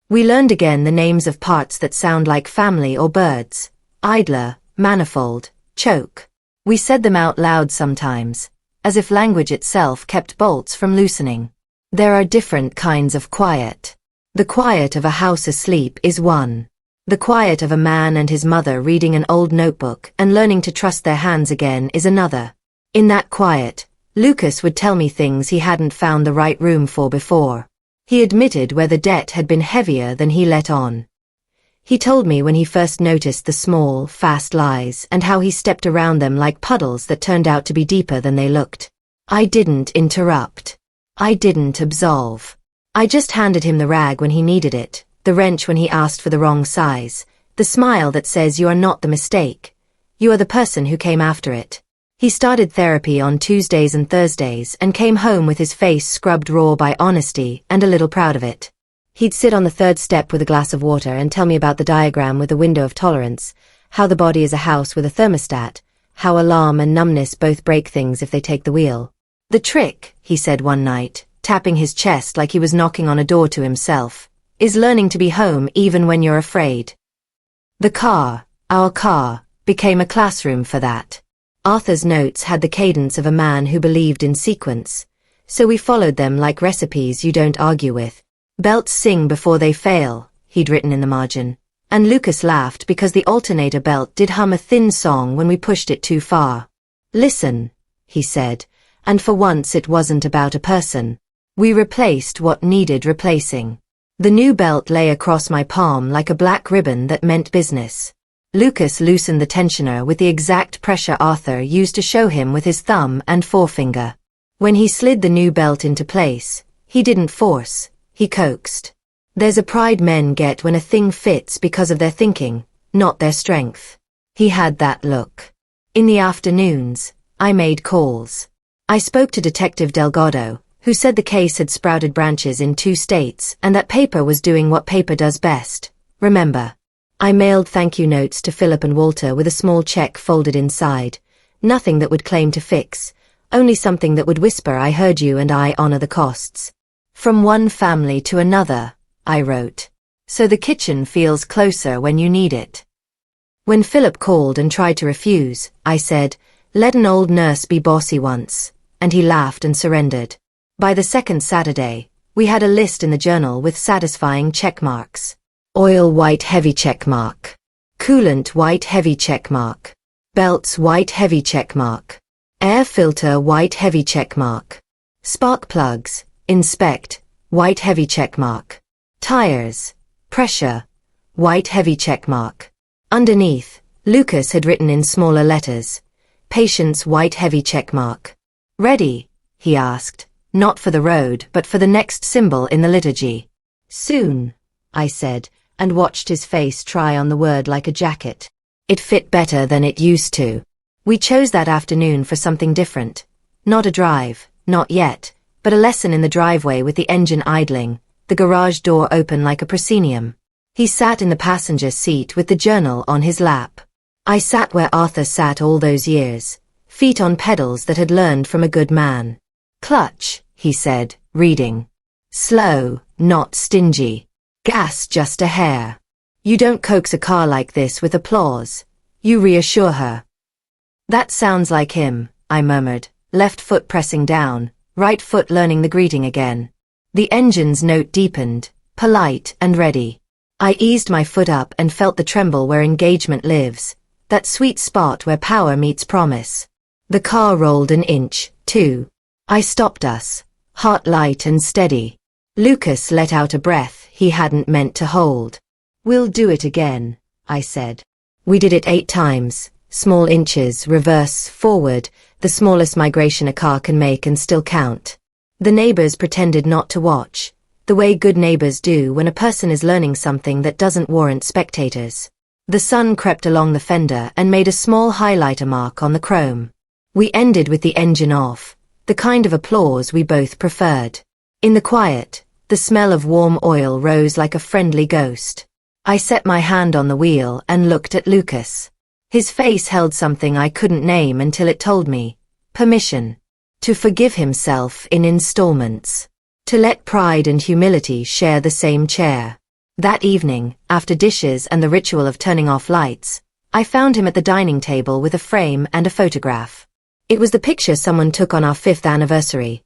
We learned again the names of parts that sound like family or birds: idler, manifold, choke. We said them out loud sometimes, as if language itself kept bolts from loosening. There are different kinds of quiet. The quiet of a house asleep is one. The quiet of a man and his mother reading an old notebook and learning to trust their hands again is another. In that quiet, Lucas would tell me things he hadn't found the right room for before. He admitted where the debt had been heavier than he let on. He told me when he first noticed the small, fast lies and how he stepped around them like puddles that turned out to be deeper than they looked. I didn't interrupt. I didn't absolve. I just handed him the rag when he needed it, the wrench when he asked for the wrong size, the smile that says you are not the mistake. You are the person who came after it. He started therapy on Tuesdays and Thursdays and came home with his face scrubbed raw by honesty and a little proud of it. He'd sit on the third step with a glass of water and tell me about the diagram with the window of tolerance, how the body is a house with a thermostat, how alarm and numbness both break things if they take the wheel. The trick, he said one night, tapping his chest like he was knocking on a door to himself, is learning to be home even when you're afraid. The car, our car, became a classroom for that. Arthur's notes had the cadence of a man who believed in sequence, so we followed them like recipes you don't argue with. Belts sing before they fail, he'd written in the margin, and Lucas laughed because the alternator belt did hum a thin song when we pushed it too far. Listen, he said, and for once it wasn't about a person. We replaced what needed replacing. The new belt lay across my palm like a black ribbon that meant business. Lucas loosened the tensioner with the exact pressure Arthur used to show him with his thumb and forefinger. When he slid the new belt into place, he didn't force, he coaxed. There's a pride men get when a thing fits because of their thinking, not their strength. He had that look. In the afternoons, I made calls. I spoke to Detective Delgado, who said the case had sprouted branches in 2 states and that paper was doing what paper does best. Remember. I mailed thank you notes to Philip and Walter with a small check folded inside. Nothing that would claim to fix, only something that would whisper I heard you and I honor the costs. From one family to another, I wrote. So the kitchen feels closer when you need it. When Philip called and tried to refuse, I said, let an old nurse be bossy once, and he laughed and surrendered. By the second Saturday, we had a list in the journal with satisfying check marks. Oil white heavy check mark. Coolant white heavy check mark. Belts white heavy check mark. Air filter white heavy check mark. Spark plugs, inspect, white heavy check mark. Tires, pressure, white heavy check mark. Underneath, Lucas had written in smaller letters, patience white heavy check mark. Ready? He asked. Not for the road, but for the next symbol in the liturgy. Soon, I said, and watched his face try on the word like a jacket. It fit better than it used to. We chose that afternoon for something different. Not a drive, not yet, but a lesson in the driveway with the engine idling, the garage door open like a proscenium. He sat in the passenger seat with the journal on his lap. I sat where Arthur sat all those years, feet on pedals that had learned from a good man. Clutch, he said, reading. Slow, not stingy. Gas just a hair. You don't coax a car like this with applause. You reassure her. That sounds like him, I murmured, left foot pressing down, right foot learning the greeting again. The engine's note deepened, polite and ready. I eased my foot up and felt the tremble where engagement lives, that sweet spot where power meets promise. The car rolled an inch, 2. I stopped us, heart light and steady. Lucas let out a breath he hadn't meant to hold. We'll do it again, I said. We did it 8 times, small inches, reverse, forward, the smallest migration a car can make and still count. The neighbors pretended not to watch, the way good neighbors do when a person is learning something that doesn't warrant spectators. The sun crept along the fender and made a small highlighter mark on the chrome. We ended with the engine off, the kind of applause we both preferred. In the quiet, the smell of warm oil rose like a friendly ghost. I set my hand on the wheel and looked at Lucas. His face held something I couldn't name until it told me. Permission. To forgive himself in installments. To let pride and humility share the same chair. That evening, after dishes and the ritual of turning off lights, I found him at the dining table with a frame and a photograph. It was the picture someone took on our 5th anniversary.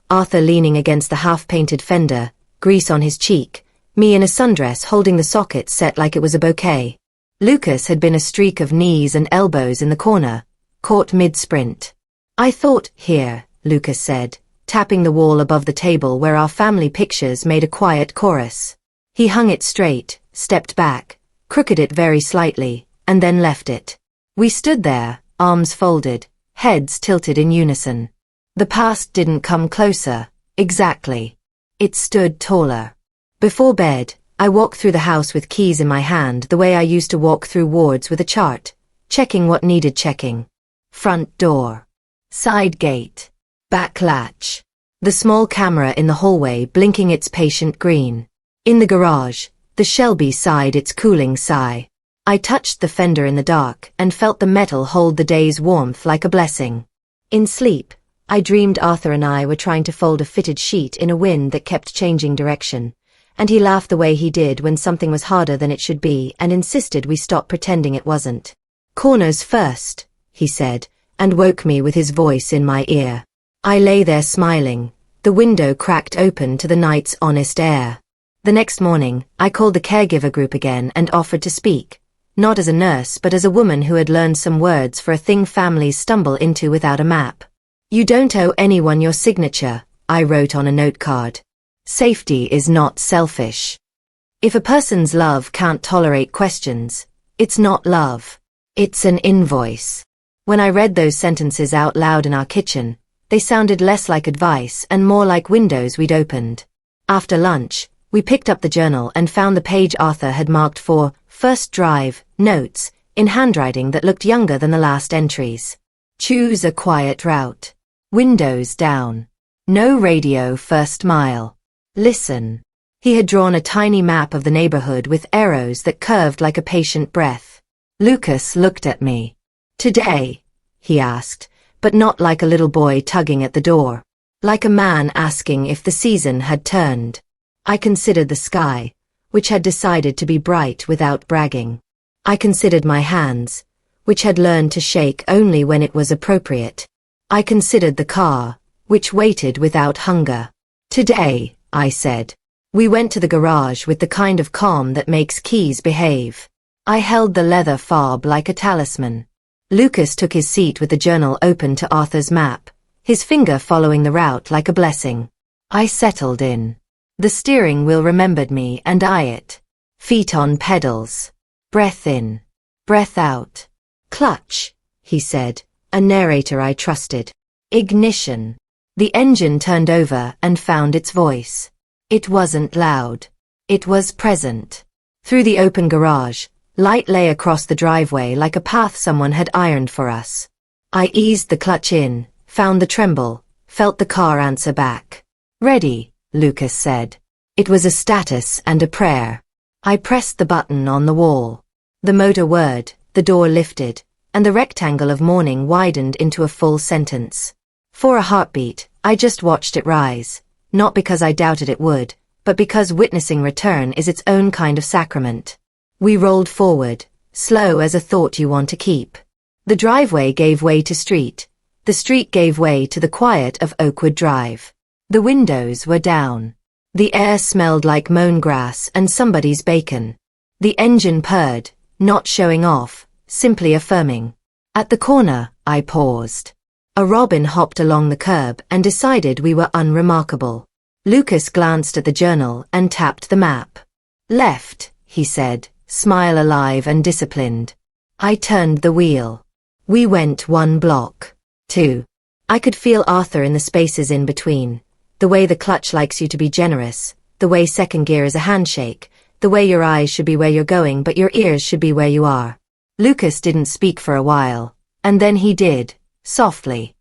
Arthur leaning against the half-painted fender, grease on his cheek, me in a sundress holding the socket set like it was a bouquet. Lucas had been a streak of knees and elbows in the corner, caught mid-sprint. I thought, here, Lucas said, tapping the wall above the table where our family pictures made a quiet chorus. He hung it straight, stepped back, crooked it very slightly, and then left it. We stood there, arms folded, heads tilted in unison. The past didn't come closer, exactly. It stood taller. Before bed, I walked through the house with keys in my hand the way I used to walk through wards with a chart, checking what needed checking. Front door. Side gate. Back latch. The small camera in the hallway blinking its patient green. In the garage, the Shelby sighed its cooling sigh. I touched the fender in the dark and felt the metal hold the day's warmth like a blessing. In sleep, I dreamed Arthur and I were trying to fold a fitted sheet in a wind that kept changing direction, and he laughed the way he did when something was harder than it should be and insisted we stop pretending it wasn't. Corners first, he said, and woke me with his voice in my ear. I lay there smiling, the window cracked open to the night's honest air. The next morning, I called the caregiver group again and offered to speak, not as a nurse but as a woman who had learned some words for a thing families stumble into without a map. You don't owe anyone your signature, I wrote on a note card. Safety is not selfish. If a person's love can't tolerate questions, it's not love. It's an invoice. When I read those sentences out loud in our kitchen, they sounded less like advice and more like windows we'd opened. After lunch, we picked up the journal and found the page Arthur had marked for first drive, notes, in handwriting that looked younger than the last entries. Choose a quiet route. Windows down. No radio first mile. Listen. He had drawn a tiny map of the neighborhood with arrows that curved like a patient breath. Lucas looked at me. Today? He asked, but not like a little boy tugging at the door. Like a man asking if the season had turned. I considered the sky, which had decided to be bright without bragging. I considered my hands, which had learned to shake only when it was appropriate. I considered the car, which waited without hunger. Today, I said. We went to the garage with the kind of calm that makes keys behave. I held the leather fob like a talisman. Lucas took his seat with the journal open to Arthur's map, his finger following the route like a blessing. I settled in. The steering wheel remembered me and I it. Feet on pedals. Breath in. Breath out. Clutch, he said, a narrator I trusted. Ignition. The engine turned over and found its voice. It wasn't loud. It was present. Through the open garage, light lay across the driveway like a path someone had ironed for us. I eased the clutch in, found the tremble, felt the car answer back. Ready, Lucas said. It was a status and a prayer. I pressed the button on the wall. The motor whirred, the door lifted, and the rectangle of morning widened into a full sentence. For a heartbeat, I just watched it rise, not because I doubted it would, but because witnessing return is its own kind of sacrament. We rolled forward, slow as a thought you want to keep. The driveway gave way to street. The street gave way to the quiet of Oakwood Drive. The windows were down. The air smelled like mown grass and somebody's bacon. The engine purred, not showing off, simply affirming. At the corner, I paused. A robin hopped along the curb and decided we were unremarkable. Lucas glanced at the journal and tapped the map. Left, he said, smile alive and disciplined. I turned the wheel. We went 1 block. 2. I could feel Arthur in the spaces in between. The way the clutch likes you to be generous, the way second gear is a handshake, the way your eyes should be where you're going but your ears should be where you are. Lucas didn't speak for a while, and then he did, softly.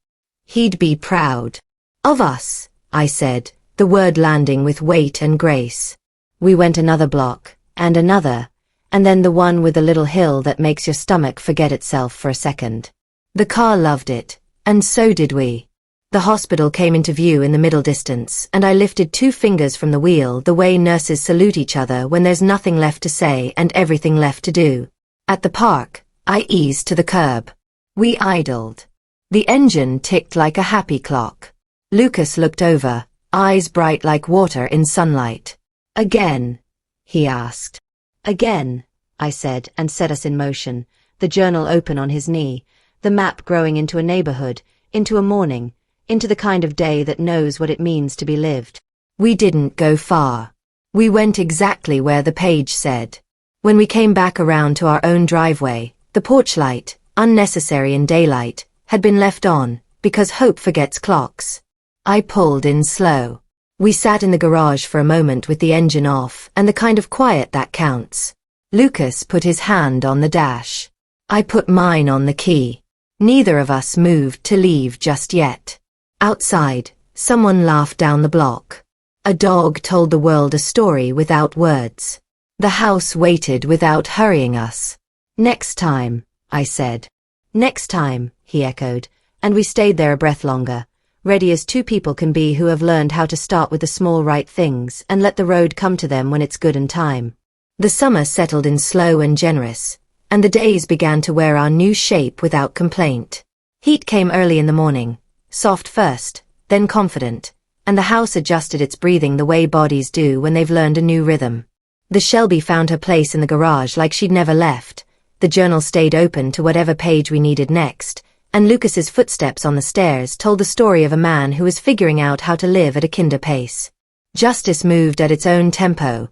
He'd be proud. Of us, I said, the word landing with weight and grace. We went another block, and another, and then the one with the little hill that makes your stomach forget itself for a second. The car loved it, and so did we. The hospital came into view in the middle distance, and I lifted 2 fingers from the wheel the way nurses salute each other when there's nothing left to say and everything left to do. At the park, I eased to the curb. We idled. The engine ticked like a happy clock. Lucas looked over, eyes bright like water in sunlight. Again? He asked. Again, I said, and set us in motion, the journal open on his knee, the map growing into a neighborhood, into a morning, into the kind of day that knows what it means to be lived. We didn't go far. We went exactly where the page said. When we came back around to our own driveway, the porch light, unnecessary in daylight, had been left on, because hope forgets clocks. I pulled in slow. We sat in the garage for a moment with the engine off and the kind of quiet that counts. Lucas put his hand on the dash. I put mine on the key. Neither of us moved to leave just yet. Outside, someone laughed down the block. A dog told the world a story without words. The house waited without hurrying us. Next time, I said. Next time, he echoed, and we stayed there a breath longer, ready as 2 people can be who have learned how to start with the small right things and let the road come to them when it's good in time. The summer settled in slow and generous, and the days began to wear our new shape without complaint. Heat came early in the morning, soft first, then confident, and the house adjusted its breathing the way bodies do when they've learned a new rhythm. The Shelby found her place in the garage like she'd never left, the journal stayed open to whatever page we needed next, and Lucas's footsteps on the stairs told the story of a man who was figuring out how to live at a kinder pace. Justice moved at its own tempo,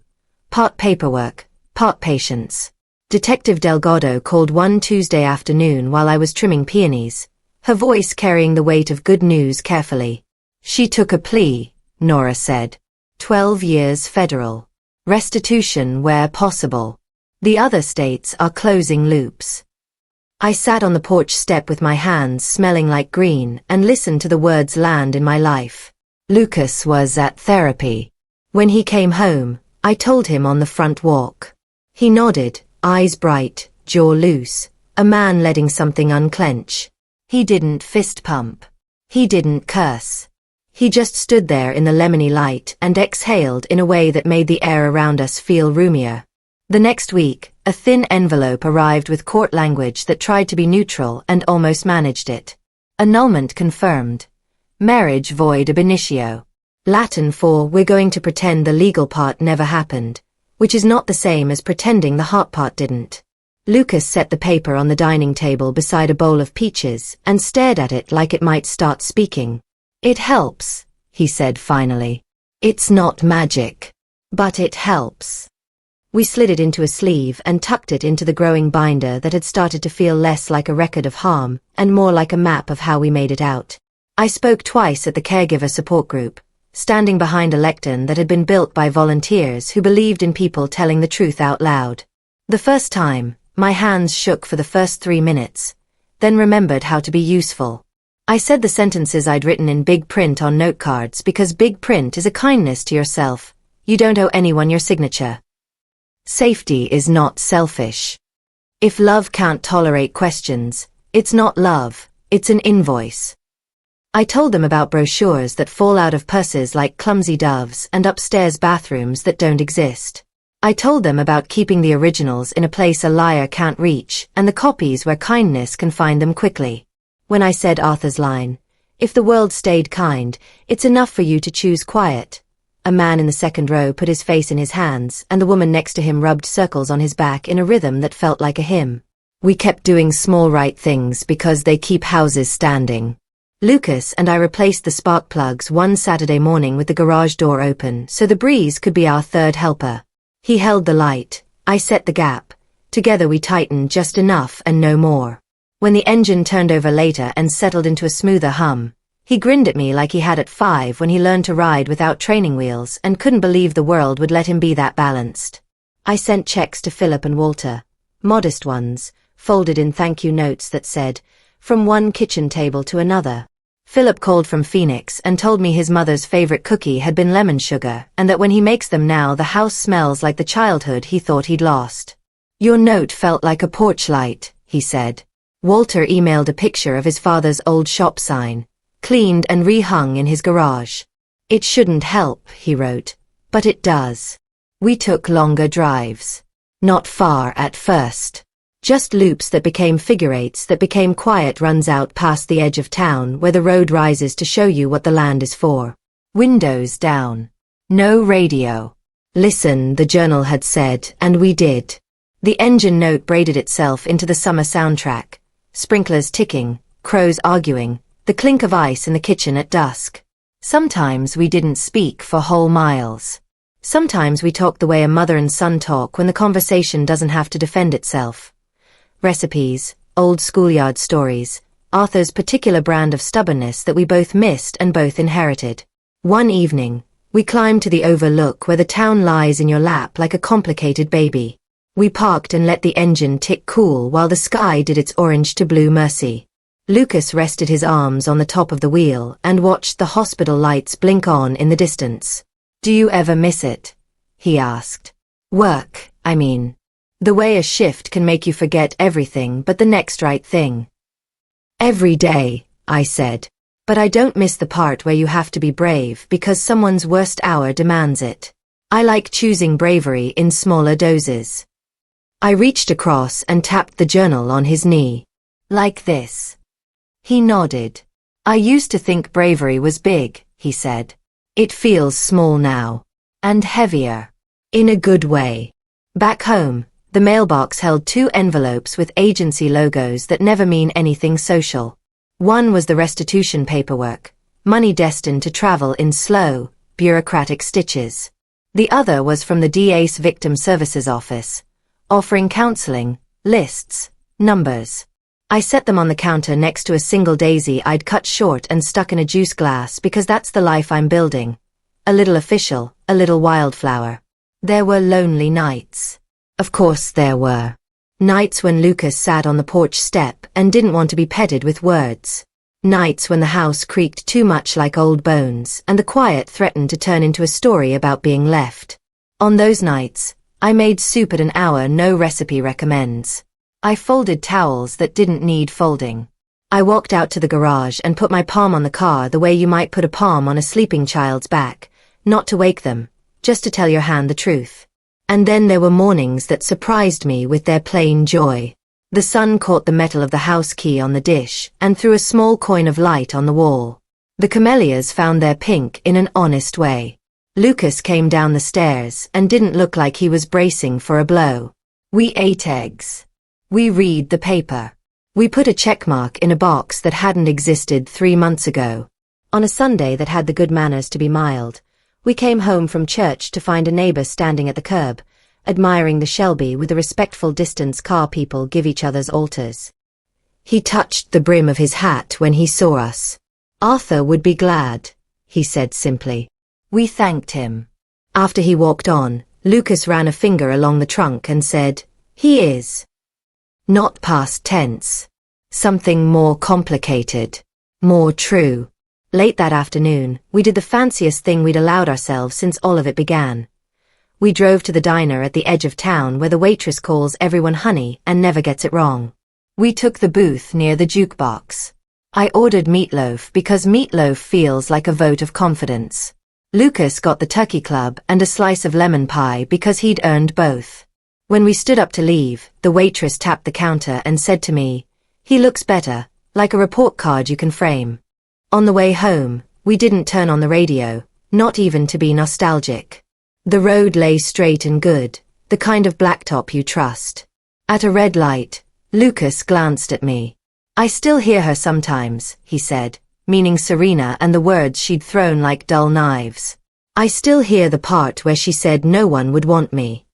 part paperwork, part patience. Detective Delgado called one Tuesday afternoon while I was trimming peonies, her voice carrying the weight of good news carefully. She took a plea, Nora said. 12 years federal. Restitution where possible. The other states are closing loops. I sat on the porch step with my hands smelling like green and listened to the words land in my life. Lucas was at therapy. When he came home, I told him on the front walk. He nodded, eyes bright, jaw loose, a man letting something unclench. He didn't fist pump. He didn't curse. He just stood there in the lemony light and exhaled in a way that made the air around us feel roomier. The next week, a thin envelope arrived with court language that tried to be neutral and almost managed it. Annulment confirmed. Marriage void ab initio. Latin for we're going to pretend the legal part never happened, which is not the same as pretending the heart part didn't. Lucas set the paper on the dining table beside a bowl of peaches and stared at it like it might start speaking. It helps, he said finally. It's not magic. But it helps. We slid it into a sleeve and tucked it into the growing binder that had started to feel less like a record of harm and more like a map of how we made it out. I spoke twice at the caregiver support group, standing behind a lectern that had been built by volunteers who believed in people telling the truth out loud. The first time, my hands shook for the first 3 minutes, then remembered how to be useful. I said the sentences I'd written in big print on note cards because big print is a kindness to yourself. You don't owe anyone your signature. Safety is not selfish. If love can't tolerate questions, it's not love, it's an invoice. I told them about brochures that fall out of purses like clumsy doves and upstairs bathrooms that don't exist. I told them about keeping the originals in a place a liar can't reach and the copies where kindness can find them quickly. When I said Arthur's line, if the world stayed kind, it's enough for you to choose quiet. A man in the second row put his face in his hands and the woman next to him rubbed circles on his back in a rhythm that felt like a hymn. We kept doing small right things because they keep houses standing. Lucas and I replaced the spark plugs one Saturday morning with the garage door open so the breeze could be our third helper. He held the light, I set the gap. Together we tightened just enough and no more. When the engine turned over later and settled into a smoother hum, he grinned at me like he had at 5 when he learned to ride without training wheels and couldn't believe the world would let him be that balanced. I sent checks to Philip and Walter, modest ones, folded in thank you notes that said, from one kitchen table to another. Philip called from Phoenix and told me his mother's favorite cookie had been lemon sugar and that when he makes them now the house smells like the childhood he thought he'd lost. Your note felt like a porch light, he said. Walter emailed a picture of his father's old shop sign, cleaned and rehung in his garage. It shouldn't help, he wrote, but it does. We took longer drives. Not far at first. Just loops that became figure eights that became quiet runs out past the edge of town where the road rises to show you what the land is for. Windows down. No radio. Listen, the journal had said, and we did. The engine note braided itself into the summer soundtrack. Sprinklers ticking, crows arguing, the clink of ice in the kitchen at dusk. Sometimes we didn't speak for whole miles. Sometimes we talked the way a mother and son talk when the conversation doesn't have to defend itself. Recipes, old schoolyard stories, Arthur's particular brand of stubbornness that we both missed and both inherited. One evening, we climbed to the overlook where the town lies in your lap like a complicated baby. We parked and let the engine tick cool while the sky did its orange to blue mercy. Lucas rested his arms on the top of the wheel and watched the hospital lights blink on in the distance. Do you ever miss it? He asked. Work, I mean. The way a shift can make you forget everything but the next right thing. Every day, I said. But I don't miss the part where you have to be brave because someone's worst hour demands it. I like choosing bravery in smaller doses. I reached across and tapped the journal on his knee. Like this. He nodded. I used to think bravery was big, he said. It feels small now. And heavier. In a good way. Back home, the mailbox held 2 envelopes with agency logos that never mean anything social. One was the restitution paperwork, money destined to travel in slow, bureaucratic stitches. The other was from the DA's Victim Services Office, offering counseling, lists, numbers. I set them on the counter next to a single daisy I'd cut short and stuck in a juice glass because that's the life I'm building. A little official, a little wildflower. There were lonely nights. Of course there were. Nights when Lucas sat on the porch step and didn't want to be petted with words. Nights when the house creaked too much like old bones and the quiet threatened to turn into a story about being left. On those nights, I made soup at an hour no recipe recommends. I folded towels that didn't need folding. I walked out to the garage and put my palm on the car the way you might put a palm on a sleeping child's back, not to wake them, just to tell your hand the truth. And then there were mornings that surprised me with their plain joy. The sun caught the metal of the house key on the dish and threw a small coin of light on the wall. The camellias found their pink in an honest way. Lucas came down the stairs and didn't look like he was bracing for a blow. We ate eggs. We read the paper. We put a checkmark in a box that hadn't existed 3 months ago. On a Sunday that had the good manners to be mild, we came home from church to find a neighbor standing at the curb, admiring the Shelby with the respectful distance car people give each other's altars. He touched the brim of his hat when he saw us. Arthur would be glad, he said simply. We thanked him. After he walked on, Lucas ran a finger along the trunk and said, he is. Not past tense. Something more complicated. More true. Late that afternoon, we did the fanciest thing we'd allowed ourselves since all of it began. We drove to the diner at the edge of town where the waitress calls everyone honey and never gets it wrong. We took the booth near the jukebox. I ordered meatloaf because meatloaf feels like a vote of confidence. Lucas got the turkey club and a slice of lemon pie because he'd earned both. When we stood up to leave, the waitress tapped the counter and said to me, he looks better, like a report card you can frame. On the way home, we didn't turn on the radio, not even to be nostalgic. The road lay straight and good, the kind of blacktop you trust. At a red light, Lucas glanced at me. I still hear her sometimes, he said, meaning Serena and the words she'd thrown like dull knives. I still hear the part where she said no one would want me.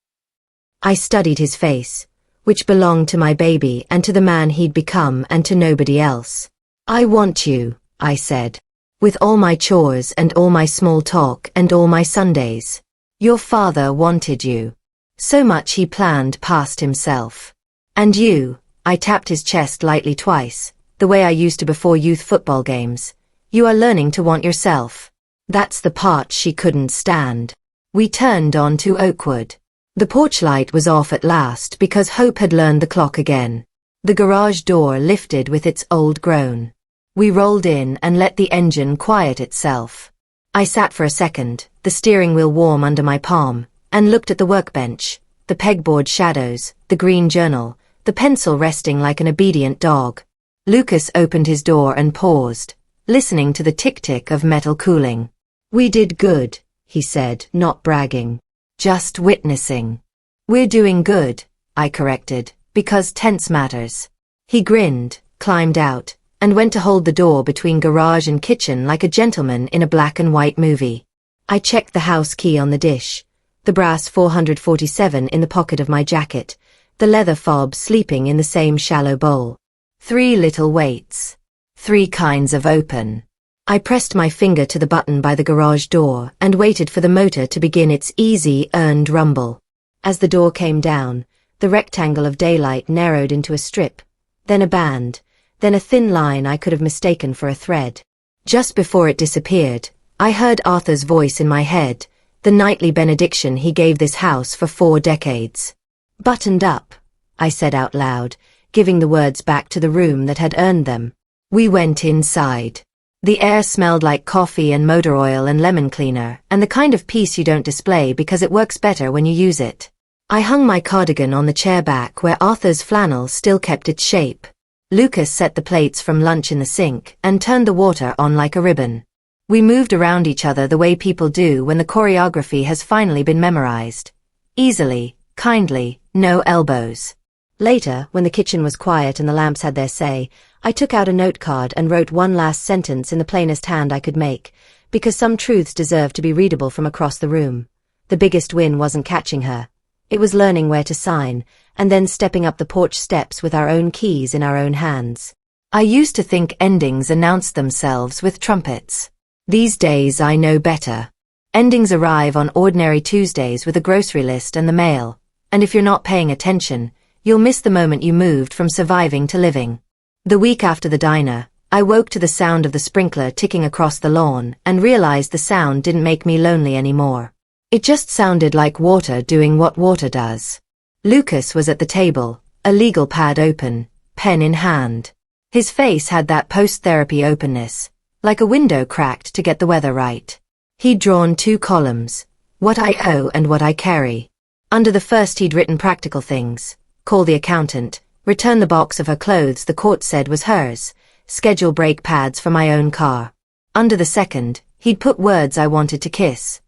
I studied his face, which belonged to my baby and to the man he'd become and to nobody else. I want you, I said. With all my chores and all my small talk and all my Sundays. Your father wanted you. So much he planned past himself. And you, I tapped his chest lightly twice, the way I used to before youth football games. You are learning to want yourself. That's the part she couldn't stand. We turned on to Oakwood. The porch light was off at last because Hope had learned the clock again. The garage door lifted with its old groan. We rolled in and let the engine quiet itself. I sat for a second, the steering wheel warm under my palm, and looked at the workbench, the pegboard shadows, the green journal, the pencil resting like an obedient dog. Lucas opened his door and paused, listening to the tick-tick of metal cooling. We did good, he said, not bragging. Just witnessing. We're doing good, I corrected, because tense matters. He grinned, climbed out, and went to hold the door between garage and kitchen like a gentleman in a black and white movie. I checked the house key on the dish, the brass 447 in the pocket of my jacket, the leather fob sleeping in the same shallow bowl. 3 little weights. 3 kinds of open. I pressed my finger to the button by the garage door and waited for the motor to begin its easy, earned rumble. As the door came down, the rectangle of daylight narrowed into a strip, then a band, then a thin line I could have mistaken for a thread. Just before it disappeared, I heard Arthur's voice in my head, the nightly benediction he gave this house for 4 decades. Buttoned up, I said out loud, giving the words back to the room that had earned them. We went inside. The air smelled like coffee and motor oil and lemon cleaner, and the kind of peace you don't display because it works better when you use it. I hung my cardigan on the chair back where Arthur's flannel still kept its shape. Lucas set the plates from lunch in the sink and turned the water on like a ribbon. We moved around each other the way people do when the choreography has finally been memorized. Easily, kindly, no elbows. Later, when the kitchen was quiet and the lamps had their say, I took out a note card and wrote one last sentence in the plainest hand I could make, because some truths deserved to be readable from across the room. The biggest win wasn't catching her. It was learning where to sign, and then stepping up the porch steps with our own keys in our own hands. I used to think endings announced themselves with trumpets. These days I know better. Endings arrive on ordinary Tuesdays with a grocery list and the mail, and if you're not paying attention, you'll miss the moment you moved from surviving to living. The week after the diner, I woke to the sound of the sprinkler ticking across the lawn and realized the sound didn't make me lonely anymore. It just sounded like water doing what water does. Lucas was at the table, a legal pad open, pen in hand. His face had that post-therapy openness, like a window cracked to get the weather right. He'd drawn 2 columns, what I owe and what I carry. Under the first he'd written practical things, call the accountant, return the box of her clothes the court said was hers, schedule brake pads for my own car. Under the second, he'd put words I wanted to kiss.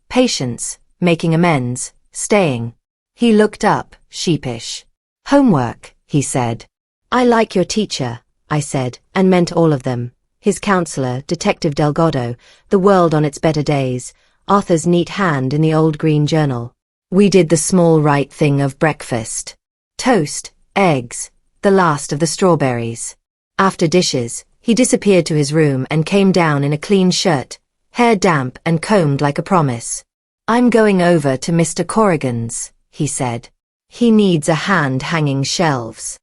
Patience, making amends, staying. He looked up, sheepish. Homework, he said. I like your teacher, I said, and meant all of them. His counselor, Detective Delgado, the world on its better days, Arthur's neat hand in the old green journal. We did the small right thing of breakfast. Toast, eggs, the last of the strawberries. After dishes, he disappeared to his room and came down in a clean shirt, hair damp and combed like a promise. I'm going over to Mr. Corrigan's, he said. He needs a hand hanging shelves.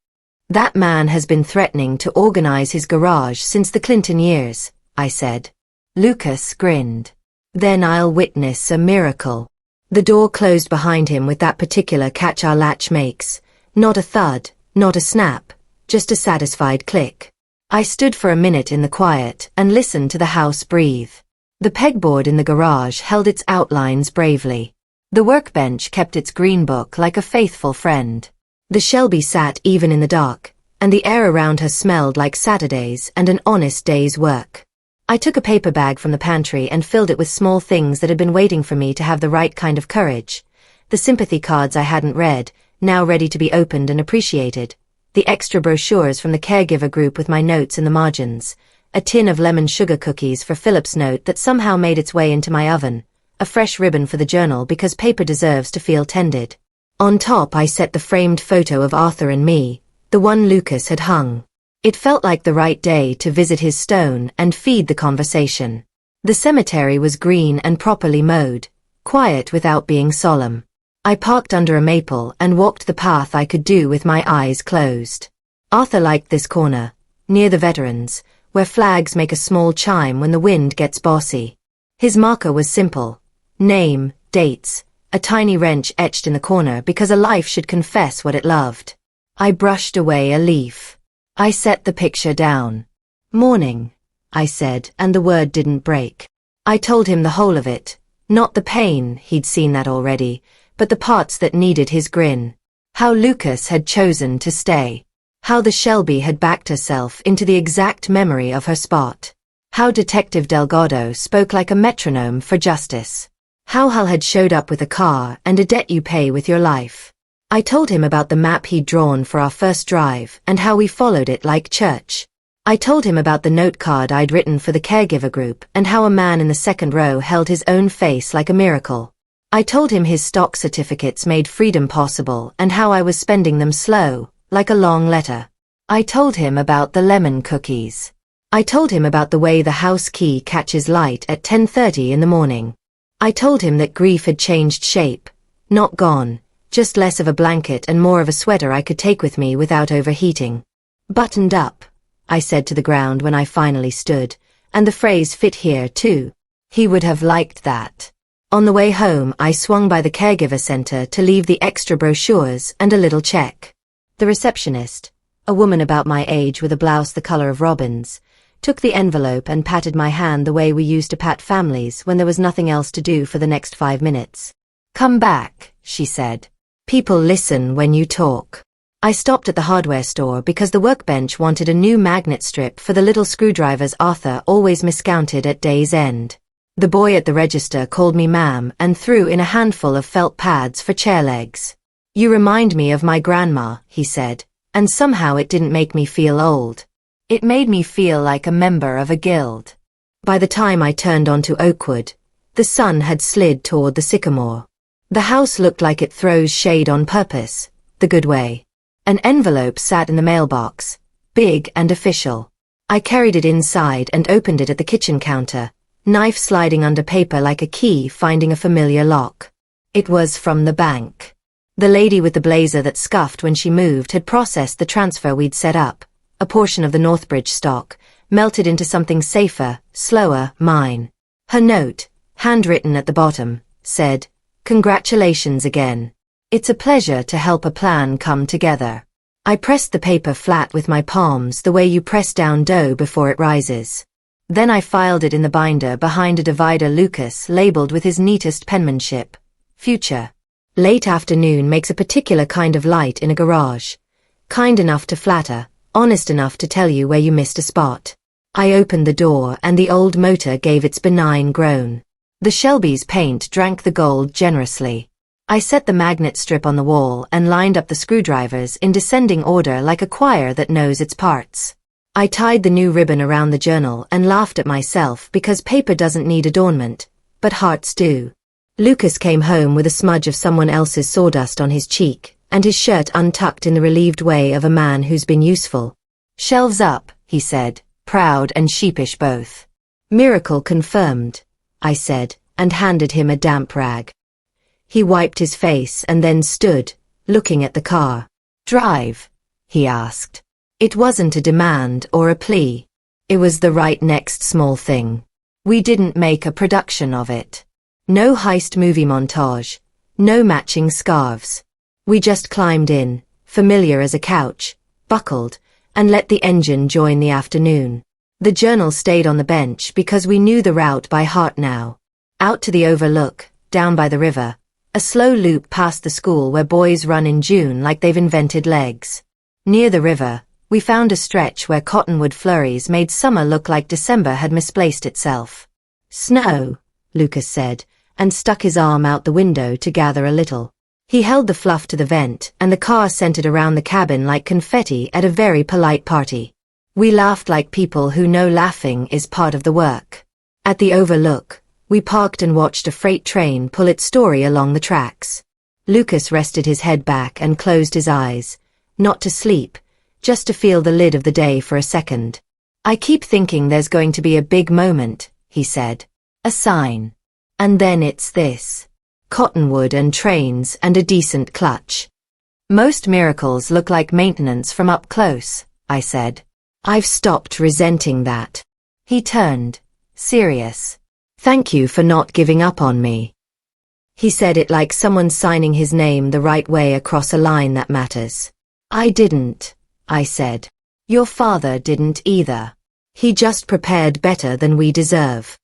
That man has been threatening to organize his garage since the Clinton years, I said. Lucas grinned. Then I'll witness a miracle. The door closed behind him with that particular catch our latch makes. Not a thud, not a snap, just a satisfied click. I stood for a minute in the quiet and listened to the house breathe. The pegboard in the garage held its outlines bravely. The workbench kept its green book like a faithful friend. The Shelby sat even in the dark, and the air around her smelled like Saturdays and an honest day's work. I took a paper bag from the pantry and filled it with small things that had been waiting for me to have the right kind of courage. The sympathy cards I hadn't read, now ready to be opened and appreciated. The extra brochures from the caregiver group with my notes in the margins. A tin of lemon sugar cookies for Philip's note that somehow made its way into my oven. A fresh ribbon for the journal because paper deserves to feel tended. On top I set the framed photo of Arthur and me, the one Lucas had hung. It felt like the right day to visit his stone and feed the conversation. The cemetery was green and properly mowed, quiet without being solemn. I parked under a maple and walked the path I could do with my eyes closed. Arthur liked this corner, near the veterans, where flags make a small chime when the wind gets bossy. His marker was simple. Name, dates, a tiny wrench etched in the corner because a life should confess what it loved. I brushed away a leaf. I set the picture down. Morning, I said, and the word didn't break. I told him the whole of it. Not the pain, he'd seen that already, but the parts that needed his grin. How Lucas had chosen to stay. How the Shelby had backed herself into the exact memory of her spot. How Detective Delgado spoke like a metronome for justice. How Hal had showed up with a car and a debt you pay with your life. I told him about the map he'd drawn for our first drive and how we followed it like church. I told him about the note card I'd written for the caregiver group and how a man in the second row held his own face like a miracle. I told him his stock certificates made freedom possible and how I was spending them slow, like a long letter. I told him about the lemon cookies. I told him about the way the house key catches light at 10:30 in the morning. I told him that grief had changed shape, not gone, just less of a blanket and more of a sweater I could take with me without overheating. Buttoned up, I said to the ground when I finally stood, and the phrase fit here too. He would have liked that. On the way home, I swung by the caregiver center to leave the extra brochures and a little check. The receptionist, a woman about my age with a blouse the color of robins, took the envelope and patted my hand the way we used to pat families when there was nothing else to do for the next 5 minutes. Come back, she said. People listen when you talk. I stopped at the hardware store because the workbench wanted a new magnet strip for the little screwdrivers Arthur always miscounted at day's end. The boy at the register called me ma'am and threw in a handful of felt pads for chair legs. You remind me of my grandma, he said, and somehow it didn't make me feel old. It made me feel like a member of a guild. By the time I turned onto Oakwood, the sun had slid toward the sycamore. The house looked like it throws shade on purpose, the good way. An envelope sat in the mailbox, big and official. I carried it inside and opened it at the kitchen counter, knife sliding under paper like a key finding a familiar lock. It was from the bank. The lady with the blazer that scuffed when she moved had processed the transfer we'd set up. A portion of the Northbridge stock, melted into something safer, slower, mine. Her note, handwritten at the bottom, said, "Congratulations again. It's a pleasure to help a plan come together." I pressed the paper flat with my palms the way you press down dough before it rises. Then I filed it in the binder behind a divider Lucas labeled with his neatest penmanship. Future. Late afternoon makes a particular kind of light in a garage. Kind enough to flatter, honest enough to tell you where you missed a spot. I opened the door and the old motor gave its benign groan. The Shelby's paint drank the gold generously. I set the magnet strip on the wall and lined up the screwdrivers in descending order like a choir that knows its parts. I tied the new ribbon around the journal and laughed at myself because paper doesn't need adornment, but hearts do. Lucas came home with a smudge of someone else's sawdust on his cheek, and his shirt untucked in the relieved way of a man who's been useful. "Shelves up," he said, proud and sheepish both. "Miracle confirmed," I said, and handed him a damp rag. He wiped his face and then stood, looking at the car. "Drive?" he asked. It wasn't a demand or a plea. It was the right next small thing. We didn't make a production of it. No heist movie montage. No matching scarves. We just climbed in, familiar as a couch, buckled, and let the engine join the afternoon. The journal stayed on the bench because we knew the route by heart now. Out to the overlook, down by the river, a slow loop past the school where boys run in June like they've invented legs. Near the river, we found a stretch where cottonwood flurries made summer look like December had misplaced itself. "Snow," Lucas said, and stuck his arm out the window to gather a little. He held the fluff to the vent, and the car scented around the cabin like confetti at a very polite party. We laughed like people who know laughing is part of the work. At the overlook, we parked and watched a freight train pull its story along the tracks. Lucas rested his head back and closed his eyes, not to sleep, just to feel the lid of the day for a second. "I keep thinking there's going to be a big moment," he said. "A sign. And then it's this. Cottonwood and trains and a decent clutch. Most miracles look like maintenance from up close," I said. I've stopped resenting that. He turned, serious. Thank you for not giving up on me. He said it like someone signing his name the right way across a line that matters. I didn't, I said. Your father didn't either. He just prepared better than we deserve.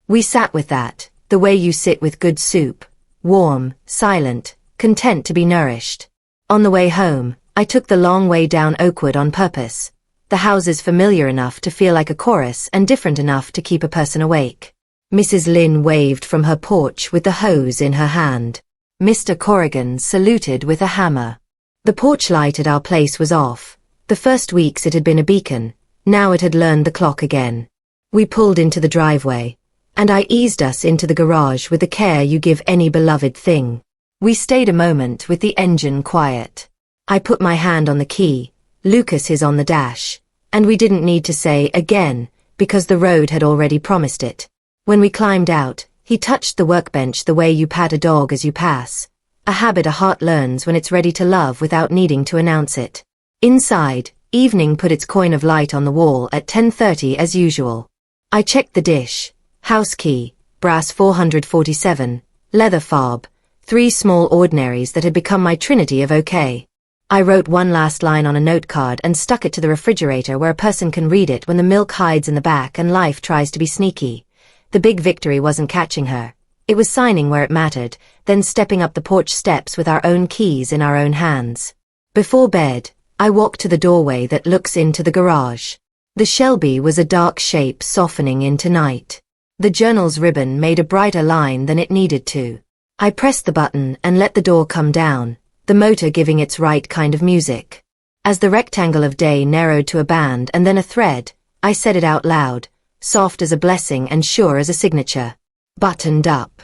We sat with that, the way you sit with good soup, warm, silent, content to be nourished. On the way home, I took the long way down Oakwood on purpose. The houses familiar enough to feel like a chorus and different enough to keep a person awake. Mrs. Lynn waved from her porch with the hose in her hand. Mr. Corrigan saluted with a hammer. The porch light at our place was off. The first weeks it had been a beacon, now it had learned the clock again. We pulled into the driveway, and I eased us into the garage with the care you give any beloved thing. We stayed a moment with the engine quiet. I put my hand on the key, Lucas his on the dash, and we didn't need to say again, because the road had already promised it. When we climbed out, he touched the workbench the way you pat a dog as you pass, a habit a heart learns when it's ready to love without needing to announce it. Inside, evening put its coin of light on the wall at 10:30 as usual. I checked the dish, house key, brass 447, leather fob, 3 small ordinaries that had become my trinity of okay. I wrote one last line on a note card and stuck it to the refrigerator where a person can read it when the milk hides in the back and life tries to be sneaky. The big victory wasn't catching her. It was signing where it mattered, then stepping up the porch steps with our own keys in our own hands. Before bed, I walked to the doorway that looks into the garage. The Shelby was a dark shape softening into night. The journal's ribbon made a brighter line than it needed to. I pressed the button and let the door come down, the motor giving its right kind of music. As the rectangle of day narrowed to a band and then a thread, I said it out loud, soft as a blessing and sure as a signature. Buttoned up.